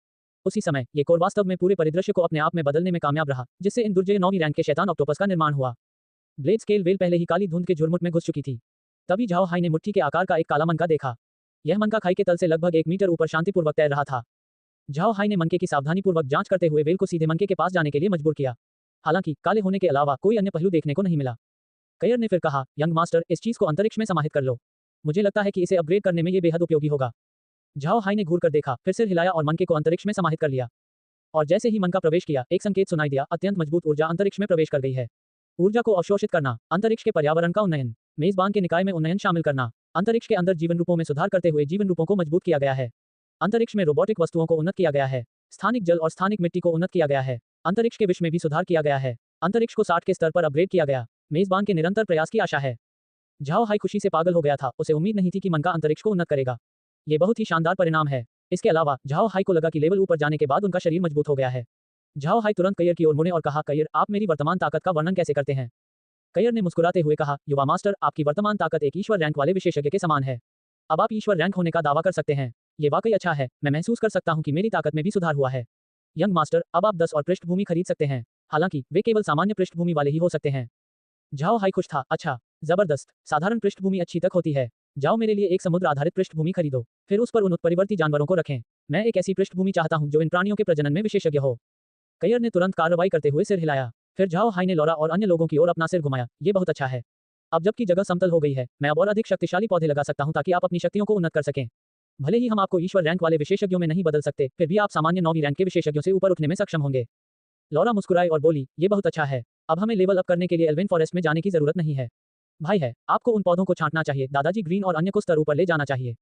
उसी समय ये कोर वास्तव में पूरे परिदृश्य को अपने आप में बदलने में कामयाब रहा, जिससे इन दुर्जय 9वीं रैंक के शैतान ऑक्टोपस का निर्माण हुआ। ब्लेड स्केल वेल पहले ही काली धुंध के झुरमुट में घुस चुकी थी। तभी झाओ हाई ने मुट्ठी के आकार का एक काला मनका देखा। यह मनका खाई के तल से लगभग 1 मीटर ऊपर शांतिपूर्वक तैर रहा था। झाओ हाई ने मनके की सावधानीपूर्वक जांच करते हुए वेल को सीधे मनके के पास जाने के लिए मजबूर किया। हालांकि काले होने के अलावा कोई अन्य पहलू देखने को नहीं मिला। कयर ने फिर कहा, यंग मास्टर, इस चीज को अंतरिक्ष में समाहित कर लो। मुझे लगता है कि इसे अपग्रेड करने में ये बेहद उपयोगी होगा। झाओ हाई ने घूर कर देखा, फिर सिर हिलाया और मनके को अंतरिक्ष में समाहित कर लिया। और जैसे ही मनका प्रवेश किया, एक संकेत सुनाई दिया, अत्यंत मजबूत ऊर्जा अंतरिक्ष में प्रवेश कर गई है। ऊर्जा को अवशोषित करना, अंतरिक्ष के पर्यावरण का उन्नयन, मेजबान के निकाय में उन्नयन शामिल करना, अंतरिक्ष के अंदर जीवन रूपों में सुधार करते हुए जीवन रूपों को मजबूत किया गया है। अंतरिक्ष में रोबोटिक वस्तुओं को उन्नत किया गया है। स्थानिक जल और स्थानिक मिट्टी को उन्नत किया गया है। अंतरिक्ष के विष में भी सुधार किया गया है। अंतरिक्ष को 60 के स्तर पर अपग्रेड किया गया। मेजबान के निरंतर प्रयास की आशा है। झाओ हाई खुशी से पागल हो गया था। उसे उम्मीद नहीं थी कि मनका अंतरिक्ष को उन्नत करेगा। ये बहुत ही शानदार परिणाम है। इसके अलावा झाओ हाई को लगा कि लेवल ऊपर जाने के बाद उनका शरीर मजबूत हो गया है। झाओ हाई तुरंत कयर की ओर मुड़े और कहा, कयर, आप मेरी वर्तमान ताकत का वर्णन कैसे करते हैं? कयर ने मुस्कुराते हुए कहा, युवा मास्टर, आपकी वर्तमान ताकत एक ईश्वर रैंक वाले विशेषज्ञ के समान है। अब आप ईश्वर रैंक होने का दावा कर सकते हैं। ये वाकई अच्छा है। मैं महसूस कर सकता हूं कि मेरी ताकत में भी सुधार हुआ है। यंग मास्टर, अब आप 10 और पृष्ठभूमि खरीद सकते हैं। हालांकि वे केवल सामान्य पृष्ठभूमि वाले ही हो सकते हैं। झाओ हाई खुश था। अच्छा, जबरदस्त। साधारण पृष्ठभूमि अच्छी तक होती है। जाओ मेरे लिए एक समुद्र आधारित पृष्ठभूमि खरीदो, फिर उस पर उन उत्परिवर्ती जानवरों को रखें। मैं एक ऐसी पृष्ठभूमि चाहता हूं जो इन प्राणियों के प्रजनन में विशेषज्ञ हो। कयर ने तुरंत कार्रवाई करते हुए सिर हिलाया। फिर झाओ हाई ने लौरा और अन्य लोगों की ओर अपना सिर घुमाया। ये बहुत अच्छा है। अब जबकि जगह समतल हो गई है, मैं अब और अधिक शक्तिशाली पौधे लगा सकता हूं ताकि आप अपनी शक्तियों को उन्नत कर सकें। भले ही हम आपको ईश्वर रैंक वाले विशेषज्ञों में नहीं बदल सकते, फिर भी आप सामान्य 9वीं रैंक के विशेषज्ञों से ऊपर उठने में सक्षम होंगे। लौरा मुस्कुराई और बोली, ये बहुत अच्छा है। अब हमें लेवल अप करने के लिए एल्वेन फॉरेस्ट में जाने की जरूरत नहीं है। भाई है, आपको उन पौधों को छांटना चाहिए। दादाजी ग्रीन और अन्य को स्तर ऊपर ले जाना चाहिए।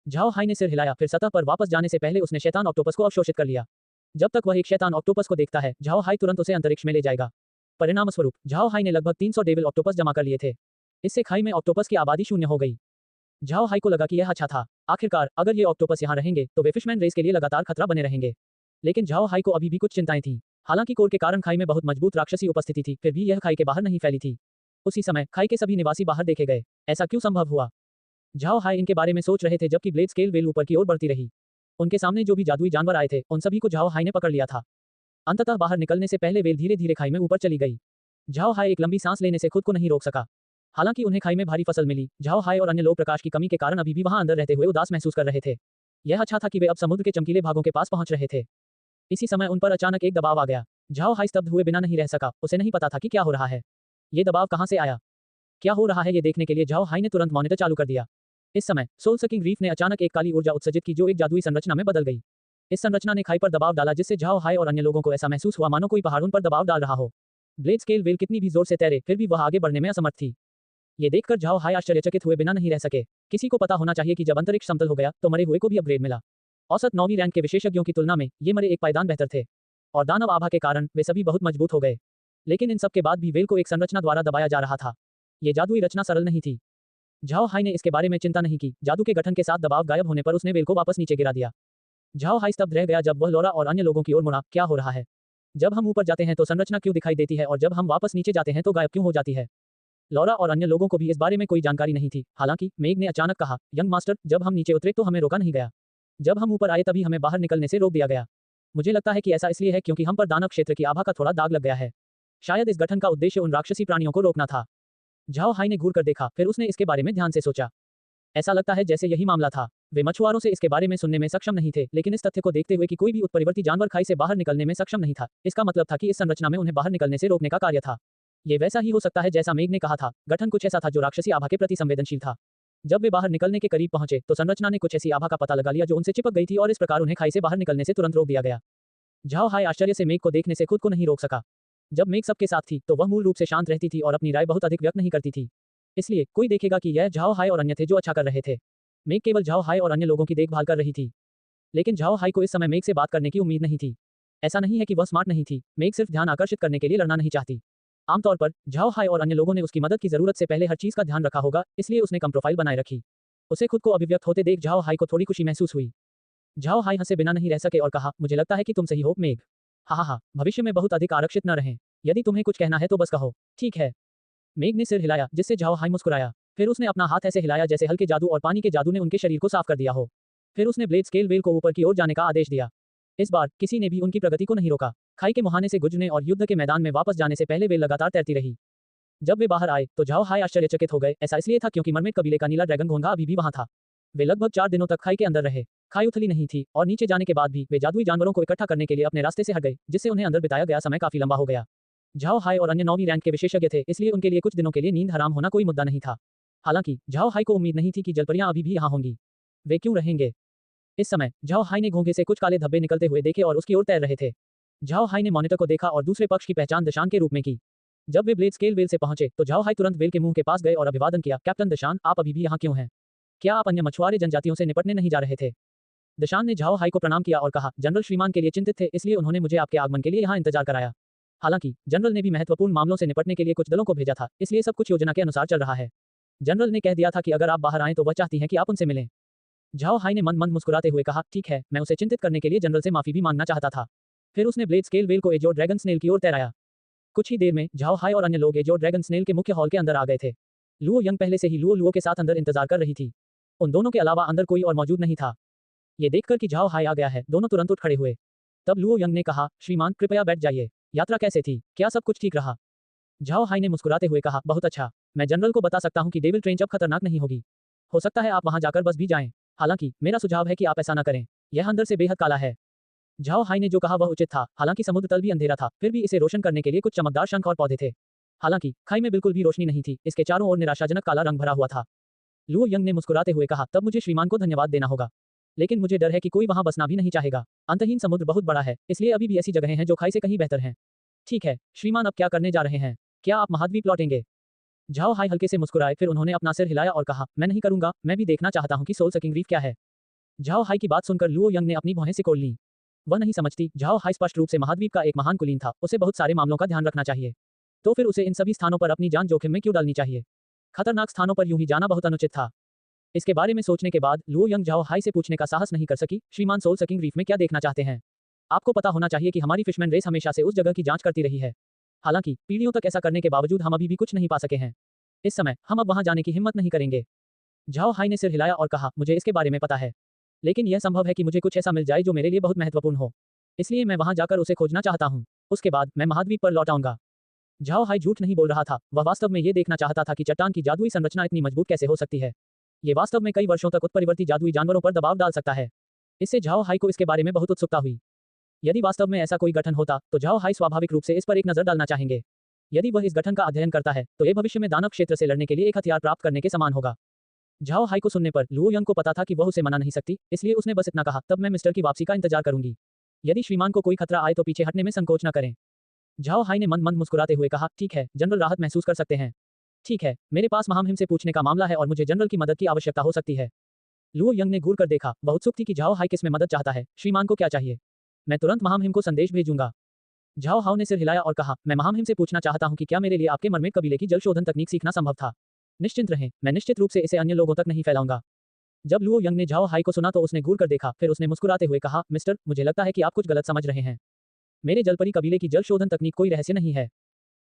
झाओ हाई ने सिर हिलाया, फिर सतह पर वापस जाने से पहले उसने शैतान ऑक्टोपस को अवशोषित कर लिया। जब तक वह एक शैतान ऑक्टोपस को देखता है, झाओ हाई तुरंत उसे अंतरिक्ष में ले जाएगा। परिणाम स्वरूप झाओ हाई ने लगभग 300 डेविल ऑक्टोपस जमा कर लिए थे। इससे खाई में ऑक्टोपस की आबादी शून्य हो गई। झाओ हाई को लगा कि यह अच्छा था। आखिरकार अगर ये ऑक्टोपस यहाँ रहेंगे तो वे फिशमैन रेस के लिए लगातार खतरा बने रहेंगे। लेकिन झाओ हाई को अभी भी कुछ चिंताएं थीं। हालांकि कोर के कारण खाई में बहुत मजबूत राक्षसी उपस्थिति थी, फिर भी यह खाई के बाहर नहीं फैली थी। उसी समय खाई के सभी निवासी बाहर देखे गए। ऐसा क्यों संभव हुआ? झाओ हाई इनके बारे में सोच रहे थे जबकि ब्लेड स्केल वेल ऊपर की ओर बढ़ती रही। उनके सामने जो भी जादुई जानवर आए थे, उन सभी को झाओ हाई ने पकड़ लिया था। अंततः बाहर निकलने से पहले वेल धीरे धीरे खाई में ऊपर चली गई। झाओ हाई एक लंबी सांस लेने से खुद को नहीं रोक सका। हालांकि उन्हें खाई में भारी फसल मिली, झाओ हाई और अन्य लोग प्रकाश की कमी के कारण अभी भी वहां अंदर रहते हुए उदास महसूस कर रहे थे। यह अच्छा था कि वे अब समुद्र के चमकीले भागों के पास पहुंच रहे थे। इसी समय उन पर अचानक एक दबाव आ गया। झाओ हाई स्तब्ध हुए बिना नहीं रह सका। उसे नहीं पता था कि क्या हो रहा है। ये दबाव कहां से आया, क्या हो रहा है, ये देखने के लिए झाओ हाई ने तुरंत मॉनिटर चालू कर दिया। इस समय सोल सकिंग रीफ ने अचानक एक काली ऊर्जा उत्सर्जित की जो एक जादुई संरचना में बदल गई। इस संरचना ने खाई पर दबाव डाला, जिससे झाओ हाई और अन्य लोगों को ऐसा महसूस हुआ मानो कोई पहाड़ उन पर दबाव डाल रहा हो। ब्लेड स्केल वेल कितनी भी जोर से तैरे, फिर भी वह आगे बढ़ने में असमर्थ थी। ये देखकर झाओ हाई आश्चर्यचकित हुए बिना नहीं रह सके। किसी को पता होना चाहिए कि जब अंतरिक्ष समतल हो गया तो मरे हुए को भी अपग्रेड मिला। औसत 9वीं रैंक के विशेषज्ञों की तुलना में ये मरे एक पायदान बेहतर थे, और दानव आभा के कारण वे सभी बहुत मजबूत हो गए। लेकिन इन सब के बाद भी वेल को एक संरचना द्वारा दबाया जा रहा था। ये जादुई रचना सरल नहीं थी। झाओ हाई ने इसके बारे में चिंता नहीं की। जादू के गठन के साथ दबाव गायब होने पर उसने वेल को वापस नीचे गिरा दिया। झाओ हाई स्तब्ध रह गया जब वह लौरा और अन्य लोगों की ओर मुड़ा। क्या हो रहा है? जब हम ऊपर जाते हैं तो संरचना क्यों दिखाई देती है और जब हम वापस नीचे जाते हैं तो गायब क्यों हो जाती है? लौरा और अन्य लोगों को भी इस बारे में कोई जानकारी नहीं थी। हालांकि मेग ने अचानक कहा, यंग मास्टर, जब हम नीचे उतरे तो हमें रोका नहीं गया। जब हम ऊपर आए तभी हमें बाहर निकलने से रोक दिया गया। मुझे लगता है कि ऐसा इसलिए है क्योंकि हम पर दानव क्षेत्र की आभा का थोड़ा दाग लग गया है। शायद इस गठन का उद्देश्य उन राक्षसी प्राणियों को रोकना था। झाओ हाई ने घूर कर देखा, फिर उसने इसके बारे में ध्यान से सोचा। ऐसा लगता है जैसे यही मामला था। वे मछुआरों से इसके बारे में सुनने में सक्षम नहीं थे, लेकिन इस तथ्य को देखते हुए कि कोई भी उत्परिवर्ती जानवर खाई से बाहर निकलने में सक्षम नहीं था, इसका मतलब था कि इस संरचना में उन्हें बाहर निकलने से रोकने का कार्य था। ये वैसा ही हो सकता है जैसा मेग ने कहा था। गठन कुछ ऐसा था जो राक्षसी आभा के प्रति संवेदनशील था। जब वे बाहर निकलने के करीब पहुंचे तो संरचना ने कुछ ऐसी आभा का पता लगा लिया जो उनसे चिपक गई थी और इस प्रकार उन्हें खाई से बाहर निकलने से तुरंत रोक दिया गया। झाओ हाय आश्चर्य से मेघ को देखने से खुद को नहीं रोक सका। जब मेघ सबके साथ थी तो वह मूल रूप से शांत रहती थी और अपनी राय बहुत अधिक व्यक्त नहीं करती थी। इसलिए कोई देखेगा कि यह झाओ हाय और अन्य थे जो अच्छा कर रहे थे। मेघ केवल झाओ हाय और अन्य लोगों की देखभाल कर रही थी। लेकिन झाओ हाय को इस समय मेघ से बात करने की उम्मीद नहीं थी। ऐसा नहीं है कि वह स्मार्ट नहीं थी, मेघ सिर्फ ध्यान आकर्षित करने के लिए लड़ना नहीं चाहती। आमतौर पर झाओ हाय और अन्य लोगों ने उसकी मदद की जरूरत से पहले हर चीज का ध्यान रखा होगा, इसलिए उसने कम प्रोफाइल बनाए रखी। उसे खुद को अभिव्यक्त होते देख झाओ हाय को थोड़ी खुशी महसूस हुई। झाओ हाय हंसे बिना नहीं रह सके और कहा, मुझे लगता है कि तुम सही हो मेघ। हा, भविष्य में बहुत अधिक आरक्षित न रहें। यदि तुम्हें कुछ कहना है तो बस कहो। ठीक है। मेघ ने सिर हिलाया, जिससे झाओ हाय मुस्कुराया। फिर उसने अपना हाथ ऐसे हिलाया जैसे हल्के जादू और पानी के जादू ने उनके शरीर को साफ कर दिया हो। फिर उसने ब्लेड स्केल वेल को ऊपर की ओर जाने का आदेश दिया। इस बार किसी ने भी उनकी प्रगति को नहीं रोका। खाई के मुहाने से गुजरने और युद्ध के मैदान में वापस जाने से पहले वे लगातार तैरती रही। जब वे बाहर आए तो झाओ हाय आश्चर्यचकित हो गए। ऐसा इसलिए था क्योंकि मरमेड कबीले का नीला ड्रैगन घोंघा अभी भी वहां था। वे लगभग 4 दिनों तक खाई के अंदर रहे। खाई उथली नहीं थी और नीचे जाने के बाद भी वे जादुई जानवरों को इकट्ठा करने के लिए अपने रास्ते से हट गए, जिससे उन्हें अंदर बिताया गया समय काफी लंबा हो गया। झाओ हाय और अन्य 9वीं रैंक के विशेषज्ञ थे, इसलिए उनके लिए कुछ दिनों के लिए नींद हराम होना कोई मुद्दा नहीं था। हालांकि झाओ हाय को उम्मीद नहीं थी कि जलपरियां अभी भी यहां होंगी। वे क्यों रहेंगे? इस समय झाओ हाय ने घोंघे से कुछ काले धब्बे निकलते हुए देखे और उसकी ओर तैर रहे थे। झाओ हाय ने मॉनिटर को देखा और दूसरे पक्ष की पहचान दशान के रूप में की। जब वे ब्लेड स्केल वेल से पहुंचे तो झाओ हाय तुरंत वेल के मुंह के पास गए और अभिवादन किया। कैप्टन दशान, आप अभी भी यहाँ क्यों हैं? क्या आप अन्य मछुआरे जनजातियों से निपटने नहीं जा रहे थे? दशान ने झाओ हाय को प्रणाम किया और कहा, जनरल श्रीमान के लिए चिंतित थे, इसलिए उन्होंने मुझे आपके आगमन के लिए यहाँ इंतजार कराया। हालांकि जनरल ने भी महत्वपूर्ण मामलों से निपटने के लिए कुछ दलों को भेजा था, इसलिए सब कुछ योजना के अनुसार चल रहा है। जनरल ने कह दिया था कि अगर आप बाहर आएं तो वह चाहती हैं कि आप उनसे मिलें। झाओ हाय ने मंद मुस्कुराते हुए कहा, ठीक है, मैं उसे चिंतित करने के लिए जनरल से माफी भी मांगना चाहता था। फिर उसने ब्लेड स्केल वेल को एजोर ड्रैगन स्नेल की ओर तैराया। कुछ ही देर में झाओ हाय और अन्य लोग एजोर ड्रैगन स्नेल के मुख्य हॉल के अंदर आ गए थे। लुओ यंग पहले से ही लुओ के साथ अंदर इंतजार कर रही थी। उन दोनों के अलावा अंदर कोई और मौजूद नहीं था। ये देखकर कि झाओ हाय आ गया है, दोनों तुरंत उठ खड़े हुए। तब लुओ यंग ने कहा, श्रीमान कृपया बैठ जाइए। यात्रा कैसे थी? क्या सब कुछ ठीक रहा? झाओ हाय ने मुस्कुराते हुए कहा, बहुत अच्छा। मैं जनरल को बता सकता हूं कि डेविल ट्रेंच अब खतरनाक नहीं होगी। हो सकता है आप वहां जाकर बस भी जाएं। हालांकि मेरा सुझाव है कि आप ऐसा न करें। यह अंदर से बेहद काला है। झाओ हाय ने जो कहा वह उचित था। हालांकि समुद्र तल भी अंधेरा था, फिर भी इसे रोशन करने के लिए कुछ चमकदार शंख और पौधे थे। हालांकि खाई में बिल्कुल भी रोशनी नहीं थी, इसके चारों ओर निराशाजनक काला रंग भरा हुआ था। लुओ यंग ने मुस्कुराते हुए कहा, तब मुझे श्रीमान को धन्यवाद देना होगा। लेकिन मुझे डर है कि कोई वहां बसना भी नहीं चाहेगा। अंतहीन समुद्र बहुत बड़ा है, इसलिए अभी भी ऐसी जगहें हैं जो खाई से कहीं बेहतर हैं। ठीक है श्रीमान, अब क्या करने जा रहे हैं? क्या आप महाद्वीप लौटेंगे? झाओ हाय हल्के से मुस्कुराए, फिर उन्होंने अपना सिर हिलाया और कहा, मैं नहीं करूंगा, मैं भी देखना चाहता हूं कि सोल सकिंग रीफ क्या है। झाओ हाय की बात सुनकर लुओ यंग ने अपनी भौहें सिकोड़ लीं। वह नहीं समझती, झाओ हाय स्पष्ट रूप से महाद्वीप का एक महान कुलीन था, उसे बहुत सारे मामलों का ध्यान रखना चाहिए। तो फिर उसे इन सभी स्थानों पर अपनी जान जोखिम में क्यों डालनी चाहिए? खतरनाक स्थानों पर यूं ही जाना बहुत अनुचित था। इसके बारे में सोचने के बाद लुओ यंग झाओ हाय से पूछने का साहस नहीं कर सकी, श्रीमान सोल सकिंग रीफ में क्या देखना चाहते हैं? आपको पता होना चाहिए कि हमारी फिशमैन रेस हमेशा से उस जगह की जांच करती रही है। हालांकि पीढ़ियों तक ऐसा करने के बावजूद हम अभी भी कुछ नहीं पा सके हैं। इस समय हम अब वहां जाने की हिम्मत नहीं करेंगे। झाओ हाय ने सिर हिलाया और कहा, मुझे इसके बारे में पता है। लेकिन यह संभव है कि मुझे कुछ ऐसा मिल जाए जो मेरे लिए बहुत महत्वपूर्ण हो। इसलिए मैं वहां जाकर उसे खोजना चाहता हूं। उसके बाद मैं महाद्वीप पर लौट आऊंगा। झाओ हाय झूठ नहीं बोल रहा था, वह वास्तव में ये देखना चाहता था कि चट्टान की जादुई संरचना इतनी मजबूत कैसे हो सकती है। ये वास्तव में कई वर्षों तक उत्परिवर्ती जादुई जानवरों पर दबाव डाल सकता है। इससे झाओ हाय को इसके बारे में बहुत उत्सुकता हुई। यदि वास्तव में ऐसा कोई गठन होता तो झाओ हाय स्वाभाविक रूप से इस पर एक नजर डालना चाहेंगे। यदि वह इस गठन का अध्ययन करता है तो ये भविष्य में दानव क्षेत्र से लड़ने के लिए एक हथियार प्राप्त करने के समान होगा। झाओ हाय को सुनने पर लुओ यंग को पता था कि वह उसे मना नहीं सकती, इसलिए उसने बस इतना कहा, तब मैं मिस्टर की वापसी का इंतजार करूंगी। यदि श्रीमान को कोई खतरा आए तो पीछे हटने में संकोच न करें। झाओ हाय ने मंद मुस्कुराते हुए कहा, ठीक है, जनरल राहत महसूस कर सकते हैं। ठीक है, मेरे पास महामहिम से पूछने का मामला है और मुझे जनरल की मदद की आवश्यकता हो सकती है। लुओ यंग ने घूर कर देखा, वह उत्सुक थी कि झाओ हाय किस में मदद चाहता है। श्रीमान को क्या चाहिए? मैं तुरंत महामहिम को संदेश भेजूंगा। झाओ हाय ने सिर हिलाया और कहा, मैं महामहिम से पूछना चाहता हूं कि क्या मेरे लिए आपके मरमेड कबीले की जल शोधन तकनीक सीखना संभव था। निश्चिंत रहें, मैं निश्चित रूप से इसे अन्य लोगों तक नहीं फैलाऊंगा। जब लुओ यंग ने झाओ हाय को सुना तो उसने घूर कर देखा, फिर उसने मुस्कुराते हुए कहा, मिस्टर, मुझे लगता है कि आप कुछ गलत समझ रहे हैं। मेरे जलपरी कबीले की जल शोधन तकनीक कोई रहस्य नहीं है।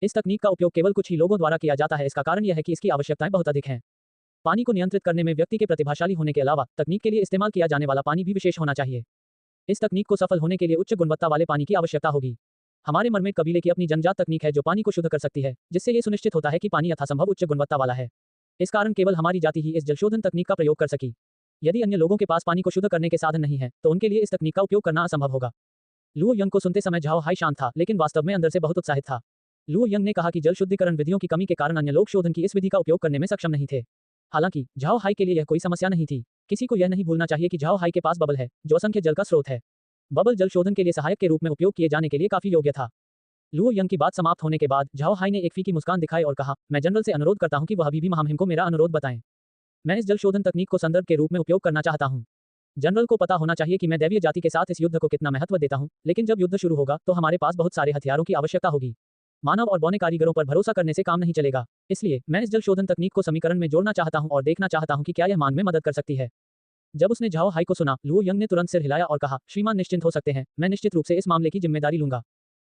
इस तकनीक का उपयोग केवल कुछ ही लोगों द्वारा किया जाता है। इसका कारण यह है कि इसकी आवश्यकताएं बहुत अधिक हैं। पानी को नियंत्रित करने में व्यक्ति के प्रतिभाशाली होने के अलावा तकनीक के लिए इस्तेमाल किया जाने वाला पानी भी विशेष होना चाहिए। इस तकनीक को सफल होने के लिए उच्च गुणवत्ता वाले पानी की आवश्यकता होगी। हमारे मरमेड कबीले की अपनी जन्मजात तकनीक है जो पानी को शुद्ध कर सकती है, जिससे ये सुनिश्चित होता है कि पानी यथासंभव उच्च गुणवत्ता वाला है। इस कारण केवल हमारी जाति ही इस जलशोधन तकनीक का प्रयोग कर सकी। यदि अन्य लोगों के पास पानी को शुद्ध करने के साधन नहीं है तो उनके लिए इस तकनीक का उपयोग करना असंभव होगा। लुओ यंग को सुनते समय झाओ हाय शांत था, लेकिन वास्तव में अंदर से बहुत उत्साहित था। लुओ यंग ने कहा कि जल शुद्धिकरण विधियों की कमी के कारण अन्य लोग शोधन की इस विधि का उपयोग करने में सक्षम नहीं थे। हालांकि झाओ हाई के लिए यह कोई समस्या नहीं थी। किसी को यह नहीं भूलना चाहिए कि झाओ हाई के पास बबल है, जो असंख्य जल का स्रोत है। बबल जल शोधन के लिए सहायक के रूप में उपयोग किए जाने के लिए काफी योग्य था। लुओ यंग की बात समाप्त होने के बाद झाओ हाई ने एक फीकी मुस्कान दिखाई और कहा, मैं जनरल से अनुरोध करता हूं कि वह अभी भी महामहिम को मेरा अनुरोध बताएं। मैं इस जल शोधन तकनीक को संदर्भ के रूप में उपयोग करना चाहता हूं। जनरल को पता होना चाहिए कि मैं दैवीय जाति के साथ इस युद्ध को कितना महत्व देता हूं, लेकिन जब युद्ध शुरू होगा तो हमारे पास बहुत सारे हथियारों की आवश्यकता होगी। मानव और बौने कारीगरों पर भरोसा करने से काम नहीं चलेगा। इसलिए मैं इस जल शोधन तकनीक को समीकरण में जोड़ना चाहता हूं और देखना चाहता हूं कि क्या यह मांग में मदद कर सकती है। जब उसने झाओ हाई को सुना, लुओ यंग ने तुरंत सिर हिलाया और कहा, श्रीमान निश्चिंत हो सकते हैं, मैं निश्चित रूप से इस मामले की जिम्मेदारी लूंगा।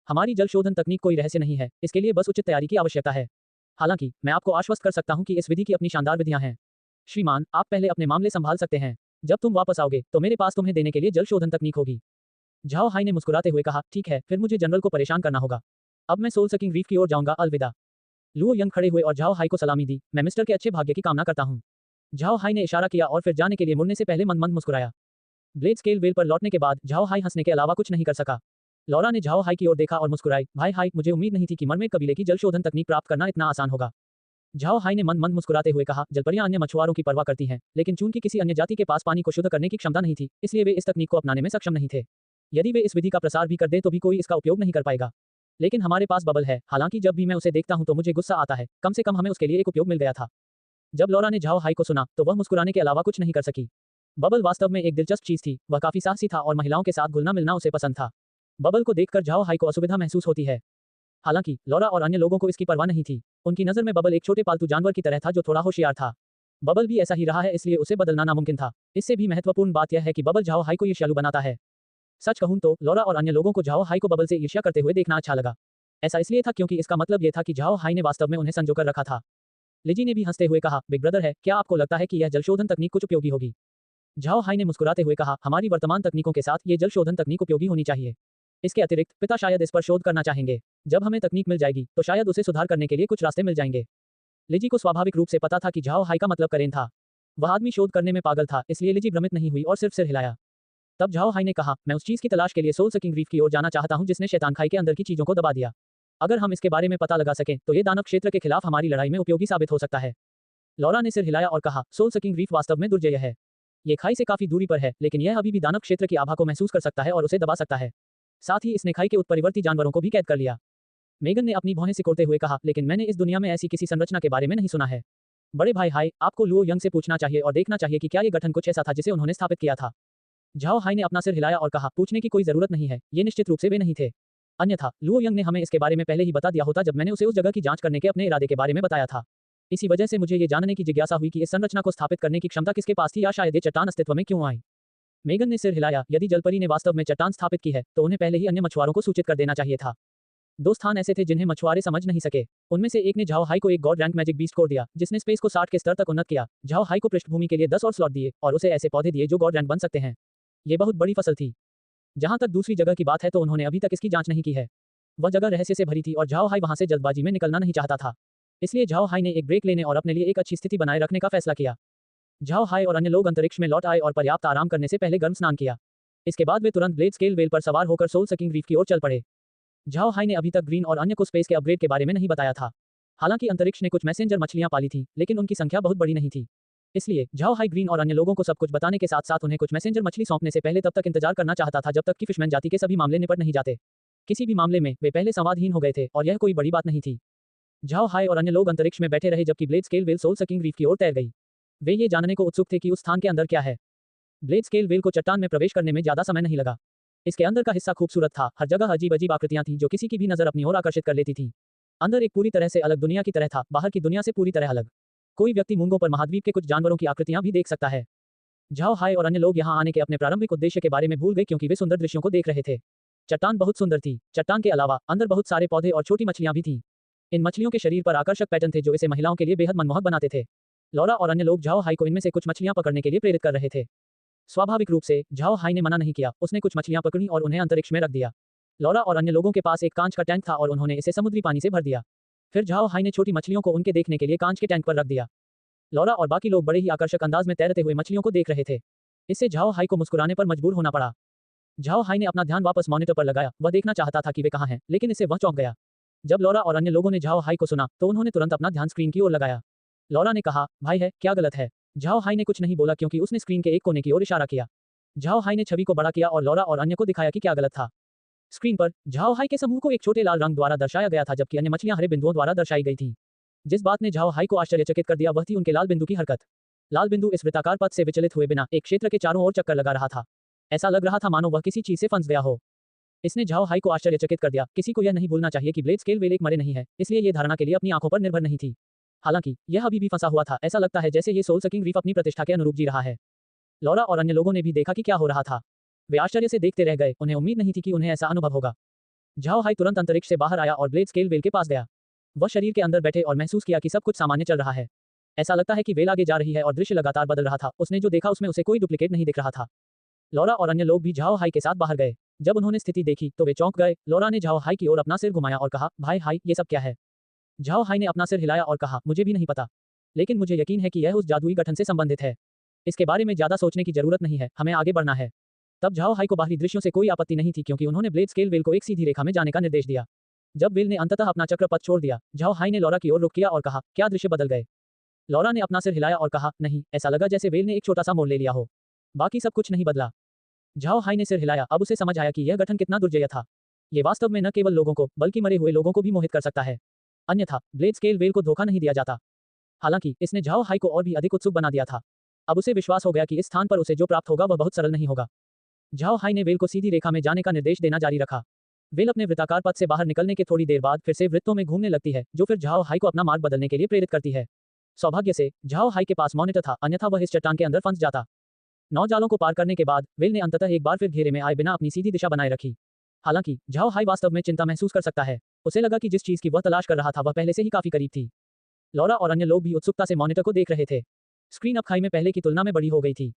हमारी जल शोधन तकनीक कोई रहस्य नहीं है, इसके लिए बस उचित तैयारी की आवश्यकता है। हालांकि मैं आपको आश्वस्त कर सकता हूं कि इस विधि की अपनी शानदार विधियां हैं। श्रीमान, आप पहले अपने मामले संभाल सकते हैं। जब तुम वापस आओगे तो मेरे पास तुम्हें देने के लिए जल शोधन तकनीक होगी। झाओ हाई ने मुस्कुराते हुए कहा, ठीक है, फिर मुझे जनरल को परेशान करना होगा। अब मैं सोल सकिंग रीफ की ओर जाऊंगा, अलविदा। लुओ यंग खड़े हुए और झाओ हाई को सलामी दी। मैं मिस्टर के अच्छे भाग्य की कामना करता हूं। झाओ हाई ने इशारा किया और फिर जाने के लिए मुड़ने से पहले मंद मंद मुस्कुराया। ब्लेड स्केल वेल पर लौटने के बाद झाओ हाई हंसने के अलावा कुछ नहीं कर सका। लौरा ने झाओ हाई की ओर देखा और मुस्कुराई, भाई हाई, मुझे उम्मीद नहीं थी कि मरमेड कबीले की जल शोधन तकनीक प्राप्त करना इतना आसान होगा। झाओ हाई ने मंद मंद मुस्कुराते हुए कहा, जलपरियां अन्य मछुआरों की परवाह करती हैं, लेकिन चूंकि किसी अन्य जाति के पास पानी को शुद्ध करने की क्षमता नहीं थी, इसलिए वे इस तकनीक को अपनाने में सक्षम नहीं थे। यदि वे इस विधि का प्रसार भी कर दें तो भी कोई इसका उपयोग नहीं कर पाएगा। लेकिन हमारे पास बबल है, हालांकि जब भी मैं उसे देखता हूं तो मुझे गुस्सा आता है। कम से कम हमें उसके लिए एक उपयोग मिल गया था। जब लौरा ने झाओ हाई को सुना तो वह मुस्कुराने के अलावा कुछ नहीं कर सकी। बबल वास्तव में एक दिलचस्प चीज थी, वह काफी साहसी था और महिलाओं के साथ घुलना मिलना उसे पसंद था। बबल को देखकर झाओ हाई को असुविधा महसूस होती है। हालांकि लौरा और अन्य लोगों को इसकी परवाह नहीं थी। उनकी नजर में बबल एक छोटे पालतू जानवर की तरह था जो थोड़ा होशियार था। बबल भी ऐसा ही रहा है, इसलिए उसे बदलना नामुमकिन था। इससे भी महत्वपूर्ण बात यह है कि बबल झाओ हाई को ईर्ष्यालु बनाता है। सच कहूं तो लौरा और अन्य लोगों को झाओ हाई को बबल से ईर्ष्या करते हुए देखना अच्छा लगा। ऐसा इसलिए था क्योंकि इसका मतलब यह था कि झाओ हाई ने वास्तव में उन्हें संजोकर रखा था। लिजी ने भी हंसते हुए कहा, बिग ब्रदर है, क्या आपको लगता है कि यह जल शोधन तकनीक कुछ उपयोगी होगी? झाओ हाई ने मुस्कुराते हुए कहा, हमारी वर्तमान तकनीकों के साथ ये जल शोधन तकनीक उपयोगी होनी चाहिए। इसके अतिरिक्त पिता शायद इस पर शोध करना चाहेंगे। जब हमें तकनीक मिल जाएगी तो शायद उसे सुधार करने के लिए कुछ रास्ते मिल जाएंगे। लिजी को स्वाभाविक रूप से पता था कि झाओ हाई का मतलब करेन था। वह आदमी शोध करने में पागल था, इसलिए लिजी भ्रमित नहीं हुई और सिर्फ सिर हिलाया। तब झाओ हाई ने कहा, मैं उस चीज की तलाश के लिए सोल सकिंग रीफ की ओर जाना चाहता हूं जिसने शैतान खाई के अंदर की चीजों को दबा दिया। अगर हम इसके बारे में पता लगा सकें तो ये दानव क्षेत्र के खिलाफ हमारी लड़ाई में उपयोगी साबित हो सकता है। लौरा ने सिर हिलाया और कहा, सोल सकिंग रीफ वास्तव में दुर्जय है। ये खाई से काफी दूरी पर है, लेकिन यह अभी भी दानव क्षेत्र की आभा को महसूस कर सकता है और उसे दबा सकता है। साथ ही इसने खाई के उत्परिवर्ती जानवरों को भी कैद कर लिया। मेगन ने अपनी भौहें सिकोड़ते हुए कहा, लेकिन मैंने इस दुनिया में ऐसी किसी संरचना के बारे में नहीं सुना है। बड़े भाई हाई, आपको लुओ यंग से पूछना चाहिए और देखना चाहिए कि क्या ये गठन कुछ ऐसा था जिसे उन्होंने स्थापित किया था। झाओ हाई ने अपना सिर हिलाया और कहा, पूछने की कोई जरूरत नहीं है, ये निश्चित रूप से वे नहीं थे। अन्यथा लुओ यंग ने हमें इसके बारे में पहले ही बता दिया होता जब मैंने उसे उस जगह की जांच करने के अपने इरादे के बारे में बताया था। इसी वजह से मुझे ये जानने की जिज्ञासा हुई कि इस संरचना को स्थापित करने की क्षमता किसके पास थी या शायद ये चट्टान अस्तित्व में क्यों आई। मेगन ने सिर हिलाया, यदि जलपरी ने वास्तव में चट्टान स्थापित की है तो उन्हें पहले ही अन्य मछुआरों को सूचित कर देना चाहिए था। दो स्थान ऐसे थे जिन्हें मछुआरे समझ नहीं सके। उनमें से एक ने झाओ हाई को एक God rank magic beast code दिया जिसने स्पेस को 60 के स्तर तक उन्नत किया। झाओ हाई को पृष्ठभूमि के लिए 10 और स्लॉट दिए और उसे ऐसे पौधे दिए जो गॉड रैंक बन सकते हैं। ये बहुत बड़ी फसल थी। जहां तक दूसरी जगह की बात है तो उन्होंने अभी तक इसकी जांच नहीं की है। वह जगह रहस्य से भरी थी और झाओ हाई वहां से जल्दबाजी में निकलना नहीं चाहता था। इसलिए झाओ हाई ने एक ब्रेक लेने और अपने लिए एक अच्छी स्थिति बनाए रखने का फैसला किया। झाओ हाई और अन्य लोग अंतरिक्ष में लौट आए और पर्याप्त आराम करने से पहले गर्म स्नान किया। इसके बाद वे तुरंत ब्लेड स्केल वेल पर सवार होकर सोल सकिंग रीफ की ओर चल पड़े। झाओ हाई ने अभी तक ग्रीन और अन्य को स्पेस के अपग्रेड के बारे में नहीं बताया था। हालांकि अंतरिक्ष ने कुछ मैसेंजर मछलियां पाली थी, लेकिन उनकी संख्या बहुत बड़ी नहीं थी। इसलिए झाओ हाई ग्रीन और अन्य लोगों को सब कुछ बताने के साथ साथ उन्हें कुछ मैसेंजर मछली सौंपने से पहले तब तक इंतजार करना चाहता था जब तक कि फिशमैन जाति के सभी मामले निपट नहीं जाते। किसी भी मामले में वे पहले संवादहीन हो गए थे और यह कोई बड़ी बात नहीं थी। झाओ हाई और अन्य लोग अंतरिक्ष में बैठे रहे जबकि blade scale well sole sucking reef की ओर तैर गई। वे ये जानने को उत्सुक थे कि उस स्थान के अंदर क्या है। ब्लेड स्केल वेल को चट्टान में प्रवेश करने में ज्यादा समय नहीं लगा। इसके अंदर का हिस्सा खूबसूरत था, हर जगह अजीब अजीब आकृतियां थीं जो किसी की भी नजर अपनी ओर आकर्षित कर लेती थीं। अंदर एक पूरी तरह से अलग दुनिया की तरह था, बाहर की दुनिया से पूरी तरह अलग। कोई व्यक्ति मूंगों पर महाद्वीप के कुछ जानवरों की आकृतियां भी देख सकता है। झाओ हाई और अन्य लोग यहां आने के अपने प्रारंभिक उद्देश्य के बारे में भूल गए क्योंकि वे सुंदर दृश्यों को देख रहे थे। चट्टान बहुत सुंदर थी। चट्टान के अलावा अंदर बहुत सारे पौधे और छोटी मछलियां भी थीं। इन मछलियों के शरीर पर आकर्षक पैटर्न थे जो इसे महिलाओं के लिए बेहद मनमोहक बनाते थे। लौरा और अन्य लोग झाओ हाई को इनमें से कुछ मछलियां पकड़ने के लिए प्रेरित कर रहे थे। स्वाभाविक रूप से झाओ हाई ने मना नहीं किया, उसने कुछ मछलियां पकड़ी और उन्हें अंतरिक्ष में रख दिया। लौरा और अन्य लोगों के पास एक कांच का टैंक था और उन्होंने इसे समुद्री पानी से भर दिया। फिर झाओ हाई ने छोटी मछलियों को उनके देखने के लिए कांच के टैंक पर रख दिया। लौरा और बाकी लोग बड़े ही आकर्षक अंदाज में तैरते हुए मछलियों को देख रहे थे। इससे झाओ हाई को मुस्कुराने पर मजबूर होना पड़ा। झाओ हाई ने अपना ध्यान वापस मॉनिटर पर लगाया, वह देखना चाहता था कि वे कहां हैं, लेकिन इससे वह चौंक गया। जब लौरा और अन्य लोगों ने झाओ हाई को सुना तो उन्होंने तुरंत अपना ध्यान स्क्रीन की ओर लगाया। लॉरा ने कहा, भाई है, क्या गलत है? झाओ हाई ने कुछ नहीं बोला क्योंकि उसने स्क्रीन के एक कोने की ओर इशारा किया। झाओ हाई ने छवि को बड़ा किया और लॉरा और अन्य को दिखाया कि क्या गलत था। स्क्रीन पर झाओ हाई के समूह को एक छोटे लाल रंग द्वारा दर्शाया गया था जबकि अन्य मछलियां हरे बिंदुओं द्वारा दर्शाई गई थी। जिस बात ने झाओ हाई को आश्चर्यचकित कर दिया वह थी उनके लाल बिंदु की हरकत। लाल बिंदु इस वृत्ताकार पथ से विचलित हुए बिना एक क्षेत्र के चारों ओर चक्कर लगा रहा था। ऐसा लग रहा था मानो वह किसी चीज से फंस गया हो। इसने झाओ हाई को आश्चर्यचकित कर दिया। किसी को यह नहीं भूलना चाहिए कि ब्लेड स्केल वेल एक मरे नहीं है, इसलिए ये धारणा के लिए अपनी आंखों पर निर्भर नहीं थी। हालांकि यह अभी भी फंसा हुआ था। ऐसा लगता है जैसे ये सोल सकिंग रीफ अपनी प्रतिष्ठा के अनुरूप जी रहा है। लॉरा और अन्य लोगों ने भी देखा कि क्या हो रहा था। वे आश्चर्य से देखते रह गए। उन्हें उम्मीद नहीं थी कि उन्हें ऐसा अनुभव होगा। झाओ हाई तुरंत अंतरिक्ष से बाहर आया और ब्लेड स्केल वेल के पास गया। वह शरीर के अंदर बैठे और महसूस किया कि सब कुछ सामान्य चल रहा है। ऐसा लगता है कि वेल आगे जा रही है और दृश्य लगातार बदल रहा था। उसने जो देखा उसमें उसे कोई डुप्लीकेट नहीं दिख रहा था। लॉरा और अन्य लोग भी झाओ हाई के साथ बाहर गए। जब उन्होंने स्थिति देखी तो वे चौंक गए। लॉरा ने झाओ हाई की ओर अपना सिर घुमाया और कहा, भाई हाई, ये सब क्या है? झाओ हाई ने अपना सिर हिलाया और कहा, मुझे भी नहीं पता, लेकिन मुझे यकीन है कि यह उस जादुई गठन से संबंधित है। इसके बारे में ज्यादा सोचने की जरूरत नहीं है, हमें आगे बढ़ना है। तब झाओ हाई को बाहरी दृश्यों से कोई आपत्ति नहीं थी क्योंकि उन्होंने ब्लेड स्केल वेल को एक सीधी रेखा में जाने का निर्देश दिया। जब वेल ने अंततः अपना चक्रपथ छोड़ दिया, झाओ हाई ने लॉरा की ओर रुख किया और कहा, क्या दृश्य बदल गए? लॉरा ने अपना सिर हिलाया और कहा, नहीं, ऐसा लगा जैसे वेल ने एक छोटा सा मोड़ ले लिया हो। बाकी सब कुछ नहीं बदला। झाओ हाई ने सिर हिलाया। अब उसे समझ आया कि यह गठन कितना दुर्जय था। ये वास्तव में न केवल लोगों को बल्कि मरे हुए लोगों को भी मोहित कर सकता है। अन्यथा ब्लेड स्केल वेल को धोखा नहीं दिया जाता। हालांकि इसने झाओ हाई को और भी अधिक उत्सुक बना दिया था। अब उसे विश्वास हो गया कि इस स्थान पर उसे जो प्राप्त होगा वह बहुत सरल नहीं होगा। झाओ हाई ने वेल को सीधी रेखा में जाने का निर्देश देना जारी रखा। वेल अपने वृत्ताकार पथ से बाहर निकलने के थोड़ी देर बाद फिर से वृत्तों में घूमने लगती है, जो फिर झाओ हाई को अपना मार्ग बदलने के लिए प्रेरित करती है। सौभाग्य से झाओ हाई के पास मॉनिटर था, अन्यथा वह इस चट्टान के अंदर फंस जाता। 9 जालों को पार करने के बाद वेल ने अंततः एक बार फिर घेरे में आए बिना अपनी सीधी दिशा बनाए रखी। हालांकि झाओ हाई वास्तव में चिंता महसूस कर सकता है। उसे लगा कि जिस चीज की वह तलाश कर रहा था वह पहले से ही काफी करीब थी। लॉरा और अन्य लोग भी उत्सुकता से मॉनिटर को देख रहे थे। स्क्रीन अब खाई में पहले की तुलना में बड़ी हो गई थी।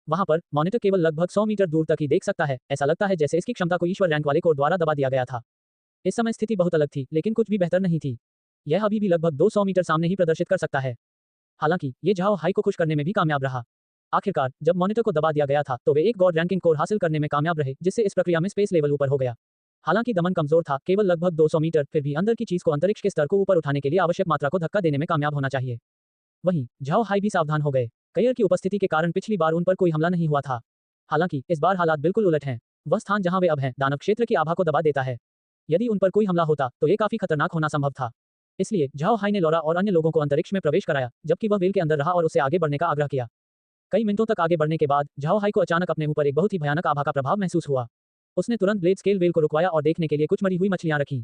वहां पर मॉनिटर केवल लगभग 100 मीटर दूर तक ही देख सकता है। ऐसा लगता है जैसे इसकी क्षमता को ईश्वर रैंक वाले कोड द्वारा दबा दिया गया था। इस समय स्थिति बहुत अलग थी, लेकिन कुछ भी बेहतर नहीं थी। यह अभी भी लगभग 200 मीटर सामने ही प्रदर्शित कर सकता है। हालांकि ये झाओ हाई को खुश करने में भी कामयाब रहा। आखिरकार जब मॉनिटर को दबा दिया गया था तो वे एक गॉड रैंकिंग कोर हासिल करने में कामयाब रहे, जिससे इस प्रक्रिया में स्पेस लेवल ऊपर हो गया। हालांकि दमन कमजोर था, केवल लगभग 200 मीटर, फिर भी अंदर की चीज को अंतरिक्ष के स्तर को ऊपर उठाने के लिए आवश्यक मात्रा को धक्का देने में कामयाब होना चाहिए। वहीं झाओ हाई भी सावधान हो गए। कयर की उपस्थिति के कारण पिछली बार उन पर कोई हमला नहीं हुआ था। हालांकि इस बार हालात बिल्कुल उलट हैं। वह स्थान जहां वे अब हैं, दानव क्षेत्र की आभा को दबा देता है। यदि उन पर कोई हमला होता तो ये काफी खतरनाक होना संभव था। इसलिए झाओ हाई ने लॉरा और अन्य लोगों को अंतरिक्ष में प्रवेश कराया, जबकि वह वेल के अंदर रहा और उससे आगे बढ़ने का आग्रह किया। कई मिनटों तक आगे बढ़ने के बाद झाओ हाई को अचानक अपने ऊपर एक बहुत ही भयानक आभा का प्रभाव महसूस हुआ। उसने तुरंत ब्लेड स्केल वेल को रुकवाया और देखने के लिए कुछ मरी हुई मछलियां रखीं।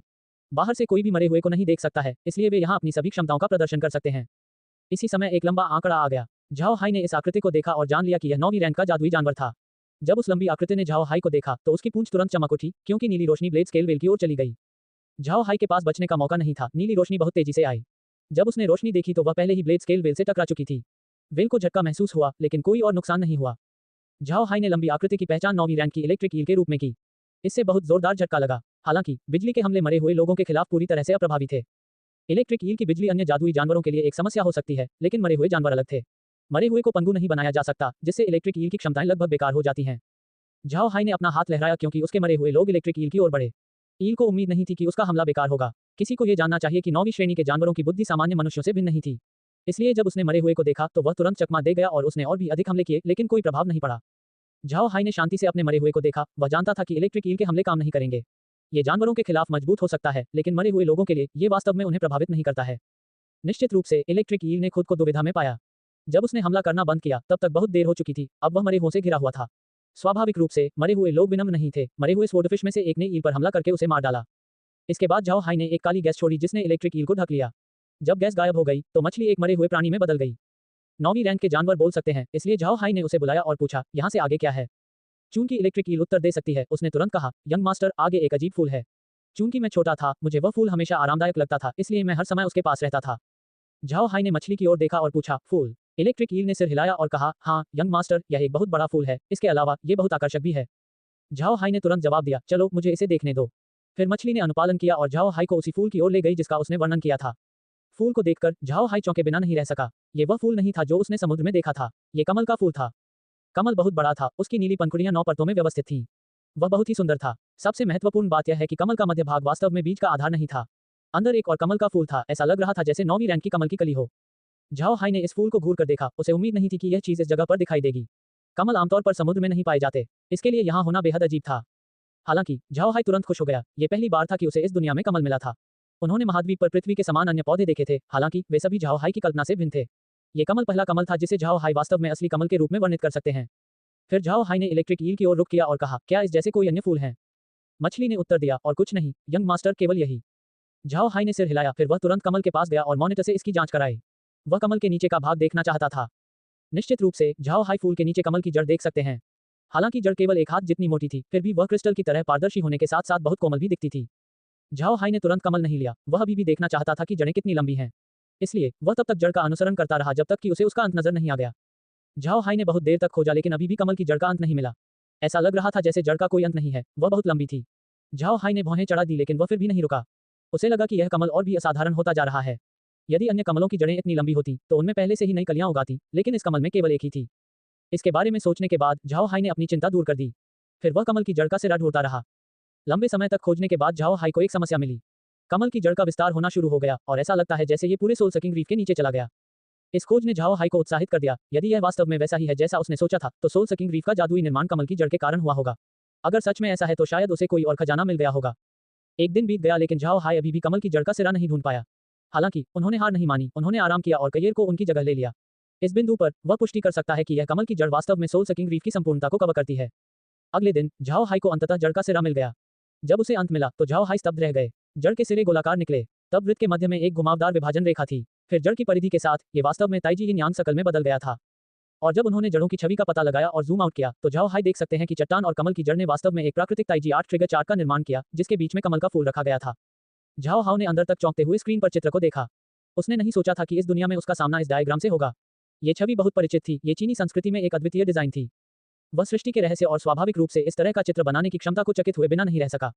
बाहर से कोई भी मरे हुए को नहीं देख सकता है, इसलिए वे यहां अपनी सभी क्षमताओं का प्रदर्शन कर सकते हैं। इसी समय एक लंबा आंकड़ा आ गया। झाओ हाई ने इस आकृति को देखा और जान लिया कि यह 9वीं रैंक का जादुई जानवर था। जब उस लंबी आकृति ने झाओ हाई को देखा तो उसकी पूंछ तुरंत चमक उठी, क्योंकि नीली रोशनी ब्लेड स्केल वेल की ओर चली गई। झाओ हाई के पास बचने का मौका नहीं था। नीली रोशनी बहुत तेजी से आई। जब उसने रोशनी देखी तो वह पहले ही ब्लेड स्केल वेल से टकरा चुकी थी। वेल को झटका महसूस हुआ, लेकिन कोई और नुकसान नहीं हुआ। झाओ हाई ने लंबी आकृति की पहचान 9वीं रैंक की इलेक्ट्रिक ईल के रूप में की। इससे बहुत जोरदार झटका लगा। हालांकि बिजली के हमले मरे हुए लोगों के खिलाफ पूरी तरह से अप्रभावी थे। इलेक्ट्रिक ईल की बिजली अन्य जादुई जानवरों के लिए एक समस्या हो सकती है, लेकिन मरे हुए जानवर अलग थे। मरे हुए को पंगु नहीं बनाया जा सकता, जिससे इलेक्ट्रिक ईल की क्षमताएं लगभग बेकार हो जाती हैं। झाओ हाई ने अपना हाथ लहराया क्योंकि उसके मरे हुए लोग इलेक्ट्रिक ईल की ओर बढ़े। ईल को उम्मीद नहीं थी कि उसका हमला बेकार होगा। किसी को यह जानना चाहिए कि 9वीं श्रेणी के जानवरों की बुद्धि सामान्य मनुष्यों से भिन्न नहीं थी। इसलिए जब उसने मरे हुए को देखा तो वह तुरंत चकमा दे गया और उसने और भी अधिक हमले किए, लेकिन कोई प्रभाव नहीं पड़ा। झाओ हाई ने शांति से अपने मरे हुए को देखा। वह जानता था कि इलेक्ट्रिक ईल के हमले काम नहीं करेंगे। ये जानवरों के खिलाफ मजबूत हो सकता है, लेकिन मरे हुए लोगों के लिए ये वास्तव में उन्हें प्रभावित नहीं करता है। निश्चित रूप से इलेक्ट्रिक ईल ने खुद को दुविधा में पाया। जब उसने हमला करना बंद किया तब तक बहुत देर हो चुकी थी। अब वह मरे हुओं से घिरा हुआ था। स्वाभाविक रूप से मरे हुए लोग विनम्र नहीं थे। मरे हुए स्वॉर्डफिश में से एक ने ईल पर हमला करके उसे मार डाला। इसके बाद झाओ हाई ने एक काली गैस छोड़ी जिसने इलेक्ट्रिक ईल को ढक लिया। जब गैस गायब हो गई तो मछली एक मरे हुए प्राणी में बदल गई। 9वीं रैंक के जानवर बोल सकते हैं, इसलिए झाओ हाई ने उसे बुलाया और पूछा, यहाँ से आगे क्या है? चूंकि इलेक्ट्रिक ईल उत्तर दे सकती है, उसने तुरंत कहा, यंग मास्टर, आगे एक अजीब फूल है। चूंकि मैं छोटा था, मुझे वह फूल हमेशा आरामदायक लगता था, इसलिए मैं हर समय उसके पास रहता था। झाओ हाई ने मछली की ओर देखा और पूछा, फूल? इलेक्ट्रिक ईल ने सिर हिलाया और कहा, हाँ यंग मास्टर, यह एक बहुत बड़ा फूल है। इसके अलावा ये बहुत आकर्षक भी है। झाओ हाई ने तुरंत जवाब दिया, चलो मुझे इसे देखने दो। फिर मछली ने अनुपालन किया और झाओ हाई को उसी फूल की ओर ले गई जिसका उसने वर्णन किया था। फूल को देखकर झाओ हाई चौंके बिना नहीं रह सका। ये वह फूल नहीं था जो उसने समुद्र में देखा था। ये कमल का फूल था। कमल बहुत बड़ा था। उसकी नीली पंखुड़ियां 9 परतों में व्यवस्थित थीं। वह बहुत ही सुंदर था। सबसे महत्वपूर्ण बात यह है कि कमल का मध्य भाग वास्तव में बीज का आधार नहीं था। अंदर एक और कमल का फूल था। ऐसा लग रहा था जैसे 9वीं रैंक की कमल की कली हो। झाओ हाई ने इस फूल को घूर कर देखा, उसे उम्मीद नहीं थी कि यह चीज इस जगह पर दिखाई देगी। कमल आमतौर पर समुद्र में नहीं पाए जाते, इसके लिए यहाँ होना बेहद अजीब था। हालांकि झाओ हाई तुरंत खुश हो गया, ये पहली बार था कि उसे इस दुनिया में कमल मिला था। उन्होंने महाद्वीप पर पृथ्वी के समान अन्य पौधे देखे थे, हालांकि वे सभी झाओ हाई की कल्पना से भिन्न थे। ये कमल पहला कमल था जिसे झाओ हाई वास्तव में असली कमल के रूप में वर्णित कर सकते हैं। फिर झाओ हाई ने इलेक्ट्रिक ईल की ओर रुख किया और कहा, क्या इस जैसे कोई अन्य फूल हैं? मछली ने उत्तर दिया, और कुछ नहीं यंग मास्टर, केवल यही। झाओ हाई ने सिर हिलाया, फिर वह तुरंत कमल के पास गया और मॉनिटर से इसकी जांच कराई। वह कमल के नीचे का भाग देखना चाहता था। निश्चित रूप से झाओ हाई फूल के नीचे कमल की जड़ देख सकते हैं। हालांकि जड़ केवल एक हाथ जितनी मोटी थी, फिर भी वह क्रिस्टल की तरह पारदर्शी होने के साथ साथ बहुत कोमल भी दिखती थी। झाओ हाई ने तुरंत कमल नहीं लिया, वह अभी भी देखना चाहता था कि जड़ें कितनी लंबी हैं। इसलिए वह तब तक जड़ का अनुसरण करता रहा जब तक कि उसे उसका अंत नजर नहीं आ गया। झाओ हाई ने बहुत देर तक खोजा, लेकिन अभी भी कमल की जड़ का अंत नहीं मिला। ऐसा लग रहा था जैसे जड़ का कोई अंत नहीं है, वह बहुत लंबी थी। झाओ हाई ने भौहें चढ़ा दी, लेकिन वह फिर भी नहीं रुका। उसे लगा कि यह कमल और भी असाधारण होता जा रहा है। यदि अन्य कमलों की जड़ें इतनी लंबी होती तो उनमें पहले से ही नई कलियां उगाती, लेकिन इस कमल में केवल एक ही थी। इसके बारे में सोचने के बाद झाओ हाई ने अपनी चिंता दूर कर दी। फिर वह कमल की जड़ का सिरा ढूंढता रहा। लंबे समय तक खोजने के बाद झाओ हाई को एक समस्या मिली। कमल की जड़ का विस्तार होना शुरू हो गया और ऐसा लगता है जैसे ये पूरे सोल सकिंग रीफ के नीचे चला गया। इस खोज ने झाओ हाई को उत्साहित कर दिया। यदि यह वास्तव में वैसा ही है जैसा उसने सोचा था, तो सोल सकिंग रीफ का जादुई निर्माण कमल की जड़ के कारण हुआ होगा। अगर सच में ऐसा है तो शायद उसे कोई और खजाना मिल गया होगा। एक दिन बीत गया, लेकिन झाओ हाई अभी भी कमल की जड़ का सिरा नहीं ढूंढ पाया। हालांकि उन्होंने हार नहीं मानी, उन्होंने आराम किया और कयिर को उनकी जगह ले लिया। इस बिंदु पर वह पुष्टि कर सकता है कि यह कमल की जड़ वास्तव में सोल सकिंग रीफ की संपूर्णता को कवर करती है। अगले दिन झाओ हाई को अंततः जड़ का सिरा मिल गया। जब उसे अंत मिला तो झाओ हाई स्तब्ध रह गए। जड़ के सिरे गोलाकार निकले, तब वृत्त के मध्य में एक घुमावदार विभाजन रेखा थी। फिर जड़ की परिधि के साथ ये वास्तव में ताइजी यिन यांग शकल में बदल गया था। और जब उन्होंने जड़ों की छवि का पता लगाया और जूम आउट किया, तो झाओ हाई देख सकते हैं कि चट्टान और कमल की जड़ ने वास्तव में एक प्राकृतिक ताइजी आर्ट ट्रिगर चार्ट का निर्माण किया, जिसके बीच में कमल का फूल रखा गया था। झाओ हाओ ने अंदर तक चौंकते हुए स्क्रीन पर चित्र को देखा। उसने नहीं सोचा था कि इस दुनिया में उसका सामना इस डायग्राम से होगा। ये छवि बहुत परिचित थी, ये चीनी संस्कृति में एक अद्वितीय डिजाइन थी। वह सृष्टि के रहस्य और स्वाभाविक रूप से इस तरह का चित्र बनाने की क्षमता को चकित हुए बिना नहीं रह सका।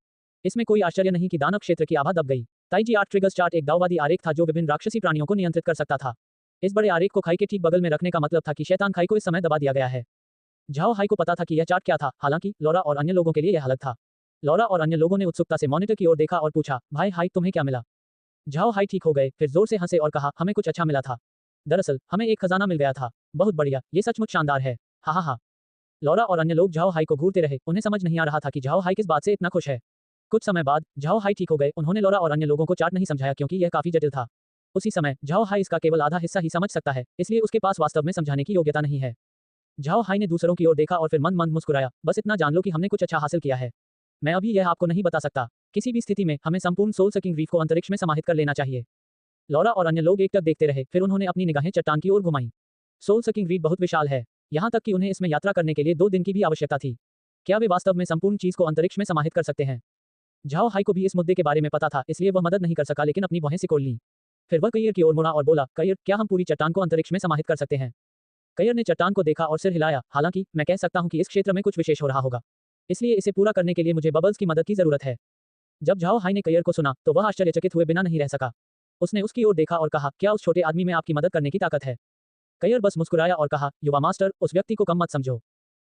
इसमें कोई आश्चर्य नहीं कि दानव क्षेत्र की आभा दब गई। ताइजी आर्ट ट्रिगर्स चार्ट एक दाववादी आरेख था जो विभिन्न राक्षसी प्राणियों को नियंत्रित कर सकता था। इस बड़े आरेख को खाई के ठीक बगल में रखने का मतलब था कि शैतान खाई को इस समय दबा दिया गया है। झाओ हाई को पता था कि यह चार्ट क्या था, हालांकि लौरा और अन्य लोगों के लिए यह अलग था। लौरा और अन्य लोगों ने उत्सुकता से मॉनिटर की ओर देखा और पूछा, भाई हाई तुम्हें क्या मिला? झाओ हाई ठीक हो गए, फिर जोर से हंसे और कहा, हमें कुछ अच्छा मिला था। दरअसल हमें एक खजाना मिल गया था। बहुत बढ़िया, ये सचमुच शानदार है। हा हा हा। लौरा और अन्य लोग झाओ हाई को घूरते रहे, उन्हें समझ नहीं आ रहा था कि झाओ हाई किस बात से इतना खुश है। कुछ समय बाद झाओ हाई ठीक हो गए। उन्होंने लौरा और अन्य लोगों को चार्ट नहीं समझाया क्योंकि यह काफी जटिल था। उसी समय झाओ हाई इसका केवल आधा हिस्सा ही समझ सकता है, इसलिए उसके पास वास्तव में समझाने की योग्यता नहीं है। झाओ हाई ने दूसरों की ओर देखा और फिर मंद मंद मुस्कुराया, बस इतना जान लो कि हमने कुछ अच्छा हासिल किया है। मैं अभी यह आपको नहीं बता सकता। किसी भी स्थिति में हमें संपूर्ण सोल सकिंग रीफ को अंतरिक्ष में समाहित कर लेना चाहिए। लौरा और अन्य लोग एकटक देखते रहे, फिर उन्होंने अपनी निगाहें चट्टान की ओर घुमाई। सोल सकिंग रीफ बहुत विशाल है, यहाँ तक कि उन्हें इसमें यात्रा करने के लिए 2 दिन की भी आवश्यकता थी। क्या वे वास्तव में संपूर्ण चीज को अंतरिक्ष में समाहित कर सकते हैं? झाओ हाई को भी इस मुद्दे के बारे में पता था, इसलिए वह मदद नहीं कर सका, लेकिन अपनी भौहें सिकोड़ ली। फिर वह कयिर की ओर मुड़ा और बोला, कयिर, क्या हम पूरी चट्टान को अंतरिक्ष में समाहित कर सकते हैं? कयिर ने चट्टान को देखा और सिर हिलाया। हालांकि मैं कह सकता हूं कि इस क्षेत्र में कुछ विशेष हो रहा होगा, इसलिए इसे पूरा करने के लिए मुझे बबल्स की मदद की जरूरत है। जब झाओ हाई ने कयिर को सुना तो वह आश्चर्यचकित हुए बिना नहीं रह सका। उसने उसकी ओर देखा और कहा, क्या उस छोटे आदमी में आपकी मदद करने की ताकत है? कयिर बस मुस्कुराया और कहा, युवा मास्टर, उस व्यक्ति को कम मत समझो।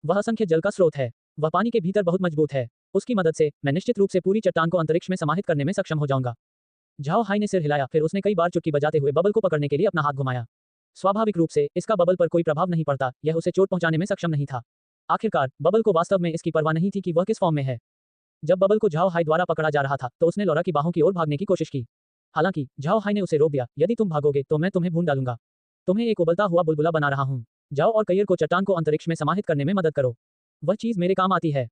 वह असंख्य जल का स्रोत है। वह पानी के भीतर बहुत मजबूत है। उसकी मदद से मैं निश्चित रूप से पूरी चट्टान को अंतरिक्ष में समाहित करने में सक्षम हो जाऊंगा। झाओ हाई ने सिर हिलाया, फिर उसने कई बार चुटकी बजाते हुए बबल को पकड़ने के लिए अपना हाथ घुमाया। स्वाभाविक रूप से इसका बबल पर कोई प्रभाव नहीं पड़ता, यह उसे चोट पहुंचाने में सक्षम नहीं था। आखिरकार बबल को वास्तव में इसकी परवाह नहीं थी कि वह किस फॉर्म में है। जब बबल को झाओ हाई द्वारा पकड़ा जा रहा था तो उसने लौरा की बाहों की ओर भागने की कोशिश की। हालांकि झाओ हाई ने उसे रोक दिया, यदि तुम भागोगे तो मैं तुम्हें भून डालूंगा। तुम्हें एक उबलता हुआ बुलबुला बना रहा हूं। जाओ और कयिर को चट्टान को अंतरिक्ष में समाहित करने में मदद करो। वह चीज मेरे काम आती है।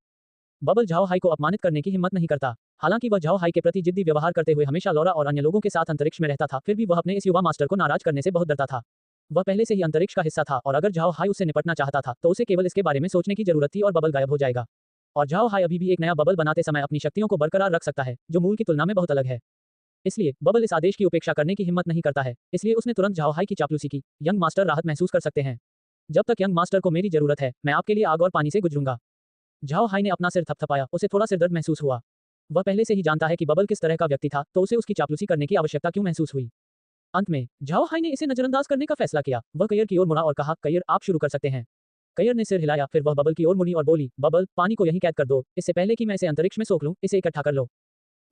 बबल झाओ हाई को अपमानित करने की हिम्मत नहीं करता। हालांकि वह झाओ हाई के प्रति जिद्दी व्यवहार करते हुए हमेशा लौरा और अन्य लोगों के साथ अंतरिक्ष में रहता था, फिर भी वह अपने इस युवा मास्टर को नाराज करने से बहुत डरता था। वह पहले से ही अंतरिक्ष का हिस्सा था और अगर झाओ हाई उससे निपटना चाहता था तो उसे केवल इसके बारे में सोचने की जरूरत थी और बबल गायब हो जाएगा। और झाओ हाई अभी भी एक नया बबल बनाते समय अपनी शक्तियों को बरकरार रख सकता है, जो मूल की तुलना में बहुत अलग है। इसलिए बबल इस आदेश की उपेक्षा करने की हिम्मत नहीं करता है, इसलिए उसने तुरंत झाओ हाई की चापलूसी की। यंग मास्टर राहत महसूस कर सकते हैं। जब तक यंग मास्टर को मेरी जरूरत है, मैं आपके लिए आग और पानी से गुजरूंगा। झाओ हाई ने अपना सिर थपथपाया, उसे थोड़ा सिरदर्द महसूस हुआ। वह पहले से ही जानता है कि बबल किस तरह का व्यक्ति था, तो उसे उसकी चापलूसी करने की आवश्यकता क्यों महसूस हुई। अंत में झाओ हाई ने इसे नजरअंदाज करने का फैसला किया। वह कयिर की ओर मुड़ा और कहा, कयिर, आप शुरू कर सकते हैं। कयिर ने सिर हिलाया, फिर वह बबल की ओर मुड़ी और बोली, बबल, पानी को यहीं कैद कर दो, इससे पहले कि मैं इसे अंतरिक्ष में सोख लूं, इसे इकट्ठा कर लो।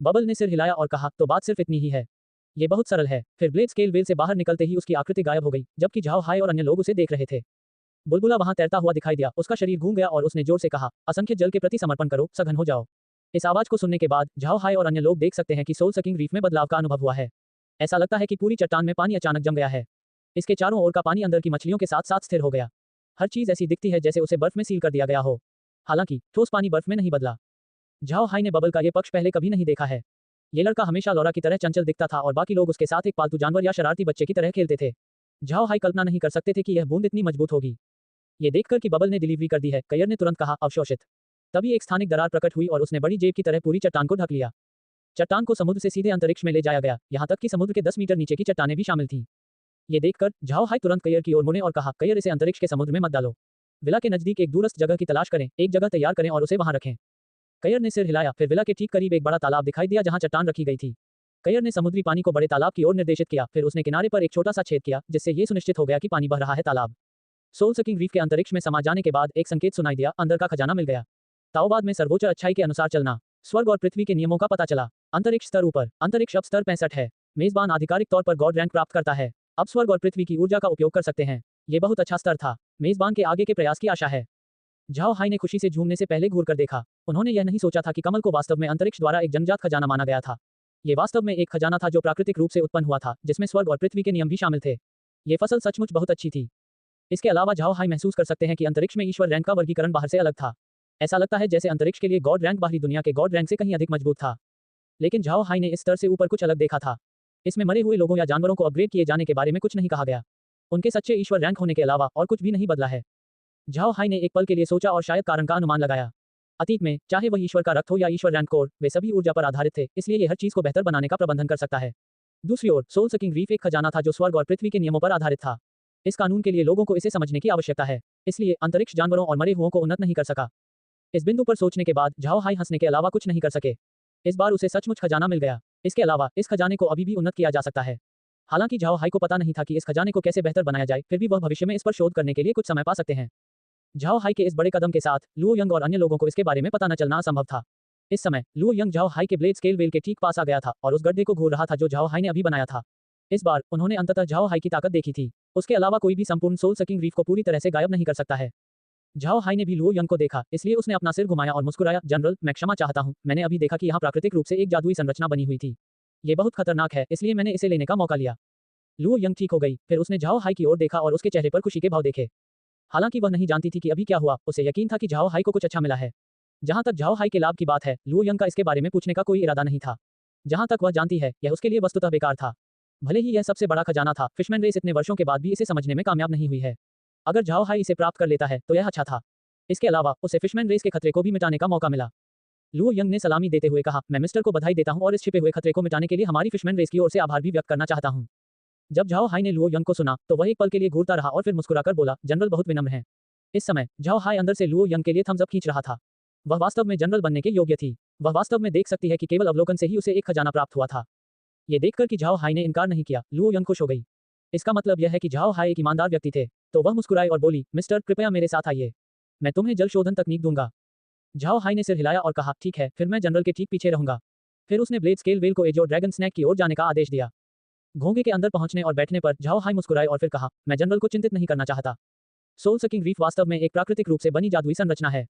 बबल ने सिर हिलाया और कहा, तो बात सिर्फ इतनी ही है। ये बहुत सरल है। फिर ब्लेड स्केल वेल से बाहर निकलते ही उसकी आकृति गायब हो गई, जबकि झाओ हाई और अन्य लोग उसे देख रहे थे। बुलबुला वहां तैरता हुआ दिखाई दिया, उसका शरीर घूम गया और उसने जोर से कहा, असंख्य जल के प्रति समर्पण करो, सघन हो जाओ। इस आवाज को सुनने के बाद झाओ हाई और अन्य लोग देख सकते हैं कि सोल सकिंग रीफ में बदलाव का अनुभव हुआ है। ऐसा लगता है कि पूरी चट्टान में पानी अचानक जम गया है। इसके चारों ओर का पानी अंदर की मछलियों के साथ साथ स्थिर हो गया। हर चीज ऐसी दिखती है जैसे उसे बर्फ में सील कर दिया गया हो। हालांकि ठोस पानी बर्फ में नहीं बदला। झाओ हाई ने बबल का ये पक्ष पहले कभी नहीं देखा है। ये लड़का हमेशा लौरा की तरह चंचल दिखता था और बाकी लोग उसके साथ एक पालतू जानवर या शरारती बच्चे की तरह खेलते थे। झाओ हाई कल्पना नहीं कर सकते थे कि यह बूंद इतनी मजबूत होगी। ये देखकर कि बबल ने डिलीवरी कर दी है, कयर ने तुरंत कहा, अवशोषित। तभी एक स्थानिक दरार प्रकट हुई और उसने बड़ी जेब की तरह पूरी चट्टान को ढक लिया। चट्टान को समुद्र से सीधे अंतरिक्ष में ले जाया गया, यहाँ तक कि समुद्र के 10 मीटर नीचे की चट्टानें भी शामिल थीं। ये देखकर झाओ हाई तुरंत कयर की ओर मुड़े और कहा, कयर इसे अंतरिक्ष के समुद्र में मत डालो। विला के नजदीक एक दूरस्थ जगह की तलाश करें, एक जगह तैयार करें और उसे वहां रखें। कयर ने सिर हिलाया, फिर विला के ठीक करीब एक बड़ा तालाब दिखाई दिया जहां चट्टान रखी गई थी। कयर ने समुद्री पानी को बड़े तालाब की ओर निर्देशित किया, फिर उसने किनारे पर एक छोटा सा छेद किया, जिससे ये सुनिश्चित हो गया कि पानी बह रहा है। तालाब सोल सकिंग रीफ के अंतरिक्ष में समा जाने के बाद एक संकेत सुनाई दिया, अंदर का खजाना मिल गया। ताओबाद में सर्वोच्च अच्छाई के अनुसार चलना, स्वर्ग और पृथ्वी के नियमों का पता चला। अंतरिक्ष स्तर ऊपर, अंतरिक्ष अब स्तर 65 है। मेजबान आधिकारिक तौर पर गॉड रैंक प्राप्त करता है। अब स्वर्ग और पृथ्वी की ऊर्जा का उपयोग कर सकते हैं। ये बहुत अच्छा स्तर था। मेजबान के आगे के प्रयास की आशा है। झाओ हाई ने खुशी से झूमने से पहले घूर कर देखा। उन्होंने यह नहीं सोचा था कि कमल को वास्तव में अंतरिक्ष द्वारा एक जन्मजात खजाना माना गया था। ये वास्तव में एक खजाना था जो प्राकृतिक रूप से उत्पन्न हुआ था, जिसमें स्वर्ग और पृथ्वी के नियम भी शामिल थे। ये फसल सचमुच बहुत अच्छी थी। इसके अलावा झाओ हाई महसूस कर सकते हैं कि अंतरिक्ष में ईश्वर रैंक का वर्गीकरण बाहर से अलग था। ऐसा लगता है जैसे अंतरिक्ष के लिए गॉड रैंक बाहरी दुनिया के गॉड रैंक से कहीं अधिक मजबूत था। लेकिन झाओ हाई ने इस स्तर से ऊपर कुछ अलग देखा था। इसमें मरे हुए लोगों या जानवरों को अपग्रेड किए जाने के बारे में कुछ नहीं कहा गया। उनके सच्चे ईश्वर रैंक होने के अलावा और कुछ भी नहीं बदला है। झाओ हाई ने एक पल के लिए सोचा और शायद कारण का अनुमान लगाया। अतीत में चाहे वह ईश्वर का रक्त हो या ईश्वर रैंक कोर, वे सभी ऊर्जा पर आधारित थे, इसलिए ये हर चीज को बेहतर बनाने का प्रबंधन कर सकता है। दूसरी ओर सोल सकिंग रीफ एक खजाना था जो स्वर्ग और पृथ्वी के नियमों पर आधारित था। इस कानून के लिए लोगों को इसे समझने की आवश्यकता है, इसलिए अंतरिक्ष जानवरों और मरे हुओं को उन्नत नहीं कर सका। इस बिंदु पर सोचने के बाद झाओ हाई हंसने के अलावा कुछ नहीं कर सके। इस बार उसे सचमुच खजाना मिल गया। इसके अलावा इस खजाने को अभी भी उन्नत किया जा सकता है। हालांकि झाओ हाई को पता नहीं था कि इस खजाने को कैसे बेहतर बनाया जाए, फिर भी वह भविष्य में इस पर शोध करने के लिए कुछ समय पा सकते हैं। झाओ हाई के इस बड़े कदम के साथ लुओ यंग और अन्य लोगों को इसके बारे में पता न चलना असंभव था। इस समय लुओ यंग झाओ हाई के ब्लेड स्केल वेल के ठीक पास आ गया था और उस गड्ढे को घूर रहा था जो झाओ हाई ने अभी बनाया था। इस बार उन्होंने अंततः झाओ हाई की ताकत देखी थी। उसके अलावा कोई भी संपूर्ण सोल सकिंग रीफ को पूरी तरह से गायब नहीं कर सकता है। झाओ हाई ने भी लुओ यंग को देखा, इसलिए उसने अपना सिर घुमाया और मुस्कुराया, जनरल, मैं क्षमा चाहता हूं, मैंने अभी देखा कि यहाँ प्राकृतिक रूप से एक जादुई संरचना बनी हुई थी। ये बहुत खतरनाक है, इसलिए मैंने इसे लेने का मौका लिया। लुओ यंग ठीक हो गई, फिर उसने झाओ हाई की ओर देखा और उसके चेहरे पर खुशी के भाव देखे। हालांकि वह नहीं जानती थी कि अभी क्या हुआ, उसे यकीन था कि झाओ हाई को कुछ अच्छा मिला है। जहां तक झाओ हाई के लाभ की बात है, लुओ यंग का इसके बारे में पूछने का कोई इरादा नहीं था। जहां तक वह जानती है, यह उसके लिए वस्तुतः बेकार था। भले ही यह सबसे बड़ा खजाना था, फिशमैन रेस इतने वर्षों के बाद भी इसे समझने में कामयाब नहीं हुई है। अगर झाओ हाई इसे प्राप्त कर लेता है तो यह अच्छा था। इसके अलावा उसे फिशमैन रेस के खतरे को भी मिटाने का मौका मिला। लुओ यंग ने सलामी देते हुए कहा, मैं मिस्टर को बधाई देता हूं और इस छिपे हुए खतरे को मिटाने के लिए हमारी फिशमैन रेस की ओर से आभार भी व्यक्त करना चाहता हूं। जब झाओ हाई ने लुओ यंग को सुना तो वह एक पल के लिए घूरता रहा और फिर मुस्कुराकर बोला, जनरल बहुत विनम्र हैं। इस समय झाओ हाई अंदर से लुओ यंग के लिए थम्स अप खींच रहा था। वह वास्तव में जनरल बनने के योग्य थी। वह वास्तव में देख सकती है कि केवल अवलोकन से ही उसे एक खजाना प्राप्त हुआ था। ये देखकर कि झाओ हाई ने इनकार नहीं किया, लुओ यंग खुश हो गई। इसका मतलब यह है कि झाओ हाई एक ईमानदार व्यक्ति थे। तो वह मुस्कुराई और बोली, मिस्टर, कृपया मेरे साथ आइए, मैं तुम्हें जल शोधन तकनीक दूंगा। झाओ हाई ने सिर हिलाया और कहा, ठीक है, फिर मैं जनरल के ठीक पीछे रहूंगा। फिर उसने ब्लेड स्केल वेल को एजो ड्रैगन स्नैक की ओर जाने का आदेश दिया। घोंगे के अंदर पहुंचने और बैठने पर झाओ हाई मुस्कुराए और फिर कहा, मैं जनरल को चिंतित नहीं करना चाहता। सोल सकिंग रीफ वास्तव में एक प्राकृतिक रूप से बनी जादुई संरचना है।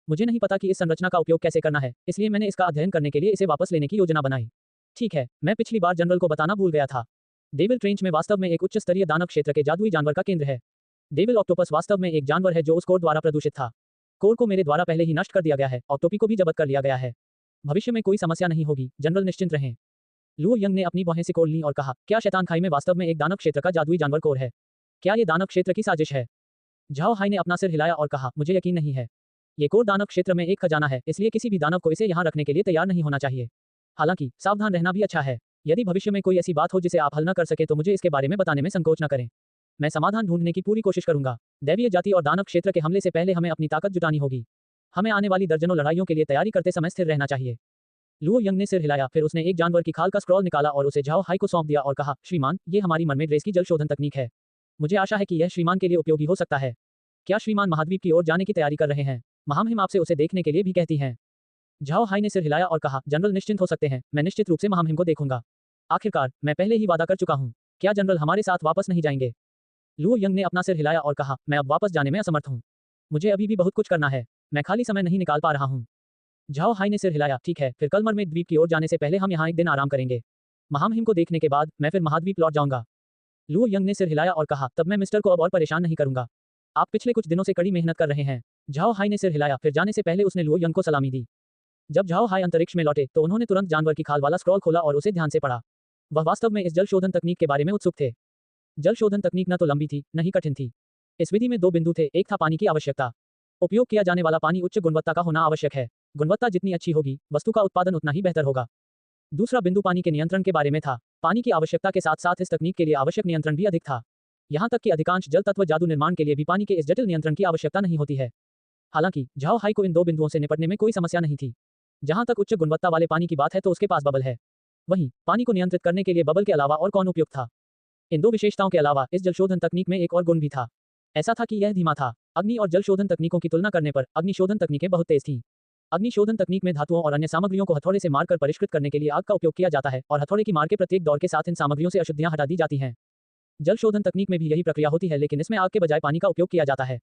मुझे नहीं पता कि इस संरचना का उपयोग कैसे करना है, इसलिए मैंने इसका अध्ययन करने के लिए इसे वापस लेने की योजना बनाई। ठीक है, मैं पिछली बार जनरल को बताना भूल गया था। डेविल ट्रेंच में वास्तव में एक उच्च स्तरीय दानव क्षेत्र के जादुई जानवर का केंद्र है। डेविल ऑक्टोपस वास्तव में एक जानवर है जो उस कोर द्वारा प्रदूषित था। कोर को मेरे द्वारा पहले ही नष्ट कर दिया गया है, ऑक्टोपी को भी जब्त कर लिया गया है। भविष्य में कोई समस्या नहीं होगी, जनरल निश्चिंत रहें। लुओ यंग ने अपनी बाहें सिकोड़ लीं और कहा, क्या शैतान खाई में वास्तव में एक दानव क्षेत्र का जादुई जानवर कोर है? क्या ये दानव क्षेत्र की साजिश है? झाओ हाई ने अपना सिर हिलाया और कहा, मुझे यकीन नहीं है। ये कोर दानव क्षेत्र में एक खजाना है, इसलिए किसी भी दानव को इसे यहाँ रखने के लिए तैयार नहीं होना चाहिए। हालांकि सावधान रहना भी अच्छा है। यदि भविष्य में कोई ऐसी बात हो जिसे आप हल न कर सके तो मुझे इसके बारे में बताने में संकोच न करें। मैं समाधान ढूंढने की पूरी कोशिश करूंगा। दैवीय जाति और दानव क्षेत्र के हमले से पहले हमें अपनी ताकत जुटानी होगी। हमें आने वाली दर्जनों लड़ाइयों के लिए तैयारी करते समय स्थिर रहना चाहिए। लुओ यंग ने सिर हिलाया, फिर उसने एक जानवर की खाल का स्क्रॉल निकाला और उसे झाओ हाई को सौंप दिया और कहा, श्रीमान, ये हमारी मरमेड रेस की जल शोधन तकनीक है। मुझे आशा है कि यह श्रीमान के लिए उपयोगी हो सकता है। क्या श्रीमान महाद्वीप की ओर जाने की तैयारी कर रहे हैं? महामहिम आपसे उसे देखने के लिए भी कहती हैं। झाओ हाई ने सिर हिलाया और कहा, जनरल निश्चिंत हो सकते हैं, मैं निश्चित रूप से महामहिम को देखूंगा। आखिरकार, मैं पहले ही वादा कर चुका हूँ। क्या जनरल हमारे साथ वापस नहीं जाएंगे? लुओ यंग ने अपना सिर हिलाया और कहा, मैं अब वापस जाने में असमर्थ हूँ। मुझे अभी भी बहुत कुछ करना है। मैं खाली समय नहीं निकाल पा रहा हूँ। झाओ हाई ने सिर हिलाया, ठीक है, फिर कलमर में द्वीप की ओर जाने से पहले हम यहाँ एक दिन आराम करेंगे। महामहिम को देखने के बाद मैं फिर महाद्वीप लौट जाऊंगा। लुओ यंग ने सिर हिलाया और कहा, तब मैं मिस्टर को अब और परेशान नहीं करूंगा। आप पिछले कुछ दिनों से कड़ी मेहनत कर रहे हैं। झाओ हाई ने सिर हिलाया, फिर जाने से पहले उसने लुओ यंग को सलामी दी। जब झाओ हाई अंतरिक्ष में लौटे तो उन्होंने तुरंत जानवर की खाल वाला स्क्रॉल खोला और उसे ध्यान से पढ़ा। वह वास्तव में इस जल शोधन तकनीक के बारे में उत्सुक थे। जल शोधन तकनीक न तो लंबी थी, न ही कठिन थी। इस विधि में दो बिंदु थे, एक था पानी की आवश्यकता। उपयोग किया जाने वाला पानी उच्च गुणवत्ता का होना आवश्यक है। गुणवत्ता जितनी अच्छी होगी, वस्तु का उत्पादन उतना ही बेहतर होगा। दूसरा बिंदु पानी के नियंत्रण के बारे में था। पानी की आवश्यकता के साथ साथ इस तकनीक के लिए आवश्यक नियंत्रण भी अधिक था। यहाँ तक कि अधिकांश जल तत्व जादू निर्माण के लिए भी पानी के इस जटिल नियंत्रण की आवश्यकता नहीं होती है। हालांकि झाओ हाई को इन दो बिंदुओं से निपटने में कोई समस्या नहीं थी। जहां तक उच्च गुणवत्ता वाले पानी की बात है तो उसके पास बबल है। वहीं पानी को नियंत्रित करने के लिए बबल के अलावा और कौन उपयुक्त था? इन दो विशेषताओं के अलावा इस जल शोधन तकनीक में एक और गुण भी था। ऐसा था कि यह धीमा था। अग्नि और जल शोधन तकनीकों की तुलना करने पर अग्नि शोधन तकनीकें बहुत तेज थीं। अग्नि शोधन तकनीक में धातुओं और अन्य सामग्रियों को हथौड़े से मारकर परिष्कृत करने के लिए आग का उपयोग किया जाता है और हथौड़े की मार के प्रत्येक दौर के साथ इन सामग्रियों से अशुद्धियां हटा दी जाती हैं। जल शोधन तकनीक में भी यही प्रक्रिया होती है, लेकिन इसमें आग के बजाय पानी का उपयोग किया जाता है।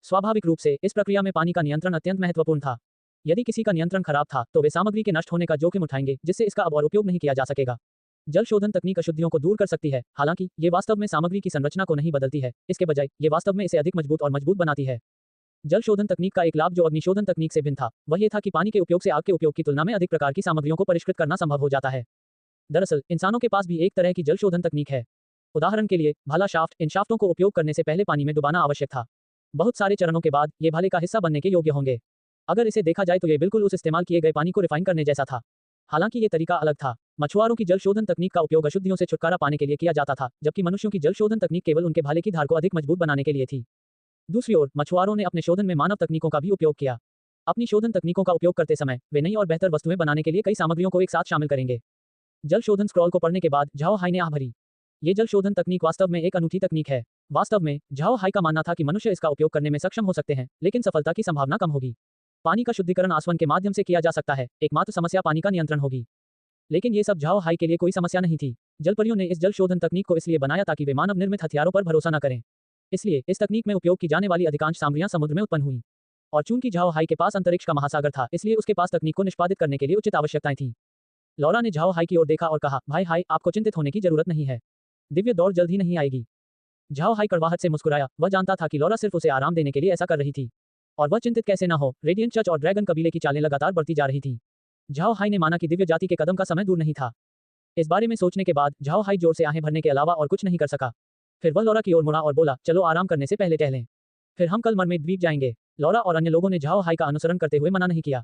स्वाभाविक रूप से इस प्रक्रिया में पानी का नियंत्रण अत्यंत महत्वपूर्ण था। यदि किसी का नियंत्रण खराब था तो वे सामग्री के नष्ट होने का जोखिम उठाएंगे, जिससे इसका अब और उपयोग नहीं किया जा सकेगा। जल शोधन तकनीक अशुद्धियों को दूर कर सकती है, हालांकि ये वास्तव में सामग्री की संरचना को नहीं बदलती है, इसके बजाय ये वास्तव में इसे अधिक मजबूत और मजबूत बनाती है। जल शोधन तकनीक का एक लाभ जो अग्निशोधन तकनीक से भिन्न था, वह ये था कि पानी के उपयोग से आग के उपयोग की तुलना में अधिक प्रकार की सामग्रियों को परिष्कृत करना संभव हो जाता है। दरअसल इंसानों के पास भी एक तरह की जल शोधन तकनीक है। उदाहरण के लिए भाला शाफ्ट, इन शाफ्टों को उपयोग करने से पहले पानी में डुबाना आवश्यक था। बहुत सारे चरणों के बाद ये भाले का हिस्सा बनने के योग्य होंगे। अगर इसे देखा जाए तो ये बिल्कुल उस इस्तेमाल किए गए पानी को रिफाइन करने जैसा था। हालांकि ये तरीका अलग था। मछुआरों की जल शोधन तकनीक का उपयोग अशुद्धियों से छुटकारा पाने के लिए किया जाता था, जबकि मनुष्यों की जल शोधन तकनीक केवल उनके भाले की धार को अधिक मजबूत बनाने के लिए थी। दूसरी ओर मछुआरों ने अपने शोधन में मानव तकनीकों का भी उपयोग किया। अपनी शोधन तकनीकों का उपयोग करते समय वे नई और बेहतर वस्तुएं बनाने के लिए कई सामग्रियों को एक साथ शामिल करेंगे। जल शोधन स्क्रॉल को पढ़ने के बाद झाओ हाई ने आह भरी। ये जल शोधन तकनीक वास्तव में एक अनूठी तकनीक है। वास्तव में झाओ हाई का मानना था कि मनुष्य इसका उपयोग करने में सक्षम हो सकते हैं, लेकिन सफलता की संभावना कम होगी। पानी का शुद्धिकरण आसवन के माध्यम से किया जा सकता है, एकमात्र समस्या पानी का नियंत्रण होगी। लेकिन ये सब झाओ हाई के लिए कोई समस्या नहीं थी। जलपरियों ने इस जल शोधन तकनीक को इसलिए बनाया ताकि वे मानव निर्मित हथियारों पर भरोसा न करें। इसलिए इस तकनीक में उपयोग की जाने वाली अधिकांश सामग्रियां समुद्र में उत्पन्न हुई। और चूंकि झाओ हाई के पास अंतरिक्ष का महासागर था, इसलिए उसके पास तकनीक को निष्पादित करने के लिए उचित आवश्यकताएं थीं। लौरा ने झाओ हाई की ओर देखा और कहा, भाई हाई, आपको चिंतित होने की जरूरत नहीं है। दिव्य दौड़ जल्द ही नहीं आएगी। झाओ हाई कड़वाहट से मुस्कुराया। वह जानता था कि लौरा सिर्फ उसे आराम देने के लिए ऐसा कर रही थी। और वह चिंतित कैसे न हो, रेडियंट चर्च और ड्रैगन कबीले की चालें लगातार बढ़ती जा रही थीं। झाओ हाई ने माना कि दिव्य जाति के कदम का समय दूर नहीं था। इस बारे में सोचने के बाद झाओ हाई जोर से आहें भरने के अलावा और कुछ नहीं कर सका। फिर वह लौरा की ओर मुड़ा और बोला, चलो आराम करने से पहले टहलें। फिर हम कल मरमेड द्वीप जाएंगे। लौरा और अन्य लोगों ने झाओ हाई का अनुसरण करते हुए मना नहीं किया।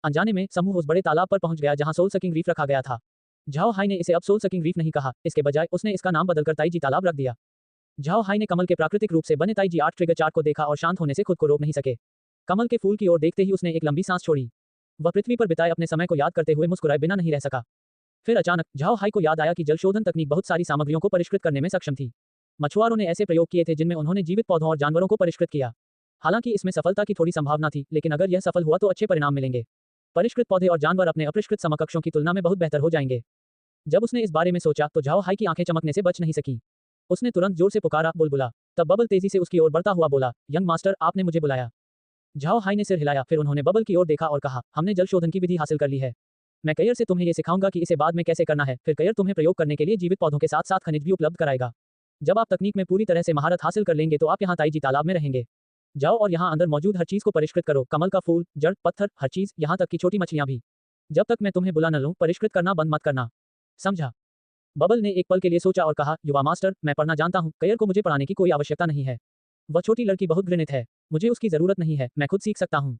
अनजाने में समूह उस बड़े तालाब पर पहुंच गया जहां सोल सकिंग रीफ रखा गया था। झाओ हाई ने इसे अब सोल सकिंग रीफ नहीं कहा, इसके बजाय उसने इसका नाम बदलकर ताईजी तालाब रख दिया। झाओ हाई ने कमल के प्राकृतिक रूप से बने ताईजी आर्ट ट्रिगर चार्ट को देखा और शांत होने से खुद को रोक नहीं सके। कमल के फूल की ओर देखते ही उसने एक लंबी सांस छोड़ी। वह पृथ्वी पर बिताए अपने समय को याद करते हुए मुस्कुराए बिना नहीं रह सका। फिर अचानक झाओ हाई को याद आया कि जल शोधन तकनीक बहुत सारी सामग्रियों को परिष्कृत करने में सक्षम थी। मछुआरों ने ऐसे प्रयोग किए थे जिनमें उन्होंने जीवित पौधों और जानवरों को परिष्कृत किया। हालांकि इसमें सफलता की थोड़ी संभावना थी, लेकिन अगर यह सफल हुआ तो अच्छे परिणाम मिलेंगे। परिष्कृत पौधे और जानवर अपने अपरिष्कृत समकक्षों की तुलना में बहुत बेहतर हो जाएंगे। जब उसने इस बारे में सोचा तो झाओ हाई की आंखें चमकने से बच नहीं सकी। उसने तुरंत जोर से पुकारा, बुलबुला। तब बबल तेजी से उसकी ओर बढ़ता हुआ बोला, यंग मास्टर, आपने मुझे बुलाया। झाओ हाई ने सिर हिलाया। फिर उन्होंने बबल की ओर देखा और कहा, हमने जल शोधन की विधि हासिल कर ली है। मैं कयर से तुम्हें ये सिखाऊंगा कि इसे बाद में कैसे करना है। फिर कयर तुम्हें प्रयोग करने के लिए जीवित पौधों के साथ साथ खनिज भी उपलब्ध कराएगा। जब आप तकनीक में पूरी तरह से महारत हासिल कर लेंगे तो आप यहाँ ताईजी तालाब में रहेंगे। जाओ और यहाँ अंदर मौजूद हर चीज को परिष्कृत करो, कमल का फूल, जड़, पत्थर, हर चीज, यहाँ तक कि छोटी मछलियां भी। जब तक मैं तुम्हें बुला न लूं, परिष्कृत करना बंद मत करना, समझा? बबल ने एक पल के लिए सोचा और कहा, युवा मास्टर, मैं पढ़ना जानता हूँ, कयर को मुझे पढ़ाने की कोई आवश्यकता नहीं है। वह छोटी लड़की बहुत घृणित है, मुझे उसकी जरूरत नहीं है, मैं खुद सीख सकता हूँ।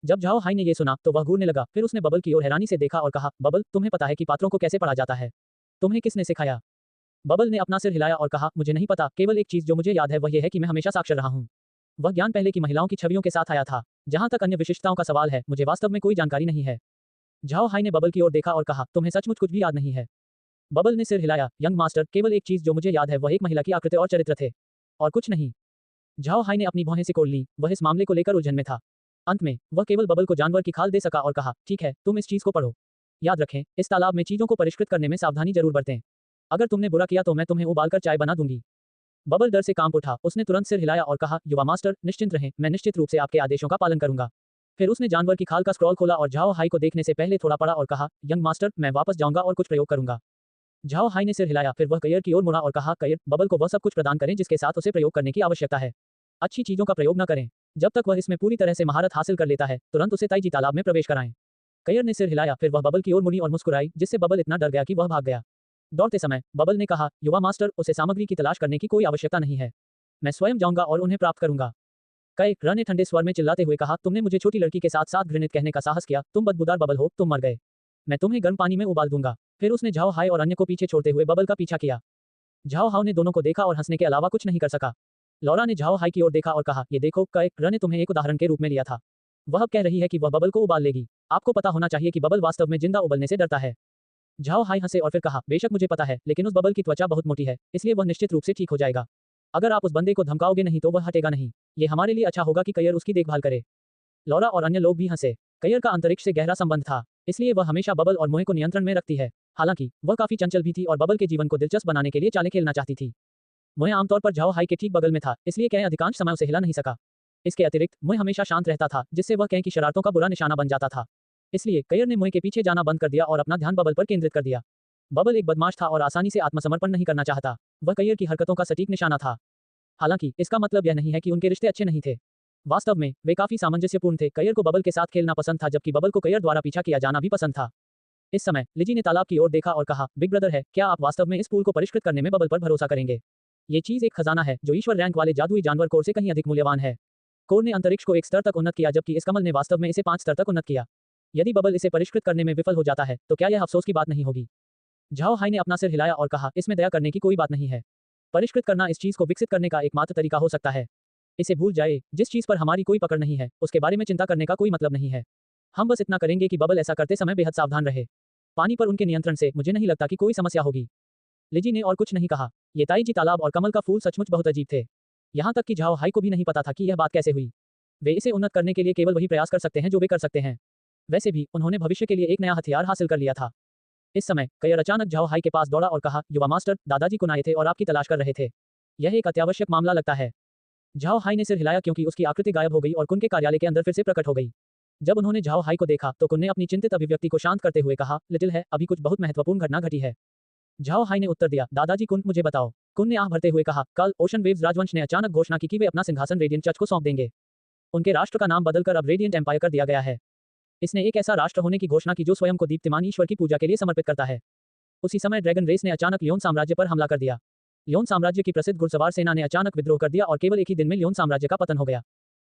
जब झाओ हाई ने ये सुना तो वह घूरने लगा। फिर उसने बबल की ओर हैरानी से देखा और कहा, बबल, तुम्हें पता है कि पात्रों को कैसे पढ़ा जाता है? तुम्हें किसने सिखाया? बबल ने अपना सिर हिलाया और कहा, मुझे नहीं पता, केवल एक चीज जो मुझे याद है वह यह है कि मैं हमेशा साक्षर रहा हूँ। वह ज्ञान पहले की महिलाओं की छवियों के साथ आया था। जहां तक अन्य विशिष्टताओं का सवाल है, मुझे वास्तव में कोई जानकारी नहीं है। झाओ हाई ने बबल की ओर देखा और कहा, तुम्हें सचमुच कुछ भी याद नहीं है? बबल ने सिर हिलाया, यंग मास्टर, केवल एक चीज जो मुझे याद है वह एक महिला की आकृति और चरित्र थे, और कुछ नहीं। झाओ हाई ने अपनी भौहें सिकोड़ ली। वह इस मामले को लेकर उलझन में था। अंत में वह केवल बबल को जानवर की खाल दे सका और कहा, ठीक है, तुम इस चीज को पढ़ो। याद रखें, इस तालाब में चीजों को परिष्कृत करने में सावधानी जरूर बरतें। अगर तुमने बुरा किया तो मैं तुम्हें उबालकर चाय बना दूंगी। बबल डर से कांप उठा। उसने तुरंत सिर हिलाया और कहा, युवा मास्टर, निश्चिंत रहें, मैं निश्चित रूप से आपके आदेशों का पालन करूंगा। फिर उसने जानवर की खाल का स्क्रॉल खोला और झाओ हाई को देखने से पहले थोड़ा पढ़ा और कहा, यंग मास्टर, मैं वापस जाऊंगा और कुछ प्रयोग करूंगा। झाओ हाई ने सिर हिलाया, फिर वह कयर की ओर मुड़ा और कहा, कयर, बबल को वह सब कुछ प्रदान करें जिसके साथ उसे प्रयोग करने की आवश्यकता है। अच्छी चीजों का प्रयोग न करें। जब तक वह इसमें पूरी तरह से महारत हासिल कर लेता है, तुरंत उसे ताइजी तालाब में प्रवेश कराएं। कयर ने सिर हिलाया, फिर वह बबल की ओर मुड़ी और मुस्कुराई, जिससे बबल इतना डर गया कि वह भाग गया। दौड़ते समय बबल ने कहा, युवा मास्टर, उसे सामग्री की तलाश करने की कोई आवश्यकता नहीं है। मैं स्वयं जाऊंगा और उन्हें प्राप्त करूंगा। कयर ने ठंडे स्वर में चिल्लाते हुए कहा, तुमने मुझे छोटी लड़की के साथ साथ घृणित कहने का साहस किया, तुम बदबूदार बबल हो, तुम मर गए। मैं तुम्हें गर्म पानी में उबाल दूंगा। फिर उसने झाओ हाई और अन्य को पीछे छोड़ते हुए बबल का पीछा किया। झाओ हाई ने दोनों को देखा और हंसने के अलावा कुछ नहीं कर सका। लौरा ने झाओ हाई की ओर देखा और कहा, ये देखो, कयर ने तुम्हें एक उदाहरण के रूप में लिया था। वह अब कह रही है कि वह बबल को उबाल लेगी। आपको पता होना चाहिए कि बबल वास्तव में जिंदा उबलने से डरता है। झाओ हाई हंसे और फिर कहा, बेशक मुझे पता है, लेकिन उस बबल की त्वचा बहुत मोटी है, इसलिए वह निश्चित रूप से ठीक हो जाएगा। अगर आप उस बंदे को धमकाओगे नहीं तो वह हटेगा नहीं। ये हमारे लिए अच्छा होगा कि कयर उसकी देखभाल करे। लौरा और अन्य लोग भी हंसे। कयर का अंतरिक्ष से गहरा संबंध था, इसलिए वह हमेशा बबल और मोहे को नियंत्रण में रखती है। हालांकि वह काफी चंचल भी थी और बबल के जीवन को दिलचस्प बनाने के लिए चालें खेलना चाहती थी। मोहे आमतौर पर झाओ हाई के ठीक बगल में था, इसलिए कय अधिकांश समय उसे हिला नहीं सका। इसके अतिरिक्त मोहे हमेशा शांत रहता था, जिससे वह कय की शरारतों का बुरा निशाना बन जाता था। इसलिए कयर ने मोहे के पीछे जाना बंद कर दिया और अपना ध्यान बबल पर केंद्रित कर दिया। बबल एक बदमाश था और आसानी से आत्मसमर्पण नहीं करना चाहता। वह कयर की हरकतों का सटीक निशाना था। हालांकि इसका मतलब यह नहीं है कि उनके रिश्ते अच्छे नहीं थे। वास्तव में वे काफी सामंजस्यपूर्ण थे। कयर को बबल के साथ खेलना पसंद था, जबकि बबल को कयर द्वारा पीछा किया जाना भी पसंद था। इस समय लिजी ने तालाब की ओर देखा और कहा, बिग ब्रदर है, क्या आप वास्तव में इस पूल को परिष्कृत करने में बबल पर भरोसा करेंगे? ये चीज एक खजाना है जो ईश्वर रैंक वाले जादुई जानवर कोर से कहीं अधिक मूल्यवान है। कोर ने अंतरिक्ष को एक स्तर तक उन्नत किया, जबकि इस कमल ने वास्तव में इसे 5 स्तर तक उन्नत किया। यदि बबल इसे परिष्कृत करने में विफल हो जाता है तो क्या यह अफसोस की बात नहीं होगी? झाओ हाई ने अपना सिर हिलाया और कहा, इसमें दया करने की कोई बात नहीं है। परिष्कृत करना इस चीज को विकसित करने का एकमात्र तरीका हो सकता है। इसे भूल जाए, जिस चीज पर हमारी कोई पकड़ नहीं है उसके बारे में चिंता करने का कोई मतलब नहीं है। हम बस इतना करेंगे कि बबल ऐसा करते समय बेहद सावधान रहे। पानी पर उनके नियंत्रण से मुझे नहीं लगता कि कोई समस्या होगी। लिजी ने और कुछ नहीं कहा। ये ताइजी तालाब और कमल का फूल सचमुच बहुत अजीब थे। यहाँ तक कि झाओ हाई को भी नहीं पता था कि यह बात कैसे हुई। वे इसे उन्नत करने के लिए केवल वही प्रयास कर सकते हैं जो वे कर सकते हैं। वैसे भी उन्होंने भविष्य के लिए एक नया हथियार हासिल कर लिया था। इस समय कयर अचानक झाओ हाई के पास दौड़ा और कहा, युवा मास्टर, दादाजी कुन आए थे और आपकी तलाश कर रहे थे। यह एक अत्यावश्यक मामला लगता है। झाओ हाई ने सिर हिलाया क्योंकि उसकी आकृति गायब हो गई और कुन के कार्यालय के अंदर फिर से प्रकट हो गई। जब उन्होंने झाओ हाई को देखा तो कुन ने अपनी चिंतित अभिव्यक्ति को शांत करते हुए कहा, लिटिल है, अभी कुछ बहुत महत्वपूर्ण घटना घटी है। झाओ हाई ने उत्तर दिया, दादाजी कुन, मुझे बताओ। कुन ने आह भरते हुए कहा, कल ओशन वेव्स राजवंश ने अचानक घोषणा की कि वे अपना सिंहासन रेडियंट चर्च को सौंप देंगे। उनके राष्ट्र का नाम बदलकर अब रेडियंट एम्पायर कर दिया गया है। इसने एक ऐसा राष्ट्र होने की घोषणा की जो स्वयं को दीप्तिमान ईश्वर की पूजा के लिए समर्पित करता है। उसी समय ड्रैगन रेस ने अचानक लियोन साम्राज्य पर हमला कर दिया। लियोन साम्राज्य की प्रसिद्ध घुड़सवार सेना ने अचानक विद्रोह कर दिया और केवल एक ही दिन में लियोन साम्राज्य का पतन हो गया।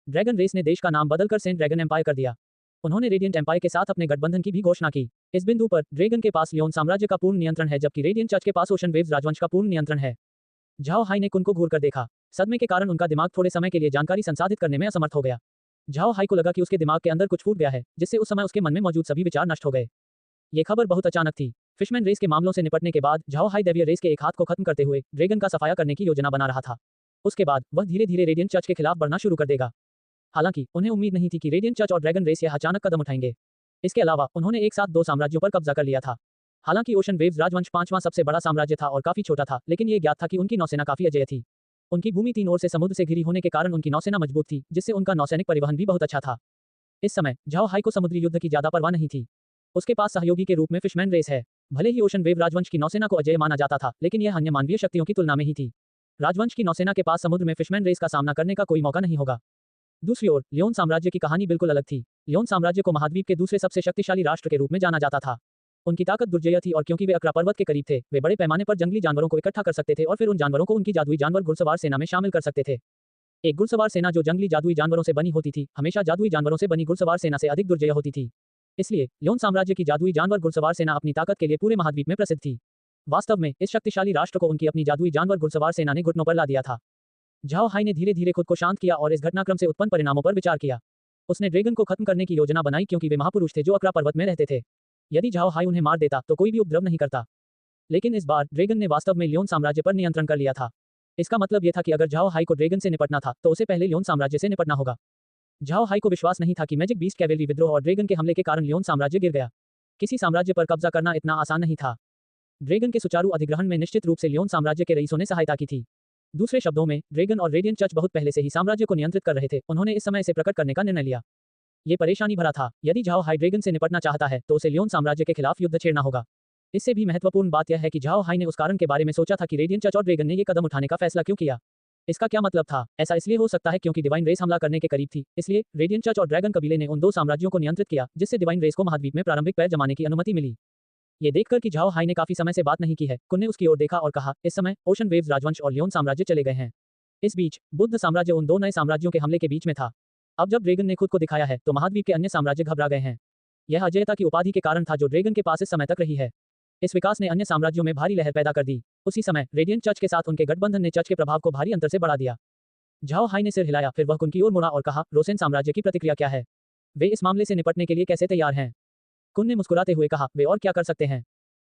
ड्रैगन रेस ने देश का नाम बदलकर सेंट ड्रैगन एम्पायर कर दिया। उन्होंने रेडियंट एम्पायर के साथ अपने गठबंधन की भी घोषणा की। इस बिंदु पर ड्रैगन के पास लियोन साम्राज्य का पूर्ण नियंत्रण है, जबकि रेडियंट चर्च के पास ओशन वेव्स राजवंश का पूर्ण नियंत्रण है। झाओ हाई ने कुन को घूर कर देखा। सदमे के कारण उनका दिमाग थोड़े समय के लिए जानकारी संसाधित करने में असमर्थ हो गया। झाओ हाई को लगा कि उसके दिमाग के अंदर कुछ फूट गया है, जिससे उस समय उसके मन में मौजूद सभी विचार नष्ट हो गए। ये खबर बहुत अचानक थी। फिशमैन रेस के मामलों से निपटने के बाद झाओ हाई देवियर रेस के एक हाथ को खत्म करते हुए ड्रैगन का सफाया करने की योजना बना रहा था। उसके बाद वह धीरे धीरे रेडियंट चर्च के खिलाफ बढ़ना शुरू कर देगा। हालांकि उन्हें उम्मीद नहीं थी कि रेडियंट चर्च और ड्रैगन रेस यह अचानक कदम उठाएंगे। इसके अलावा उन्होंने एक साथ 2 साम्राज्यों पर कब्जा कर लिया था। हालांकि ओशन वेव्स राजवंश 5वां सबसे बड़ा साम्राज्य था और काफी छोटा था, लेकिन ये ज्ञात था कि उनकी नौसेना काफी अजेय थी। उनकी भूमि 3 ओर से समुद्र से घिरी होने के कारण उनकी नौसेना मजबूत थी, जिससे उनका नौसैनिक परिवहन भी बहुत अच्छा था। इस समय झाओ हाई को समुद्री युद्ध की ज्यादा परवाह नहीं थी। उसके पास सहयोगी के रूप में फिशमैन रेस है। भले ही ओशन वेव राजवंश की नौसेना को अजेय माना जाता था, लेकिन यह अन्य मानवीय शक्तियों की तुलना में ही थी। राजवंश की नौसेना के पास समुद्र में फिशमैन रेस का सामना करने का कोई मौका नहीं होगा। दूसरी ओर लियोन साम्राज्य की कहानी बिल्कुल अलग थी। लियोन साम्राज्य को महाद्वीप के दूसरे सबसे शक्तिशाली राष्ट्र के रूप में जाना जाता था। उनकी ताकत दुर्जेय थी और क्योंकि वे अक्रा पर्वत के करीब थे, वे बड़े पैमाने पर जंगली जानवरों को इकट्ठा कर सकते थे और फिर उन जानवरों को उनकी जादुई जानवर घुड़सवार सेना में शामिल कर सकते थे। एक घुड़सवार सेना जो जंगली जादुई जानवरों से बनी होती थी, हमेशा जादुई जानवरों से बनी घुड़सवार सेना से अधिक दुर्जेय होती थी। इसलिए लियोन साम्राज्य की जादुई जानवर घुड़सवार सेना अपनी ताकत के लिए पूरे महाद्वीप में प्रसिद्ध थी। वास्तव में इस शक्तिशाली राष्ट्र को उनकी अपनी जादुई जानवर घुड़सवार सेना ने घुटनों पर ला दिया था। झाओ हाई ने धीरे धीरे खुद को शांत किया और इस घटनाक्रम से उत्पन्न परिणामों पर विचार किया। उसने ड्रैगन को खत्म करने की योजना बनाई क्योंकि वे महापुरुष थे जो अक्रा पर्वत में रहते थे। यदि झाओ हाई उन्हें मार देता तो कोई भी उपद्रव नहीं करता। लेकिन इस बार ड्रैगन ने वास्तव में लियोन साम्राज्य पर नियंत्रण कर लिया था। इसका मतलब यह था कि अगर झाओ हाई को ड्रैगन से निपटना था तो उसे पहले लियोन साम्राज्य से निपटना होगा। झाओ हाई को विश्वास नहीं था कि मैजिक बीस्ट कैवेलरी विद्रोह और ड्रैगन के हमले के कारण लियोन साम्राज्य गिर गया। किसी साम्राज्य पर कब्जा करना इतना आसान नहीं था। ड्रैगन के सुचारू अधिग्रहण में निश्चित रूप से लियोन साम्राज्य के रईसों ने सहायता की थी। दूसरे शब्दों में, ड्रैगन और रेडियंट चर्च बहुत पहले से ही साम्राज्य को नियंत्रित कर रहे थे। उन्होंने इस समय इसे प्रकट करने का निर्णय लिया। ये परेशानी भरा था। यदि झाओ हाई ड्रैगन से निपटना चाहता है तो उसे लियोन साम्राज्य के खिलाफ युद्ध छेड़ना होगा। इससे भी महत्वपूर्ण बात यह है कि झाओ हाई ने उस कारण के बारे में सोचा था कि रेडियंट चर्च और ड्रैगन ने ये कदम उठाने का फैसला क्यों किया। इसका क्या मतलब था? ऐसा इसलिए हो सकता है क्योंकि डिवाइन रेस हमला करने के करीब थी। इसलिए रेडियंट चर्च और ड्रैगन कबीले ने उन दो साम्राज्यों को नियंत्रित किया, जिससे डिवाइन रेस को महाद्वीप में प्रारंभिक पैर जमाने की अनुमति मिली। ये देखकर कि झाओ हाई ने काफी समय से बात नहीं की है, कुन ने उसकी ओर देखा और कहा, इस समय ओशन वेव्स राजवंश और लियोन साम्राज्य चले गए हैं। इस बीच बुद्ध साम्राज्य उन दो नए साम्राज्यों के हमले के बीच में था। अब जब ड्रैगन ने खुद को दिखाया है तो महाद्वीप के अन्य साम्राज्य घबरा गए हैं। यह अजेयता की उपाधि के कारण था जो ड्रैगन के पास इस समय तक रही है। इस विकास ने अन्य साम्राज्यों में भारी लहर पैदा कर दी। उसी समय रेडियंट चर्च के साथ उनके गठबंधन ने चर्च के प्रभाव को भारी अंतर से बढ़ा दिया। झाओ हाई ने सिर हिलाया, फिर वह कुन की ओर मुड़ा और कहा, रोसेन साम्राज्य की प्रतिक्रिया क्या है? वे इस मामले से निपटने के लिए कैसे तैयार हैं? कुन ने मुस्कुराते हुए कहा, वे और क्या कर सकते हैं?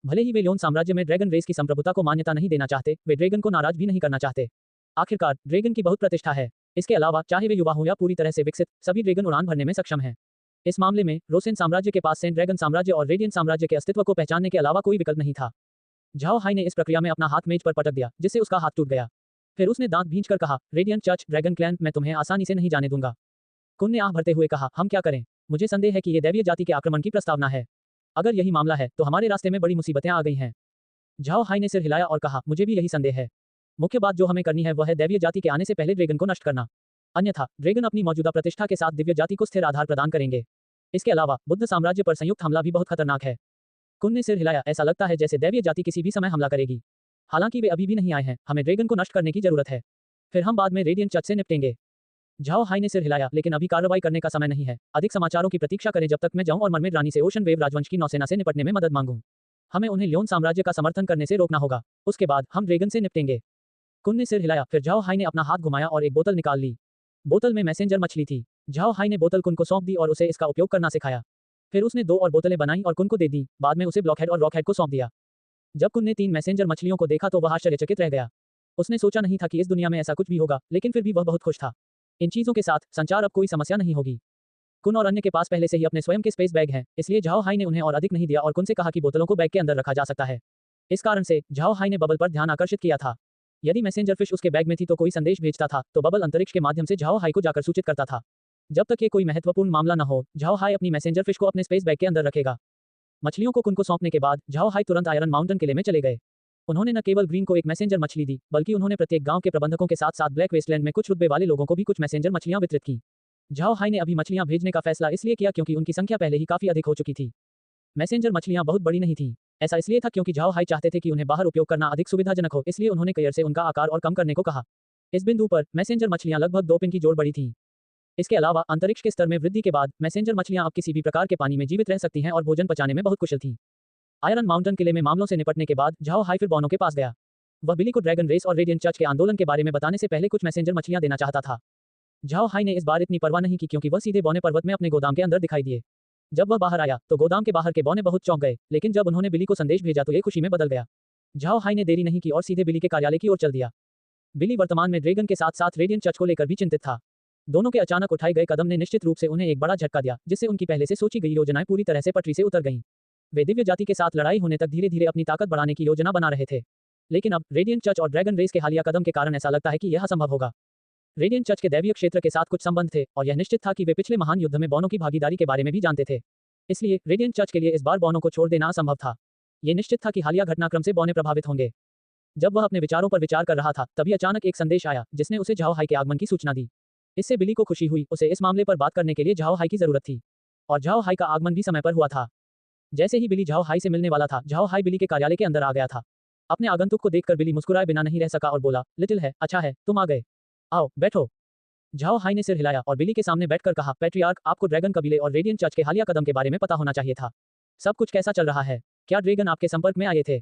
भले ही वे लियोन साम्राज्य में ड्रैगन रेस की संप्रभुता को मान्यता नहीं देना चाहते, वे ड्रैगन को नाराज भी नहीं करना चाहते। आखिरकार ड्रैगन की बहुत प्रतिष्ठा है। इसके अलावा चाहे वे युवा हों या पूरी तरह से विकसित, सभी ड्रैगन उड़ान भरने में सक्षम हैं। इस मामले में रोसेन साम्राज्य के पास सेंट ड्रैगन साम्राज्य और रेडियंट साम्राज्य के अस्तित्व को पहचानने के अलावा कोई विकल्प नहीं था। झाओ हाई ने इस प्रक्रिया में अपना हाथ मेज पर पटक दिया, जिससे उसका हाथ टूट गया। फिर उसने दांत भींचकर कहा, रेडियंट चर्च, ड्रैगन क्लैन, मैं तुम्हें आसानी से नहीं जाने दूंगा। कुन ने आह भरते हुए कहा, हम क्या करें? मुझे संदेह है कि ये दैवीय जाति के आक्रमण की प्रस्तावना है। अगर यही मामला है तो हमारे रास्ते में बड़ी मुसीबतें आ गई हैं। झाओ हाई ने सिर हिलाया और कहा, मुझे भी यही संदेह है। मुख्य बात जो हमें करनी है वह है दैवीय जाति के आने से पहले ड्रैगन को नष्ट करना। अन्यथा ड्रैगन अपनी मौजूदा प्रतिष्ठा के साथ दिव्य जाति को स्थिर आधार प्रदान करेंगे। इसके अलावा बुद्ध साम्राज्य पर संयुक्त हमला भी बहुत खतरनाक है। कुन ने सिर हिलाया, ऐसा लगता है जैसे दैवीय जाति किसी भी समय हमला करेगी। हालांकि वे अभी भी नहीं आए हैं, हमें ड्रैगन को नष्ट करने की जरूरत है। फिर हम बाद में रेडियंट चर्च से निपटेंगे। झाओ हाई ने सिर हिलाया, लेकिन अभी कार्रवाई करने का समय नहीं है। अधिक समाचारों की प्रतीक्षा करें जब तक मैं जाऊं और मरमेड रानी से ओशन वेव राजवंश की नौसेना से निपटने में मदद मांगूं। हमें उन्हें लियोन साम्राज्य का समर्थन करने से रोकना होगा। उसके बाद हम ड्रैगन से निपटेंगे। कुन ने सिर हिलाया, फिर झाओ हाई ने अपना हाथ घुमाया और एक बोतल निकाल ली। बोतल में मैसेंजर मछली थी। झाओ हाई ने बोतल कुन को सौंप दी और उसे इसका उपयोग करना सिखाया। फिर उसने 2 और बोतलें बनाई और कुन को दे दी। बाद में उसे ब्लॉकहेड और रॉकहेड को सौंप दिया। जब कुन ने 3 मैसेंजर मछलियों को देखा तो वह आश्चर्यचकित रह गया। उसने सोचा नहीं था कि इस दुनिया में ऐसा कुछ भी होगा, लेकिन फिर भी वह बहुत खुश था। इन चीजों के साथ संचार अब कोई समस्या नहीं होगी। कुन और अन्य के पास पहले से ही अपने स्वयं के स्पेस बैग हैं, इसलिए झाओ हाई ने उन्हें और अधिक नहीं दिया और कुन से कहा कि बोतलों को बैग के अंदर रखा जा सकता है। इस कारण से झाओ हाई ने बबल पर ध्यान आकर्षित किया था। यदि मैसेंजर फिश उसके बैग में थी तो कोई संदेश भेजता था, तो बबल अंतरिक्ष के माध्यम से झाओ हाई को जाकर सूचित करता था। जब तक ये कोई महत्वपूर्ण मामला न हो, झाओ हाई अपनी मैसेंजर फिश को अपने स्पेस बैग के अंदर रखेगा। मछलियों को कुन को सौंपने के बाद झाओ हाई तुरंत आयरन माउंटेन किले में चले गए। उन्होंने न केवल ग्रीन को एक मैसेंजर मछली दी, बल्कि उन्होंने प्रत्येक गांव के प्रबंधकों के साथ साथ ब्लैक वेस्टलैंड में कुछ रुतबे वाले लोगों को भी कुछ मैसेंजर मछलियां वितरित की। झाओ हाई ने अभी मछलियां भेजने का फैसला इसलिए किया क्योंकि उनकी संख्या पहले ही काफी अधिक हो चुकी थी। मैसेंजर मछलियां बहुत बड़ी नहीं थीं। ऐसा इसलिए था क्योंकि झाओ हाई चाहते थे कि उन्हें बाहर उपयोग करना अधिक सुविधाजनक हो, इसलिए उन्होंने कयर से उनका आकार और कम करने को कहा। इस बिंदु पर मैसेंजर मछलियां लगभग 2 पिन की जोड़ बड़ी थीं। इसके अलावा अंतरिक्ष के स्तर में वृद्धि के बाद मैसेंजर मछलियां अब किसी भी प्रकार के पानी में जीवित रह सकती हैं और भोजन पचाने में बहुत कुशल थीं। आयरन माउंटेन किले में मामलों से निपटने के बाद झाओ हाई फिर बॉनो के पास गया। वह बिली को ड्रैगन रेस और रेडियंट चर्च के आंदोलन के बारे में बताने से पहले कुछ मैसेंजर मछलियां देना चाहता था। झाओ हाई ने इस बार इतनी परवाह नहीं की क्योंकि वह सीधे बौने पर्वत में अपने गोदाम के अंदर दिखाई दिए। जब वह बाहर आया तो गोदाम के बाहर के बौने बहुत चौंक गए, लेकिन जब उन्होंने बिली को संदेश भेजा तो ये खुशी में बदल गया। झाओ हाई ने देरी नहीं की और सीधे बिली के कार्यालय की ओर चल दिया। बिली वर्तमान में ड्रैगन के साथ साथ रेडियंट चर्च को लेकर भी चिंतित था। दोनों के अचानक उठाए गए कदम ने निश्चित रूप से उन्हें एक बड़ा झटका दिया, जिससे उनकी पहले से सोची गई योजनाएं पूरी तरह से पटरी से उतर गईं। वे दिव्य जाति के साथ लड़ाई होने तक धीरे धीरे अपनी ताकत बढ़ाने की योजना बना रहे थे, लेकिन अब रेडियंट चर्च और ड्रैगन रेस के हालिया कदम के कारण ऐसा लगता है कि यह असंभव होगा। रेडियंट चर्च के दैवीय क्षेत्र के साथ कुछ संबंध थे और यह निश्चित था कि वे पिछले महान युद्ध में बौनों की भागीदारी के बारे में भी जानते थे। इसलिए रेडियंट चर्च के लिए इस बार बौनों को छोड़ देना असंभव था। यह निश्चित था कि हालिया घटनाक्रम से बौने प्रभावित होंगे। जब वह अपने विचारों पर विचार कर रहा था, तभी अचानक एक संदेश आया जिसने उसे झाओ हाई के आगमन की सूचना दी। इससे बिली को खुशी हुई। उसे इस मामले पर बात करने के लिए झाओ हाई की जरूरत थी और झाओ हाई का आगमन भी समय पर हुआ था। जैसे ही बिली झाओ हाई से मिलने वाला था, झाओ हाई बिली के कार्यालय के अंदर आ गया था। अपने आगंतुक को देखकर बिली मुस्कुराए बिना नहीं रह सका और बोला, लिटिल है, अच्छा है तुम आ गए, आओ बैठो। झाओ हाई ने सिर हिलाया और बिली के सामने बैठकर कहा, पैट्रियार्क, आपको ड्रैगन कबीले और रेडियंट चर्च के हालिया कदम के बारे में पता होना चाहिए था। सब कुछ कैसा चल रहा है? क्या ड्रैगन आपके संपर्क में आए थे?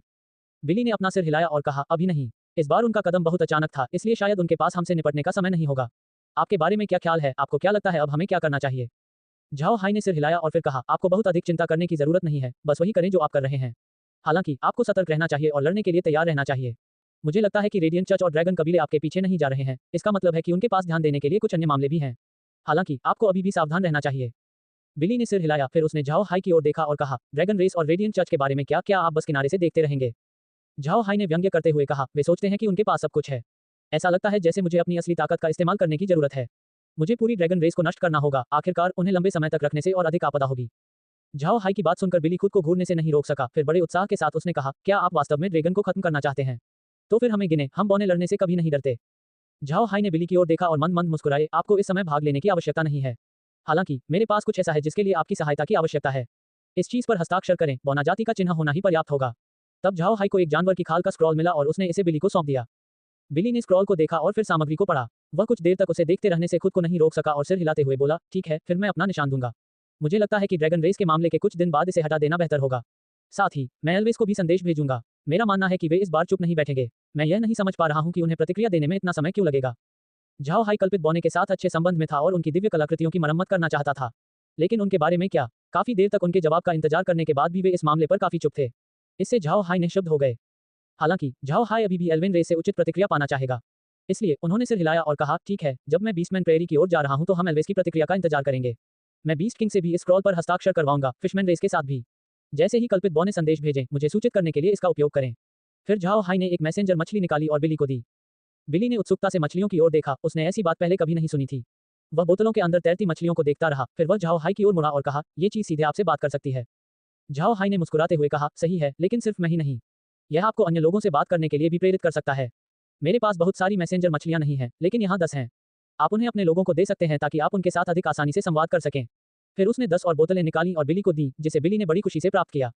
बिली ने अपना सिर हिलाया और कहा, अभी नहीं। इस बार उनका कदम बहुत अचानक था, इसलिए शायद उनके पास हमसे निपटने का समय नहीं होगा। आपके बारे में क्या ख्याल है? आपको क्या लगता है अब हमें क्या करना चाहिए? झाओ हाई ने सिर हिलाया और फिर कहा, आपको बहुत अधिक चिंता करने की जरूरत नहीं है, बस वही करें जो आप कर रहे हैं। हालांकि आपको सतर्क रहना चाहिए और लड़ने के लिए तैयार रहना चाहिए। मुझे लगता है कि रेडियंट चर्च और ड्रैगन कबीले आपके पीछे नहीं जा रहे हैं। इसका मतलब है कि उनके पास ध्यान देने के लिए कुछ अन्य मामले भी हैं। हालांकि आपको अभी भी सावधान रहना चाहिए। बिली ने सिर हिलाया, फिर उसने झाओ हाई की ओर देखा और कहा, ड्रैगन रेस और रेडियंट चर्च के बारे में क्या क्या आप बस किनारे से देखते रहेंगे? झाओ हाई ने व्यंग्य करते हुए कहा, वे सोचते हैं कि उनके पास सब कुछ है। ऐसा लगता है जैसे मुझे अपनी असली ताकत का इस्तेमाल करने की जरूरत है। मुझे पूरी ड्रैगन रेस को नष्ट करना होगा, आखिरकार उन्हें लंबे समय तक रखने से और अधिक आपदा होगी। झाओ हाई की बात सुनकर बिली खुद को घूरने से नहीं रोक सका, फिर बड़े उत्साह के साथ उसने कहा, क्या आप वास्तव में ड्रैगन को खत्म करना चाहते हैं? तो फिर हमें गिने, हम बौने लड़ने से कभी नहीं डरते। झाओ हाई ने बिली की ओर देखा और मंद मंद मुस्कुराए, आपको इस समय भाग लेने की आवश्यकता नहीं है। हालांकि मेरे पास कुछ ऐसा है जिसके लिए आपकी सहायता की आवश्यकता है। इस चीज पर हस्ताक्षर करें, बौना जाति का चिन्ह होना ही पर्याप्त होगा। तब झाओ हाई को एक जानवर की खाल का स्क्रॉल मिला और उसने इसे बिली को सौंप दिया। बिली ने स्क्रॉल को देखा और फिर सामग्री को पढ़ा। वह कुछ देर तक उसे देखते रहने से खुद को नहीं रोक सका और सिर हिलाते हुए बोला, ठीक है, फिर मैं अपना निशान दूंगा। मुझे लगता है कि ड्रैगन रेस के मामले के कुछ दिन बाद इसे हटा देना बेहतर होगा। साथ ही मैं एल्विस को भी संदेश भेजूंगा। मेरा मानना है कि वे इस बार चुप नहीं बैठेंगे। मैं यह नहीं समझ पा रहा हूं कि उन्हें प्रतिक्रिया देने में इतना समय क्यों लगेगा। झाओ हाई कल्पित बौने के साथ अच्छे संबंध में था और उनकी दिव्य कलाकृतियों की मरम्मत करना चाहता था। लेकिन उनके बारे में क्या? काफी देर तक उनके जवाब का इंतजार करने के बाद भी वे इस मामले पर काफी चुप थे। इससे झाओ हाई निःशब्द हो गए। हालांकि झाओ हाई अभी भी एल्विन रेस से उचित प्रतिक्रिया पाना चाहेगा। इसलिए उन्होंने सिर हिलाया और कहा, ठीक है, जब मैं बीस्टमैन प्रेरी की ओर जा रहा हूं तो हम एल्विस की प्रतिक्रिया का इंतजार करेंगे। मैं बीस्ट किंग से भी इस स्क्रॉल पर हस्ताक्षर करवाऊंगा, फिशमैन रेस के साथ भी। जैसे ही कल्पित बौने संदेश भेजें, मुझे सूचित करने के लिए इसका उपयोग करें। फिर झाओ हाई ने एक मैसेंजर मछली निकाली और बिली को दी। बिली ने उत्सुकता से मछलियों की ओर देखा, उसने ऐसी बात पहले कभी नहीं सुनी थी। वह बोतलों के अंदर तैरती मछलियों को देखता रहा, फिर वह झाओ हाई की ओर मुड़ा और कहा, ये चीज सीधे आपसे बात कर सकती है। झाओ हाई ने मुस्कुराते हुए कहा, सही है, लेकिन सिर्फ मैं ही नहीं। यह आपको अन्य लोगों से बात करने के लिए भी प्रेरित कर सकता है। मेरे पास बहुत सारी मैसेंजर मछलियां नहीं हैं, लेकिन यहाँ 10 हैं। आप उन्हें अपने लोगों को दे सकते हैं ताकि आप उनके साथ अधिक आसानी से संवाद कर सकें। फिर उसने 10 और बोतलें निकाली और बिली को दी, जिसे बिली ने बड़ी खुशी से प्राप्त किया।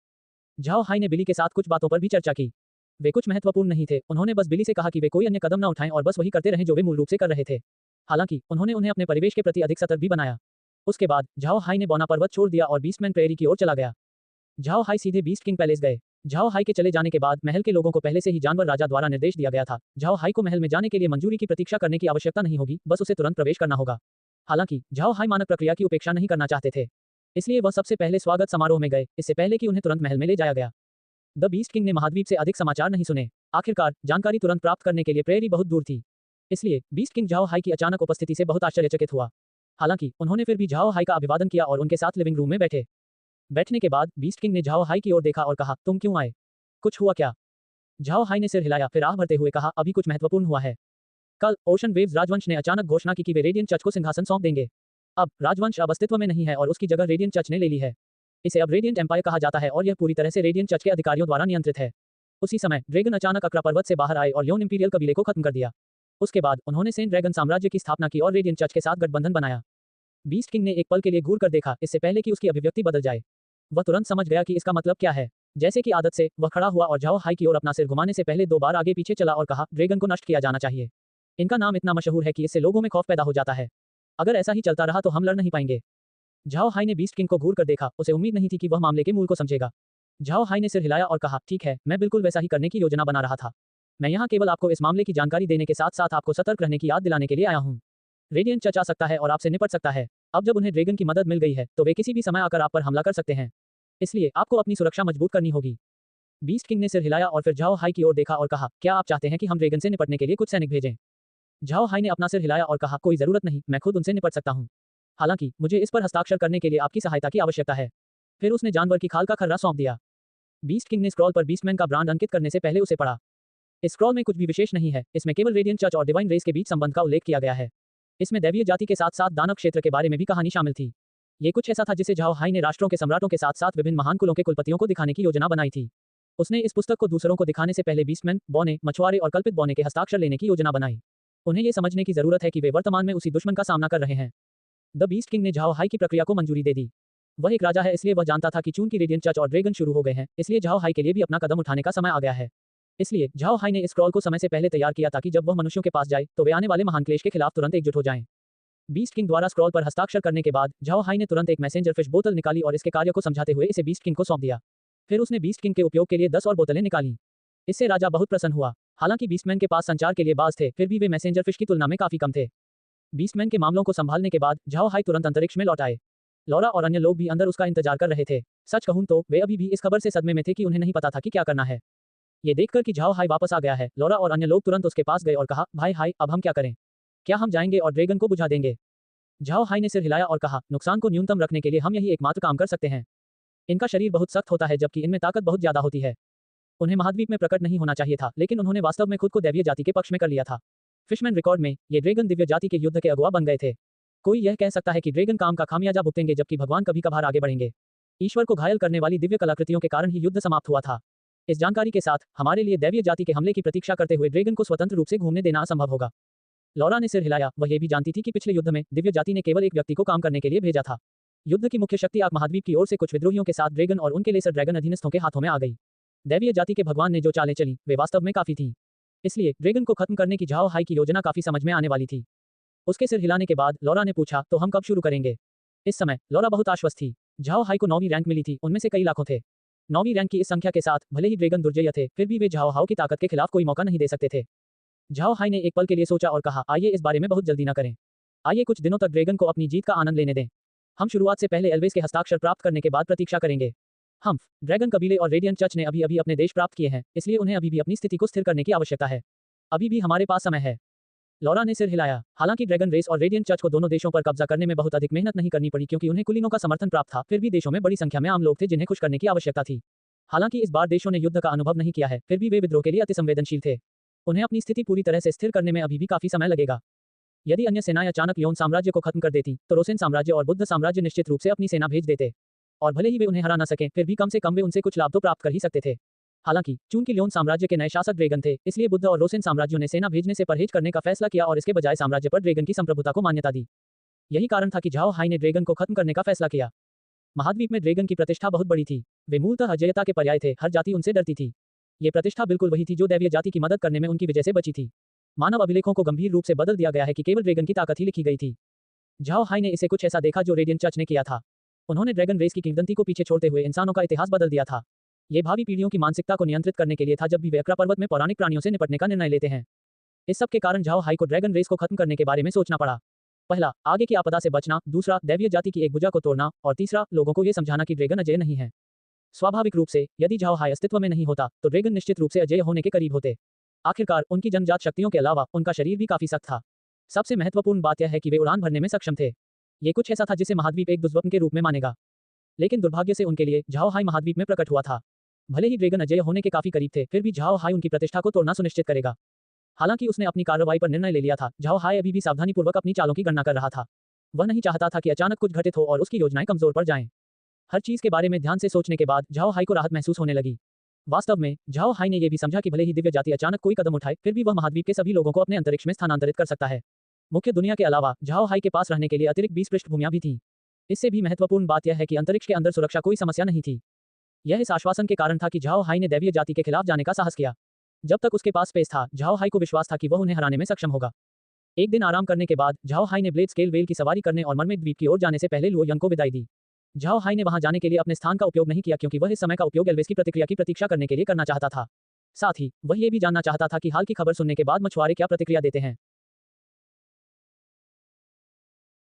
झाओ हाई ने बिली के साथ कुछ बातों पर भी चर्चा की। वे कुछ महत्वपूर्ण नहीं थे, उन्होंने बस बिली से कहा कि वे कोई अन्य कदम न उठाएं और बस वही करते रहें जो वे मूल रूप से कर रहे थे। हालांकि उन्होंने उन्हें अपने परिवेश के प्रति अधिक सतर्क भी बनाया। उसके बाद झाओ हाई ने बौना पर्वत छोड़ दिया और बीस्टमैन प्रेरी की ओर चला गया। झाओ हाई सीधे बीस्ट किंग पैलेस गए। झाओ हाई के चले जाने के बाद महल के लोगों को पहले से ही जानवर राजा द्वारा निर्देश दिया गया था। झाओ हाई को महल में जाने के लिए मंजूरी की प्रतीक्षा करने की आवश्यकता नहीं होगी, बस उसे तुरंत प्रवेश करना होगा। हालांकि झाओ हाई मानक प्रक्रिया की उपेक्षा नहीं करना चाहते थे, इसलिए वह सबसे पहले स्वागत समारोह में गए, इससे पहले कि उन्हें तुरंत महल में ले जाया गया। द बीस्ट किंग ने महाद्वीप से अधिक समाचार नहीं सुने। आखिरकार जानकारी तुरंत प्राप्त करने के लिए प्रेरी बहुत दूर थी, इसलिए बीस्ट किंग झाओ हाई की अचानक उपस्थिति से बहुत आश्चर्यचकित हुआ। हालांकि उन्होंने फिर भी झाओ हाई का अभिवादन किया और उनके साथ लिविंग रूम में बैठे। बैठने के बाद बीस्ट किंग ने झाओ हाई की ओर देखा और कहा, तुम क्यों आए? कुछ हुआ क्या? झाओ हाई ने सिर हिलाया, फिर आह भरते हुए कहा, अभी कुछ महत्वपूर्ण हुआ है। कल ओशन वेव्स राजवंश ने अचानक घोषणा की कि वे रेडियंट चर्च को सिंहासन सौंप देंगे। अब राजवंश अब अस्तित्व में नहीं है और उसकी जगह रेडियंट चर्च ने ले ली है। इसे अब रेडियंट एम्पायर कहा जाता है और यह पूरी तरह से रेडियंट चर्च के अधिकारियों द्वारा नियंत्रित है। उसी समय ड्रैगन अचानक अक्रा पर्वत से बाहर आए और योन इंपीरियल कबीले को खत्म कर दिया। उसके बाद उन्होंने सेंट ड्रैगन साम्राज्य की स्थापना की और रेडियंट चर्च के साथ गठबंधन बनाया। बीस्ट किंग ने एक पल के लिए घूर कर देखा, इससे पहले कि उसकी अभिव्यक्ति बदल जाए। वह तुरंत समझ गया कि इसका मतलब क्या है। जैसे कि आदत से वह खड़ा हुआ और झाओ हाई की ओर अपना सिर घुमाने से पहले 2 बार आगे पीछे चला और कहा, ड्रैगन को नष्ट किया जाना चाहिए। इनका नाम इतना मशहूर है कि इससे लोगों में खौफ पैदा हो जाता है। अगर ऐसा ही चलता रहा तो हम लड़ नहीं पाएंगे। झाओ हाई ने बीस्ट किंग को घूर कर देखा, उसे उम्मीद नहीं थी कि वह मामले के मूल को समझेगा। झाओ हाई ने सिर हिलाया और कहा, ठीक है, मैं बिल्कुल वैसा ही करने की योजना बना रहा था। मैं यहाँ केवल आपको इस मामले की जानकारी देने के साथ साथ आपको सतर्क रहने की याद दिलाने के लिए आया हूँ। रेडियंट चर्च आ सकता है और आपसे निपट सकता है। अब जब उन्हें ड्रैगन की मदद मिल गई है तो वे किसी भी समय आकर आप पर हमला कर सकते हैं, इसलिए आपको अपनी सुरक्षा मजबूत करनी होगी। बीस्ट किंग ने सिर हिलाया और फिर झाओ हाई की ओर देखा और कहा, क्या आप चाहते हैं कि हम ड्रैगन से निपटने के लिए कुछ सैनिक भेजें? झाओ हाई ने अपना सिर हिलाया और कहा, कोई जरूरत नहीं, मैं खुद उनसे निपट सकता हूँ। हालांकि मुझे इस पर हस्ताक्षर करने के लिए आपकी सहायता की आवश्यकता है। फिर उसने जानवर की खाल का खर्रा सौंप दिया। बीस्ट किंग ने स्क्रॉल पर बीस्टमैन का ब्रांड अंकित करने से पहले उसे पढ़ा। इस स्क्रॉल में कुछ भी विशेष नहीं है, इसमें केवल रेडियंट चर्च और डिवाइन रेस के बीच संबंध का उल्लेख किया गया है। इसमें दैवीय जाति के साथ साथ दानव क्षेत्र के बारे में भी कहानी शामिल थी। ये कुछ ऐसा था जिसे झाओ हाई ने राष्ट्रों के सम्राटों के साथ साथ विभिन्न महान कुलों के कुलपतियों को दिखाने की योजना बनाई थी। उसने इस पुस्तक को दूसरों को दिखाने से पहले बीस्टमैन, बौने, मछुआरे और कल्पित बौने के हस्ताक्षर लेने की योजना बनाई। उन्हें ये समझने की जरूरत है कि वे वर्तमान में उसी दुश्मन का सामना कर रहे हैं। द बीस्ट किंग ने झाओ हाई की प्रक्रिया को मंजूरी दे दी। वह एक राजा है, इसलिए वह जानता था कि चूंकि रेडियंट चर्च और ड्रैगन शुरू हो गए हैं, इसलिए झाओ हाई के लिए भी अपना कदम उठाने का समय आ गया है। इसलिए झाओ हाई ने इस स्क्रॉल को समय से पहले तैयार किया ताकि जब वह मनुष्यों के पास जाए तो वे आने वाले महान क्लेश के खिलाफ तुरंत एकजुट हो जाएं। बीस्ट किंग द्वारा स्क्रॉल पर हस्ताक्षर करने के बाद झाओ हाई ने तुरंत एक मैसेंजर फिश बोतल निकाली और इसके कार्य को समझाते हुए इसे बीस्ट किंग को सौंप दिया। फिर उसने बीस्ट किंग के उपयोग के लिए 10 और बोतलें निकाली। इससे राजा बहुत प्रसन्न हुआ। हालांकि बीस्टमैन के पास संचार के लिए बाज थे, फिर भी वे मैसेंजर फिश की तुलना में काफी कम थे। बीस्टमैन के मामलों को संभालने के बाद झाओ हाई तुरंत अंतरिक्ष में लौट आए। लौरा और अन्य लोग भी अंदर उसका इंतजार कर रहे थे। सच कहूं तो वे अभी भी इस खबर से सदमे में थे कि उन्हें नहीं पता था कि क्या करना है। ये देखकर कि झाओ हाई वापस आ गया है, लौरा और अन्य लोग तुरंत उसके पास गए और कहा, भाई हाई, अब हम क्या करें? क्या हम जाएंगे और ड्रैगन को बुझा देंगे? झाओ हाई ने सिर हिलाया और कहा, नुकसान को न्यूनतम रखने के लिए हम यही एकमात्र काम कर सकते हैं। इनका शरीर बहुत सख्त होता है जबकि इनमें ताकत बहुत ज्यादा होती है। उन्हें महाद्वीप में प्रकट नहीं होना चाहिए था, लेकिन उन्होंने वास्तव में खुद को दैवीय जाति के पक्ष में कर लिया था। फिशमैन रिकॉर्ड में ये ड्रैगन दिव्य जाति के युद्ध के अगुआ बन गए थे। कोई यह कह सकता है कि ड्रैगन काम का खामियाजा भुगतेंगे जबकि भगवान कभी कभार आगे बढ़ेंगे। ईश्वर को घायल करने वाली दिव्य कलाकृतियों के कारण ही युद्ध समाप्त हुआ था। इस जानकारी के साथ हमारे लिए दैवीय जाति के हमले की प्रतीक्षा करते हुए ड्रैगन को स्वतंत्र रूप से घूमने देना असंभव होगा। लॉरा ने सिर हिलाया। वह ये भी जानती थी कि पिछले युद्ध में दिव्य जाति ने केवल एक व्यक्ति को काम करने के लिए भेजा था। युद्ध की मुख्य शक्ति आग महाद्वीप की ओर से कुछ विद्रोहियों के साथ ड्रैगन और उनके लेसर ड्रैगन अधीनस्थों के हाथों में आ गई। दैवीय जाति के भगवान ने जो चालें चली वे वास्तव में काफी थीं। इसलिए ड्रैगन को खत्म करने की झाओ हाई की योजना काफी समझ में आने वाली थी। उसके सिर हिलाने के बाद लॉरा ने पूछा, तो हम कब शुरू करेंगे? इस समय लॉरा बहुत आश्वस्त थी। झाओ हाई को 9वीं रैंक मिली थी, उनमें से कई लाखों थे। 9वीं रैंक की इस संख्या के साथ भले ही ड्रैगन दुर्जय थे, फिर भी वे झाओ हाई की ताकत के खिलाफ कोई मौका नहीं दे सकते थे। झाओ हाई ने एक पल के लिए सोचा और कहा, आइए इस बारे में बहुत जल्दी न करें। आइए कुछ दिनों तक ड्रैगन को अपनी जीत का आनंद लेने दें। हम शुरुआत से पहले एल्वेस के हस्ताक्षर प्राप्त करने के बाद प्रतीक्षा करेंगे। हम ड्रैगन कबीले और रेडियंट चर्च ने अभी अभी अपने देश प्राप्त किए हैं, इसलिए उन्हें अभी भी अपनी स्थिति को स्थिर करने की आवश्यकता है। अभी भी हमारे पास समय है। लॉरा ने सिर हिलाया। हालांकि ड्रैगन रेस और रेडियंट चर्च को दोनों देशों पर कब्जा करने में बहुत अधिक मेहनत नहीं करनी पड़ी क्योंकि उन्हें कुलीनों का समर्थन प्राप्त था, फिर भी देशों में बड़ी संख्या में आम लोग थे जिन्हें खुश करने की आवश्यकता थी। हालांकि इस बार देशों ने युद्ध का अनुभव नहीं किया है, फिर भी वे विद्रोह के लिए अति संवेदनशील थे। उन्हें अपनी स्थिति पूरी तरह से स्थिर करने में अभी भी काफी समय लगेगा। यदि अन्य सेनाएं अचानक लियोन साम्राज्य को खत्म कर देती तो रोसेन साम्राज्य और बुद्ध साम्राज्य निश्चित रूप से अपनी सेना भेज देते, और भले ही वे उन्हें हरा न सकें, फिर भी कम से कम वे उनसे कुछ लाभ तो प्राप्त कर ही सकते थे। हालांकि चूंकि लियोन साम्राज्य के नए शासक ड्रैगन थे, इसलिए बुद्ध और रोसेन साम्राज्यों ने सेना भेजने से परहेज करने का फैसला किया और इसके बजाय साम्राज्य पर ड्रैगन की संप्रभुता को मान्यता दी। यही कारण था कि झाओ हाई ने ड्रैगन को खत्म करने का फैसला किया। महाद्वीप में ड्रैगन की प्रतिष्ठा बहुत बड़ी थी। वे मूलतः अजेयता के पर्याय थे, हर जाति उनसे डरती थी। ये प्रतिष्ठा बिल्कुल वही थी जो दैवीय जाति की मदद करने में उनकी वजह से बची थी। मानव अभिलेखों को गंभीर रूप से बदल दिया गया है कि केवल ड्रैगन की ताकत ही लिखी गई थी। झाओ हाई ने इसे कुछ ऐसा देखा जो रेडियंट चर्च ने किया था। उन्होंने ड्रैगन रेस की किंवदंती को पीछे छोड़ते हुए इंसानों का इतिहास बदल दिया था। ये भावी पीढ़ियों की मानसिकता को नियंत्रित करने के लिए था जब भी वे अक्रा पर्वत में पौराणिक प्राणियों से निपटने का निर्णय लेते हैं। इस सब के कारण झाओ हाई को ड्रैगन रेस को खत्म करने के बारे में सोचना पड़ा। पहला, आगे की आपदा से बचना, दूसरा, दैवीय जाति की एक भुजा को तोड़ना, और तीसरा, लोगों को यह समझाना कि ड्रैगन अजेय नहीं है। स्वाभाविक रूप से यदि झाओ हाई अस्तित्व में नहीं होता तो ड्रैगन निश्चित रूप से अजेय होने के करीब होते। आखिरकार उनकी जन्मजात शक्तियों के अलावा उनका शरीर भी काफी सख्त था। सबसे महत्वपूर्ण बात यह है कि वे उड़ान भरने में सक्षम थे। ये कुछ ऐसा था जिसे महाद्वीप एक दुर्स्वप्न के रूप में मानेगा। लेकिन दुर्भाग्य से उनके लिए झाओ हाई महाद्वीप में प्रकट हुआ था। भले ही ड्रैगन अजेय होने के काफी करीब थे, फिर भी झाओ हाई उनकी प्रतिष्ठा को तोड़ना सुनिश्चित करेगा। हालांकि उसने अपनी कार्रवाई पर निर्णय ले लिया था, झाओ हाई अभी भी सावधानीपूर्वक अपनी चालों की गणना कर रहा था। वह नहीं चाहता था कि अचानक कुछ घटित हो और उसकी योजनाएं कमजोर पड़ जाएं। हर चीज के बारे में ध्यान से सोचने के बाद झाओ हाई को राहत महसूस होने लगी। वास्तव में झाओ हाई ने यह भी समझा कि भले ही दिव्य जाति अचानक कोई कदम उठाए, फिर भी वह महाद्वीप के सभी लोगों को अपने अंतरिक्ष में स्थानांतरित कर सकता है। मुख्य दुनिया के अलावा झाओ हाई के पास रहने के लिए अतिरिक्त 20 पृष्ठभूमियां भी थीं। इससे भी महत्वपूर्ण बात यह है कि अंतरिक्ष के अंदर सुरक्षा कोई समस्या नहीं थी। यह इस आश्वासन के कारण था कि झाओ हाई ने दैवीय जाति के खिलाफ जाने का साहस किया। जब तक उसके पास स्पेस था, झाओ हाई को विश्वास था कि वह उन्हें हराने में सक्षम होगा। एक दिन आराम करने के बाद झाओ हाई ने ब्लेड स्केल वेल की सवारी करने और मरमेड द्वीप की ओर जाने से पहले लुओयंग को विदाई दी। झाओ हाई ने वहां जाने के लिए अपने स्थान का उपयोग नहीं किया क्योंकि वह इस समय का उपयोग एल्वेस की प्रतिक्रिया की प्रतीक्षा करने के लिए करना चाहता था। साथ ही वह ये भी जानना चाहता था कि हाल की खबर सुनने के बाद मछुआरे क्या प्रतिक्रिया देते हैं।